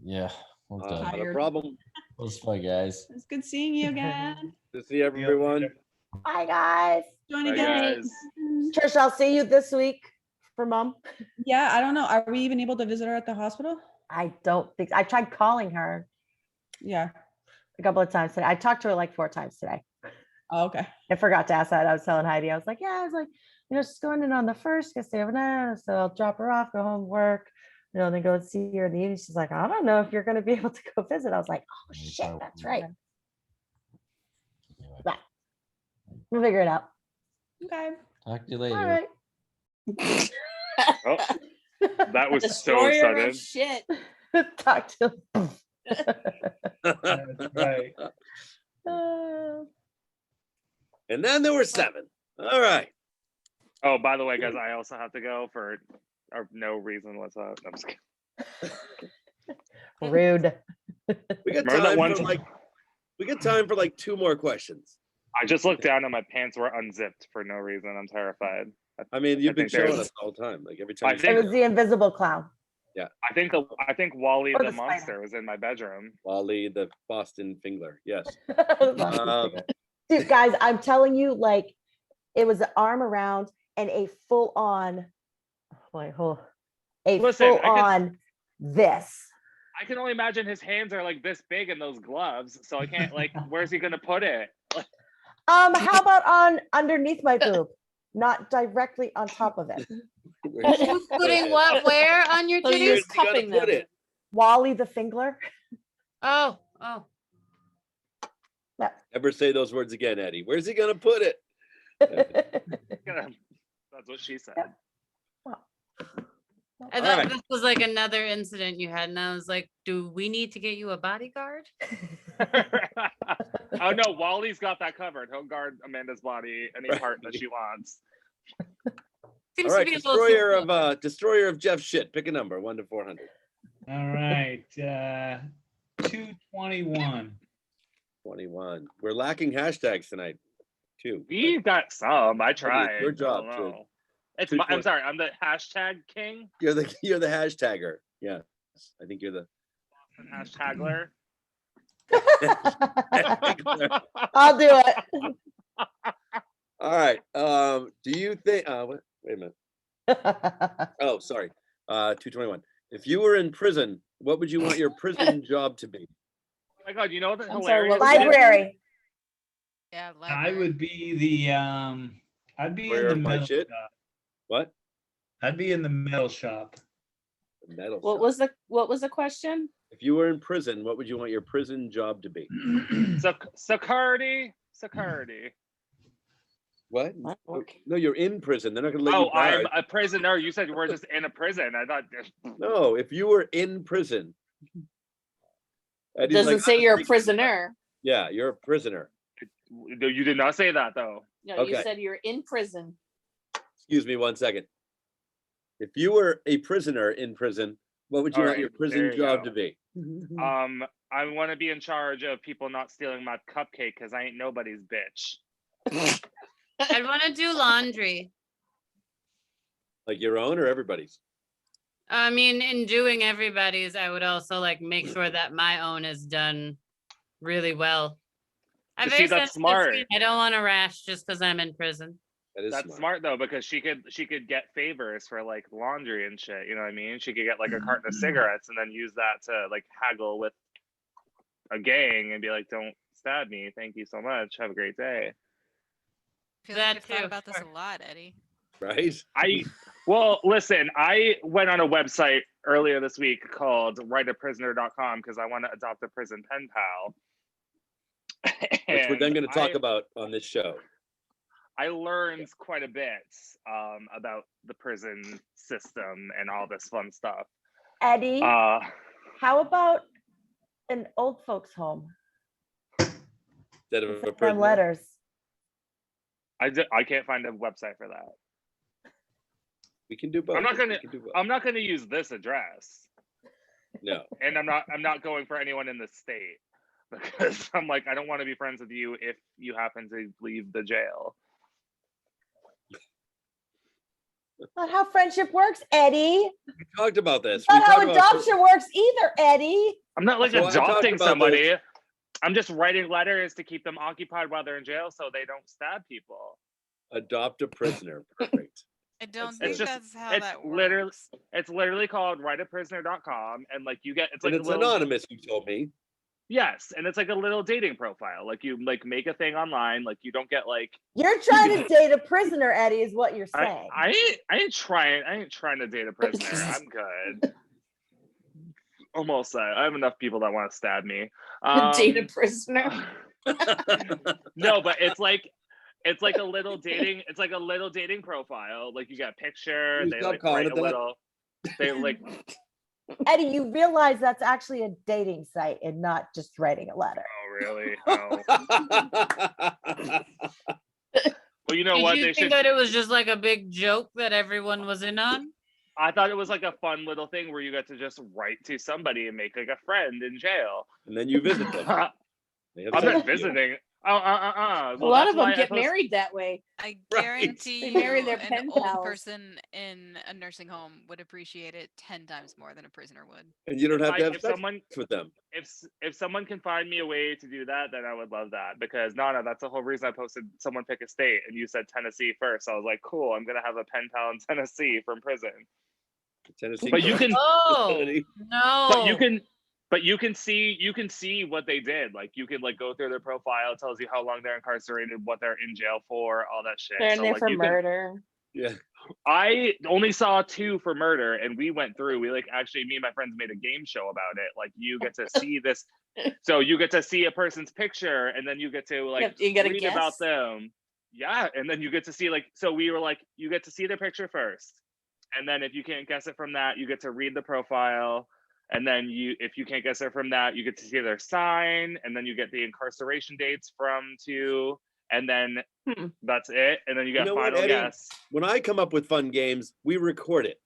S8: Yeah. Well done.
S1: Not a
S9: tired.
S1: problem.
S8: It was fun, guys.
S9: It's good seeing you again.
S1: Good to see everyone.
S2: Bye guys.
S9: Join
S4: Bye,
S9: again.
S4: guys.
S2: Trish, I'll see you this week for mom.
S9: Yeah, I don't know. Are we even able to visit her at the hospital?
S2: I don't think I tried calling her
S9: Yeah.
S2: a couple of times today. I talked to her like 4 times today.
S9: Oh, okay.
S2: I forgot to ask that. I was telling Heidi, I was like, yeah, I was like, she's going in on the 1st, gonna stay overnight, so I'll drop her off, go home, work, then go and see her in the evening. She's like, I don't know if you're gonna be able to go visit. I was like, oh shit, that's right. But we'll figure it out.
S9: Okay.
S8: Talk to you later.
S2: All right.
S4: Oh, that was so
S13: Destroyer
S4: sudden.
S13: of shit.
S2: Talk to
S6: That's right.
S1: And then there were 7. All right.
S4: Oh, by the way, guys, I also have to go for no reason whatsoever. I'm just kidding.
S2: rude.
S1: We got
S4: Remember that
S1: time
S4: one
S1: for like 2 more questions.
S4: I just looked down and my pants were unzipped for no reason. I'm terrified.
S1: I mean, you've been
S4: think there's-
S1: showing us all the time. Like every time.
S4: I
S1: you
S4: think-
S2: It was the invisible clown.
S4: I think Wally
S2: Or
S4: the
S2: the spider.
S4: monster was in my bedroom.
S1: Wally the Boston Fingler. Yes.
S2: Dude, guys, I'm telling you, like, it was an arm around and a full on,
S4: Listen,
S2: full on this.
S4: I can only imagine his hands are like this big in those gloves, so I can't like. Where's he gonna put it?
S2: How about on underneath my boob, not directly on top of it?
S3: Who's putting what where on your
S13: So you're
S3: titties?
S1: Where's he gonna
S13: cupping
S1: put
S13: them.
S1: it?
S2: Wally the Fingler.
S3: Oh.
S1: Never say those words again, Eddie. Where's he gonna put it?
S4: That's what she said.
S3: I thought this was like another incident you had, and I was like, do we need to get you a bodyguard?
S4: Oh no, Wally's got that covered. He'll guard Amanda's body any part that she wants.
S3: Seems
S1: All
S3: to
S1: right,
S3: be a little
S1: destroyer of Jeff's shit. Pick a number, 1 to 400.
S6: All right, 221.
S1: 21. We're lacking hashtags tonight, too.
S4: We got some. I tried.
S1: Your job,
S4: I don't
S1: too.
S4: know. I'm sorry. I'm the hashtag king.
S1: You're the hashtagger. Yeah, I think you're the
S4: Hashtagler.
S2: I'll do it.
S1: All right. Do you think? Wait a minute. Oh, sorry. 221. If you were in prison, what would you want your prison job to be?
S4: Oh my God! You know what?
S7: I'm sorry,
S4: Hilarious.
S2: Library.
S5: Yeah,
S6: I would be the I'd be in the metal
S1: shit?
S6: shop.
S1: What?
S6: I'd be in the metal shop.
S1: Metal.
S7: What was the question?
S1: If you were in prison, what would you want your prison job to be?
S4: Security.
S1: What? No, you're in prison. They're not going to let
S4: Oh,
S1: you
S4: I'm
S1: die.
S4: a prisoner. You said we're just in a prison. I thought.
S1: No, if you were in prison. Eddie's
S7: Doesn't
S1: like,
S7: say you're a
S1: "I'm
S7: prisoner.
S1: Yeah, you're a prisoner.
S4: No, you did not say that though.
S7: No,
S1: Okay.
S7: you said you're in prison.
S1: Excuse me 1 second. If you were a prisoner in prison, what would you
S4: All
S1: want your
S4: right,
S1: prison
S4: there you
S1: job
S4: go.
S1: to be?
S4: I want to be in charge of people not stealing my cupcake because I ain't nobody's bitch.
S3: I'd want to do laundry.
S1: Like your own or everybody's?
S3: I mean, in doing everybody's, I would also like make sure that my own is done really well. I'm
S4: See,
S3: very
S4: that's
S3: sensitive
S4: smart.
S3: skin. I don't want to rash just because I'm in prison.
S4: That's smart though, because she could get favors for like laundry and shit. You know what I mean? She could get like a carton of cigarettes and then use that to like haggle with a gang and be like, "Don't stab me. Thank you so much. Have a great day."
S5: I feel like you've thought about this a lot, Eddie.
S1: Right?
S4: Well, listen, I went on a website earlier this week called writeaprisoner.com because I want to adopt a prison pen pal.
S1: Which we're then
S4: And
S1: going to talk about on this show.
S4: I learned quite a bit about the prison system and all this fun stuff.
S2: Eddie, how about an old folks home?
S1: Instead of a
S2: Send them
S1: prison.
S2: letters.
S4: I can't find a website for that.
S1: We can do both.
S4: I'm not gonna
S1: We can do both.
S4: I'm not gonna use this address.
S1: No.
S4: And I'm not going for anyone in the state because I'm like, I don't want to be friends with you if you happen to leave the jail.
S2: Not how friendship works, Eddie.
S1: We talked about this.
S2: Not
S1: We
S2: how
S1: talked about-
S2: adoption works either, Eddie.
S4: I'm not like
S1: So I talked
S4: adopting
S1: about
S4: somebody.
S1: this.
S4: I'm just writing letters to keep them occupied while they're in jail so they don't stab people.
S1: Adopt a prisoner. Perfect.
S5: I don't
S1: That's
S5: think
S1: it.
S5: that's how
S4: It's
S5: that
S4: literally
S5: works.
S4: it's literally called writeaprisoner.com and like you get it's like
S1: And
S4: a
S1: it's
S4: little
S1: anonymous, you told me.
S4: yes, and it's like a little dating profile. Like you like make a thing online, like you don't get like
S2: You're trying to date a prisoner, Eddie, is what you're saying.
S4: I ain't trying to date a prisoner. I'm good. Almost I have enough people that want to stab me.
S7: Date a prisoner.
S4: No, but it's like a little dating profile. Like you got a picture,
S1: Can you
S4: they
S1: stop
S4: like
S1: calling
S4: write
S1: it
S4: a
S1: that?
S4: little they like
S2: Eddie, you realize that's actually a dating site and not just writing a letter.
S4: oh really? Oh. Well, you know
S3: Did
S4: what?
S3: you
S4: They
S3: think
S4: should
S3: that it was just like a big joke that everyone was in on?
S4: I thought it was like a fun little thing where you get to just write to somebody and make like a friend in jail.
S1: And then you visit them. They have
S4: I'm
S1: sex
S4: not
S1: with you.
S4: visiting.
S7: A
S4: Well,
S7: lot
S4: that's
S7: of them
S4: why I
S7: get
S4: post-
S7: married that way.
S5: I
S1: Right.
S5: guarantee
S7: They
S5: you
S7: marry their
S5: an
S7: pen
S5: old
S7: pals.
S5: person in a nursing home would appreciate it 10 times more than a prisoner would.
S1: And you don't have to have
S4: if
S1: sex
S4: someone
S1: with them.
S4: if someone can find me a way to do that, then I would love that, because no, that's the whole reason I posted someone pick a state and you said Tennessee first. I was like, cool, I'm gonna have a pen pal in Tennessee from prison.
S1: Tennessee.
S4: But you can
S3: Oh
S1: facility.
S3: no!
S4: but you can see what they did. Like you can like go through their profile, it tells you how long they're incarcerated, what they're in jail for, all that shit.
S7: They're in
S4: So,
S7: there
S4: like,
S7: for
S4: you can-
S7: murder.
S1: Yeah.
S4: I only saw 2 for murder, and we went through. We like actually, me and my friends made a game show about it. Like you get to see this, so you get to see a person's picture, and then you get to like
S7: You gotta
S4: read about
S7: guess?
S4: them. Yeah, and then you get to see like. So we were like, you get to see their picture first, and then if you can't guess it from that, you get to read the profile, and then if you can't guess it from that, you get to see their sign, and then you get the incarceration dates from to. And then that's it. And then you got
S1: know what,
S4: final
S1: Eddie?
S4: guess.
S1: When I come up with fun games, we record it.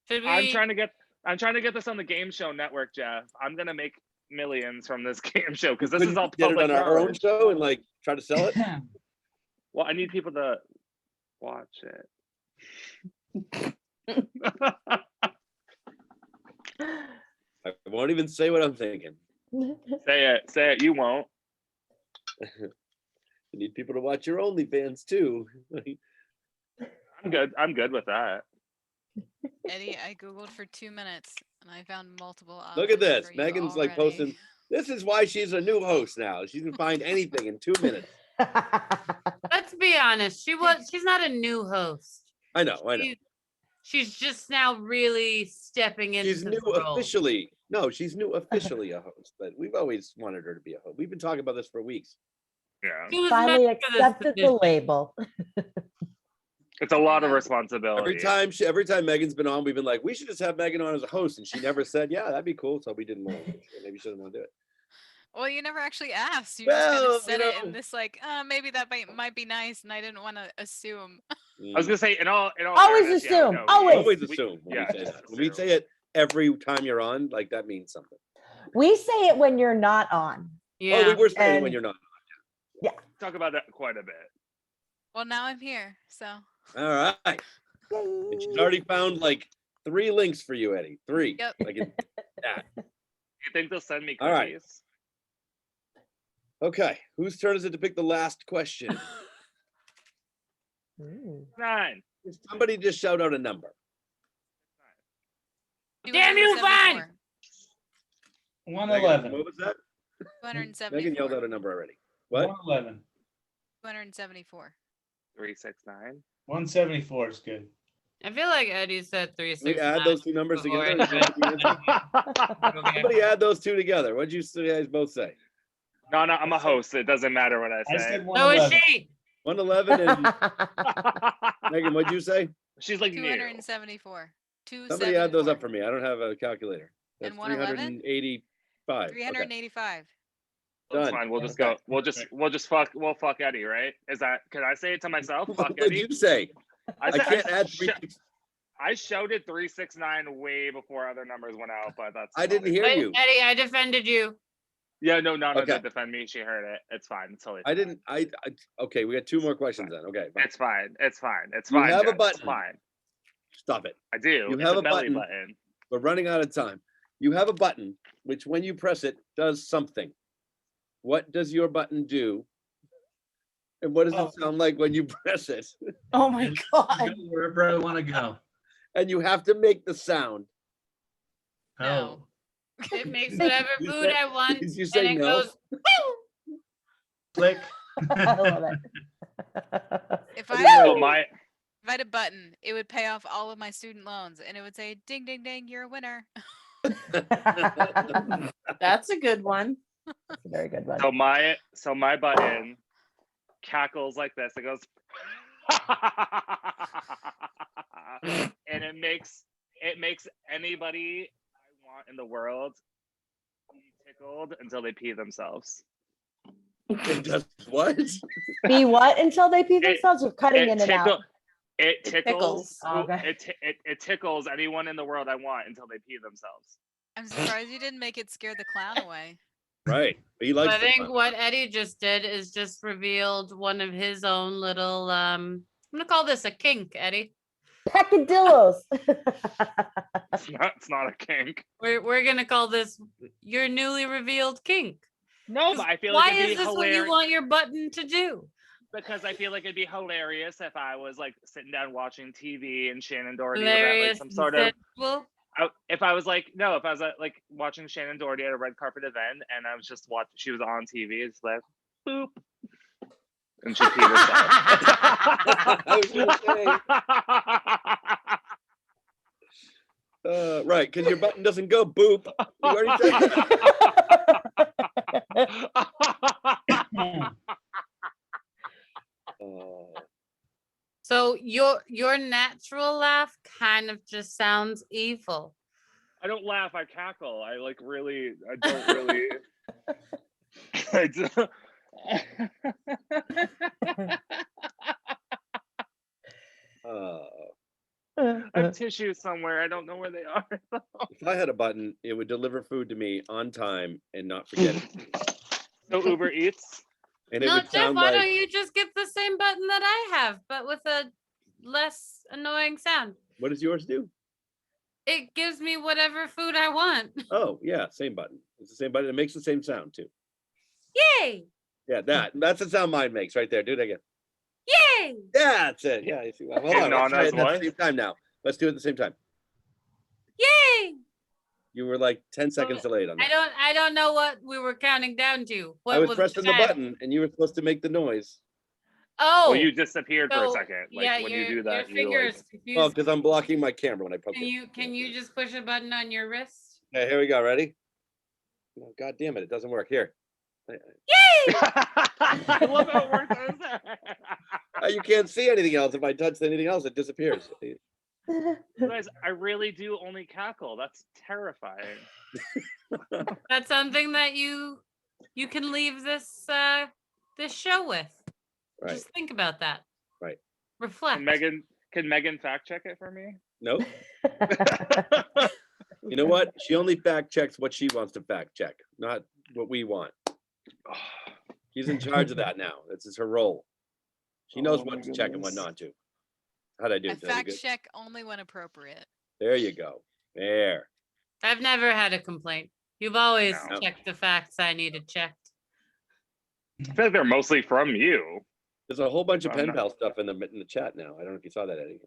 S3: Should
S4: I'm
S3: we?
S4: trying to get this on the game show network, Jeff. I'm gonna make millions from this game show because this
S1: Couldn't
S4: is all
S1: get it
S4: public
S1: on our own
S4: knowledge.
S1: show and like try to sell it.
S4: Well, I need people to watch it.
S1: I won't even say what I'm thinking.
S4: Say it. You won't.
S1: You need people to watch your OnlyFans too.
S4: I'm good with that.
S5: Eddie, I Googled for 2 minutes and I found multiple options.
S1: Look at this.
S5: for you
S1: Megan's like
S5: already.
S1: posting. This is why she's a new host now. She can find anything in 2 minutes.
S3: Let's be honest. She's not a new host.
S1: I know.
S3: She's just now really stepping into
S1: She's new
S3: the role.
S1: officially. No, she's new officially a host, but we've always wanted her to be a host. We've been talking about this for weeks.
S4: Yeah.
S3: She was
S2: Finally
S3: meant for this
S2: accepted the
S3: position.
S2: label.
S4: It's a lot of responsibility.
S1: Every time Megan's been on, we've been like, we should just have Megan on as a host, and she never said, yeah, that'd be cool. So we didn't want to. Maybe she doesn't want to do it.
S5: Well, you never actually asked. You just kind
S1: Well,
S5: of said
S1: you
S5: it
S1: know.
S5: in this like, maybe that might be nice, and I didn't want to assume.
S4: I was gonna say, in all
S2: Always
S4: fairness,
S2: assume,
S4: no,
S2: always.
S1: Assume when
S4: yeah,
S1: we say that. When we say it every time you're on, like that means something.
S2: We say it when you're not on.
S3: Yeah.
S1: Oh, we were saying
S2: And-
S1: when you're not.
S4: talk about that quite a bit.
S5: Well, now I'm here, so
S1: All right. And she's already found like 3 links for you, Eddie. 3.
S5: Yep.
S1: Like in that.
S4: You think they'll send me cookies?
S1: All right. Okay. Whose turn is it to pick the last question?
S2: Ooh.
S4: 9.
S1: Somebody just shout out a number.
S3: Damn you, Vine!
S5: 274.
S6: 111.
S1: What was that?
S5: 274.
S1: Megan yelled out a number already. What?
S6: 111.
S5: 274.
S4: 369.
S6: 174 is good.
S3: I feel like Eddie said 3, 6.
S1: We add those 2 numbers
S3: before
S1: together.
S3: Okay.
S1: Somebody add those 2 together. What'd you guys both say?
S4: No, I'm a host. It doesn't matter what I
S6: I
S4: say.
S6: said
S3: So is
S6: 111.
S3: she.
S1: 111 and Megan, what'd you say?
S4: She's like new.
S5: 274.
S1: Somebody add those up for me. I don't have a calculator. That's
S5: And 111?
S1: 385. Okay.
S5: 385.
S4: That's
S1: Done.
S4: fine. We'll just
S1: Okay.
S4: go. We'll fuck Eddie, right? Is that? Can I say it to myself? Fuck
S1: What did
S4: Eddie.
S1: you say? I
S4: said-
S1: can't add 3.
S4: I shouted 369 way before other numbers went out, but that's.
S1: I didn't hear
S3: Wait,
S1: you.
S3: Eddie, I defended you.
S4: Yeah, no, Nana
S1: Okay.
S4: did defend me. She heard it. It's fine. It's totally.
S1: I didn't. Okay, we got 2 more questions then. Okay, fine.
S4: It's fine. It's fine. It's
S1: You
S4: fine.
S1: have a
S4: Jen, It's
S1: button.
S4: fine.
S1: Stop it.
S4: I do.
S1: You
S4: It's
S1: have a
S4: belly
S1: button. We're running out of time. You have a button which, when you press it, does something. What does your button do? And what does it sound like when you press it?
S2: Oh my God.
S6: Go wherever I want to go.
S1: And you have to make the sound.
S5: No.
S3: It makes whatever
S1: You
S3: food
S1: say-
S3: I want,
S1: you
S3: and
S1: say
S3: it
S1: no?
S3: goes.
S6: Click.
S2: I love it.
S5: If
S4: So
S5: I
S4: my
S5: had a button, it would pay off all of my student loans, and it would say, "Ding, ding, ding, you're a winner."
S7: That's a good one.
S2: That's a very good one.
S4: so my button cackles like this. It goes, and it makes anybody I want in the world be tickled until they pee themselves.
S1: It does what?
S2: Be what until they pee
S4: It-
S2: themselves or cutting
S4: It
S2: in and out?
S4: It tickles.
S2: Okay.
S4: It tickles anyone in the world I want until they pee themselves.
S5: I'm surprised you didn't make it scare the clown away.
S1: Right. He likes
S3: I
S1: the
S3: think
S1: fun.
S3: what Eddie just did is just revealed one of his own little I'm gonna call this a kink, Eddie.
S2: Peccadillos.
S4: It's not a kink.
S3: We're gonna call this your newly revealed kink.
S4: No, but I feel like
S3: Why
S4: it'd be
S3: is this what you
S4: hilarious.
S3: want your button to do?
S4: Because I feel like it'd be hilarious if I was like sitting down watching TV and Shannon Doherty was at
S3: Hilarious
S4: like some
S3: and
S4: sort of.
S3: sensual?
S4: If I was like watching Shannon Doherty at a red carpet event and I was just watching, she was on TV, it's like boop, and she peed herself.
S1: I was gonna say. Right, because your button doesn't go boop. You already said that.
S3: So your natural laugh kind of just sounds evil.
S4: I don't laugh, I cackle. I don't really. I do. I have tissues somewhere. I don't know where they are.
S1: If I had a button, it would deliver food to me on time and not forget it.
S4: So Uber Eats.
S1: And it
S3: No,
S1: would
S3: Jeff,
S1: sound
S3: why
S1: like,
S3: don't you just get the same button that I have, but with a less annoying sound?
S1: what does yours do?
S3: It gives me whatever food I want.
S1: Oh, yeah, same button. It's the same button. It makes the same sound too.
S3: Yay!
S1: Yeah, that's the sound mine makes right there. Do it again.
S3: Yay!
S1: Yeah, that's it. Yeah, you see. Well, hold on. Let's try it at the same time now. Let's do it at the same time.
S3: Yay!
S1: You were like 10 seconds delayed on that.
S3: I don't know what we were counting down to. What
S1: I was pressing the
S3: time?
S1: button and you were supposed to make the noise.
S3: Oh,
S4: Well, you disappeared for a
S3: so,
S4: second. Like
S3: yeah,
S4: when you do that,
S3: your
S4: you're
S3: finger
S4: like,
S3: is
S1: Oh,
S3: confused.
S1: because I'm blocking my camera when I poke it.
S3: Can you just push a button on your wrist?
S1: Okay, here we go. Ready? Oh, God damn it. It doesn't work. Here.
S3: Yay!
S4: I love how it works.
S1: You can't see anything else. If I touch anything else, it disappears.
S4: You guys, I really do only cackle. That's terrifying.
S3: That's something that you can leave this this show with.
S1: Right.
S3: Just think about that.
S1: Right.
S3: Reflect.
S4: Can Megan fact check it for me?
S1: Nope. You know what? She only fact checks what she wants to fact check, not what we want. She's in charge of that now. This is her role. She knows what to check and what not to. How'd I do?
S5: I
S1: Did I do
S5: fact
S1: good?
S5: check only when appropriate.
S1: There you go. There.
S3: I've never had a complaint. You've always
S1: No.
S3: checked the facts I needed checked.
S4: I feel like they're mostly from you.
S1: There's a whole bunch of
S4: I'm
S1: pen
S4: not-
S1: pal stuff in the chat now. I don't know if you saw that, Eddie.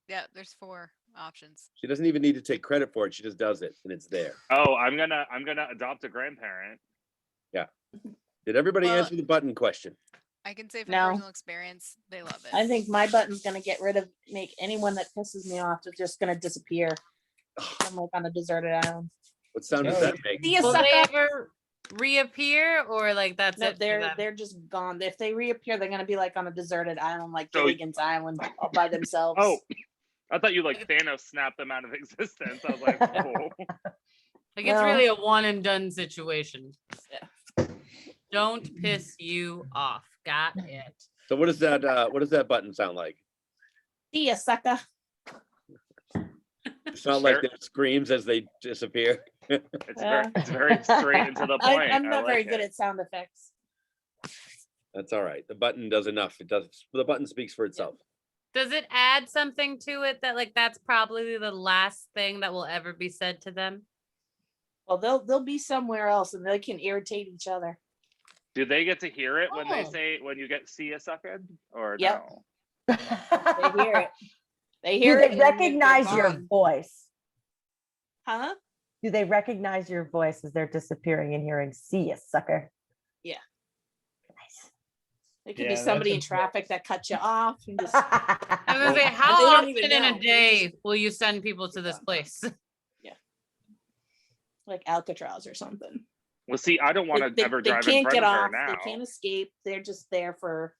S5: Yeah, there's 4 options.
S1: She doesn't even need to take credit for it. She just does it, and it's there.
S4: Oh, I'm gonna adopt a grandparent.
S1: Yeah. Did everybody
S5: Well-
S1: answer the button question?
S5: I can say from
S2: No.
S5: personal experience, they love it.
S2: I think my button's gonna make anyone that pisses me off to just gonna disappear. I'm like on a deserted island.
S1: What sound does that make?
S2: See ya,
S3: Will they
S2: sucker.
S3: ever reappear or like that's
S2: No,
S3: it? for them?
S2: they're just gone. If they reappear, they're gonna be like on a deserted island, like
S4: So-
S2: Gilligan's Island, all by themselves.
S4: Oh, I thought you like Thanos snapped them out of existence. I was like, oh.
S3: Like it's
S2: No.
S3: really a one and done situation. Don't piss you off. Got it.
S1: So what does that button sound like?
S2: See ya, sucker.
S1: It's not like
S4: Sure.
S1: it screams as they disappear.
S4: It's very straight and to the point.
S2: I'm not
S4: I
S2: very
S4: like
S2: good
S4: it.
S2: at sound effects.
S1: That's all right. The button does enough. It does. The button speaks for itself.
S3: Does it add something to it that like that's probably the last thing that will ever be said to them?
S2: Well, they'll be somewhere else and they can irritate each other.
S4: Do they get to hear it when they
S2: Oh.
S4: say when you get see a sucker or
S2: Yep.
S4: no?
S2: They hear it. They
S14: Do
S2: hear it.
S14: they
S2: and they're
S14: recognize your
S2: gone.
S14: voice?
S2: Huh?
S14: Do they recognize your voice as they're disappearing and hearing, see ya, sucker?
S2: Yeah. It could
S6: Yeah,
S2: be
S6: that's
S2: somebody in
S6: important.
S2: traffic that cut you off. And just,
S3: I was gonna say,
S2: And
S3: how
S2: they don't
S3: often
S2: even
S3: in
S2: know.
S3: a day will you send people to this place?
S2: like Alcatraz or something.
S4: Well, see, I don't want to ever drive in
S2: can't
S4: front
S2: get
S4: of her
S2: off.
S4: now.
S2: They can't escape. They're just there for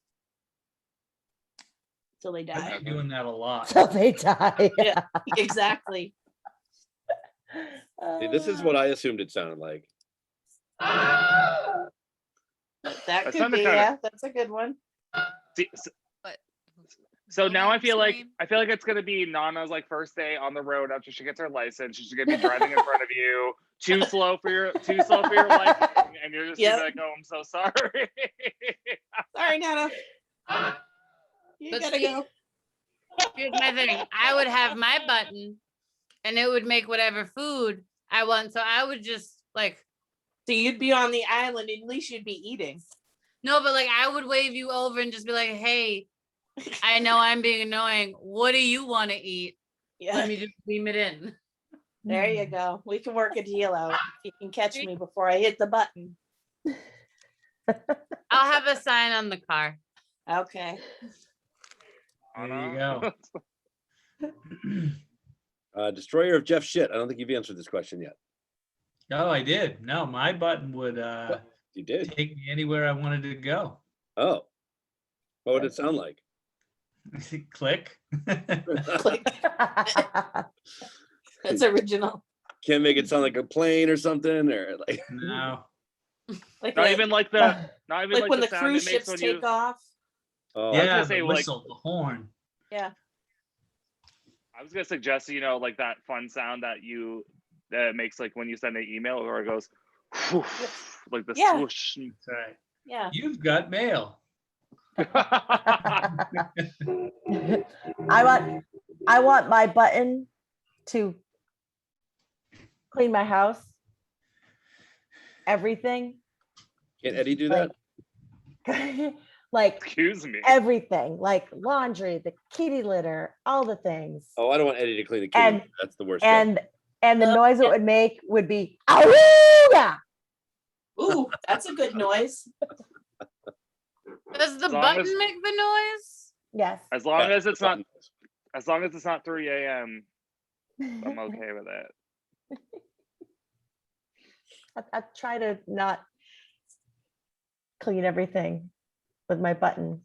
S2: till they die.
S6: I'm doing that a lot.
S14: So they die.
S2: Yeah, exactly.
S1: See, this is what I assumed it sounded like.
S2: That
S4: That
S2: could
S4: sounded
S2: be,
S4: kinda-
S2: yeah, that's a good one.
S4: See,
S5: But
S4: So now I
S5: Home
S4: feel like
S5: screen.
S4: it's gonna be Nana's like first day on the road after she gets her license. She's gonna be driving in front of you, too slow for your liking, and you're just
S7: Yep.
S4: gonna be like, "Oh, I'm so sorry."
S7: Sorry, Nana. You
S3: But
S7: gotta
S3: see,
S7: go.
S3: here's my thing. I would have my button and it would make whatever food I want. So I would just like,
S7: So you'd be on the island, at least you'd be eating.
S3: no, but like I would wave you over and just be like, hey, I know I'm being annoying. What do you want to eat?
S7: Yeah.
S3: Let me just beam it in.
S7: There you go. We can work a deal out. You can catch me before I hit the button.
S3: I'll have a sign on the car.
S7: Okay.
S6: There you go.
S1: Destroyer of Jeff shit. I don't think you've answered this question yet.
S6: No, I did. No, my button would
S1: You did.
S6: take me anywhere I wanted to go.
S1: Oh, what would it sound like?
S6: Click.
S7: Click. That's original.
S1: Can't make it sound like a plane or something, or like
S6: No.
S7: Like
S4: Not
S7: a-
S4: even like the
S7: when the
S4: sound
S7: cruise
S4: it makes
S7: ships
S4: when
S7: take
S4: you.
S7: off.
S1: oh,
S6: Yeah,
S4: gonna
S6: the
S4: say, like-
S6: whistle, the horn.
S7: Yeah.
S4: I was gonna suggest, like that fun sound that it makes like when you send an email, or it goes, like the
S7: Yeah.
S4: swoosh.
S6: That's right.
S7: Yeah.
S6: You've got mail.
S2: I want my button to clean my house. Everything.
S1: Can Eddie do that?
S2: Like
S4: Excuse me.
S2: everything, like laundry, the kitty litter, all the things.
S1: Oh, I don't want Eddie to clean the kitty.
S2: And-
S1: That's the worst. job.
S2: And the noise it would make would be "Awooga!"
S7: Ooh, that's a good noise.
S3: Does the
S4: As long
S3: button
S4: as-
S3: make the noise?
S2: Yes.
S4: As long
S1: Yeah,
S4: as it's
S1: the
S4: not,
S1: button.
S4: 3 a.m., I'm okay with it.
S2: I try to not clean everything with my button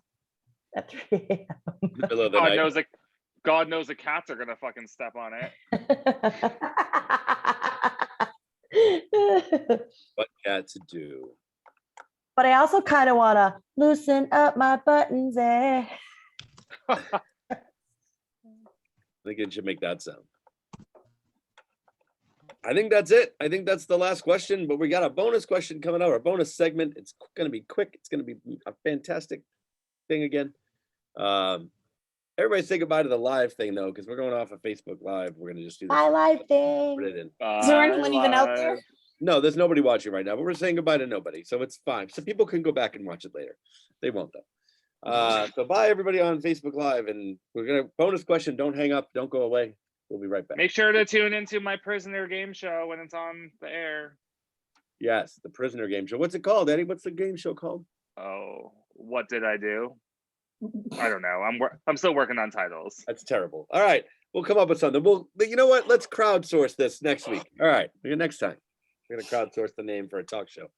S2: at 3 a.m.
S1: Middle of the night.
S4: God knows the cats are gonna fucking step on it.
S1: What cats do?
S2: But I also kind of want to loosen up my buttons.
S1: I think it should make that sound. I think that's it. I think that's the last question, but we got a bonus question coming out, our bonus segment. It's going to be quick. It's going to be a fantastic thing again. Everybody say goodbye to the live thing though, because we're going off of Facebook Live. We're going to just do this.
S2: My life
S1: Put
S2: thing.
S1: it in.
S7: Is there anyone even out there?
S1: No, there's nobody watching right now, but we're saying goodbye to nobody. So it's fine. So people can go back and watch it later. They won't though. So bye everybody on Facebook Live, and we're going to bonus question. Don't hang up. Don't go away. We'll be right back.
S4: Make sure to tune into my prisoner game show when it's on the air.
S1: Yes, the prisoner game show. What's it called, Eddie? What's the game show called?
S4: Oh, what did I do? I don't know. I'm still working on titles.
S1: That's terrible. All right, we'll come up with something. You know what? Let's crowdsource this next week. All right, next time we're gonna crowdsource the name for a talk show.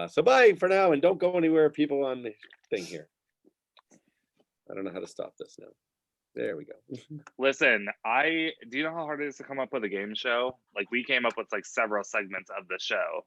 S1: So bye for now, and don't go anywhere, people on the thing here. I don't know how to stop this now. There we go.
S4: Listen, do you know how hard it is to come up with a game show? Like we came up with like several segments of the show.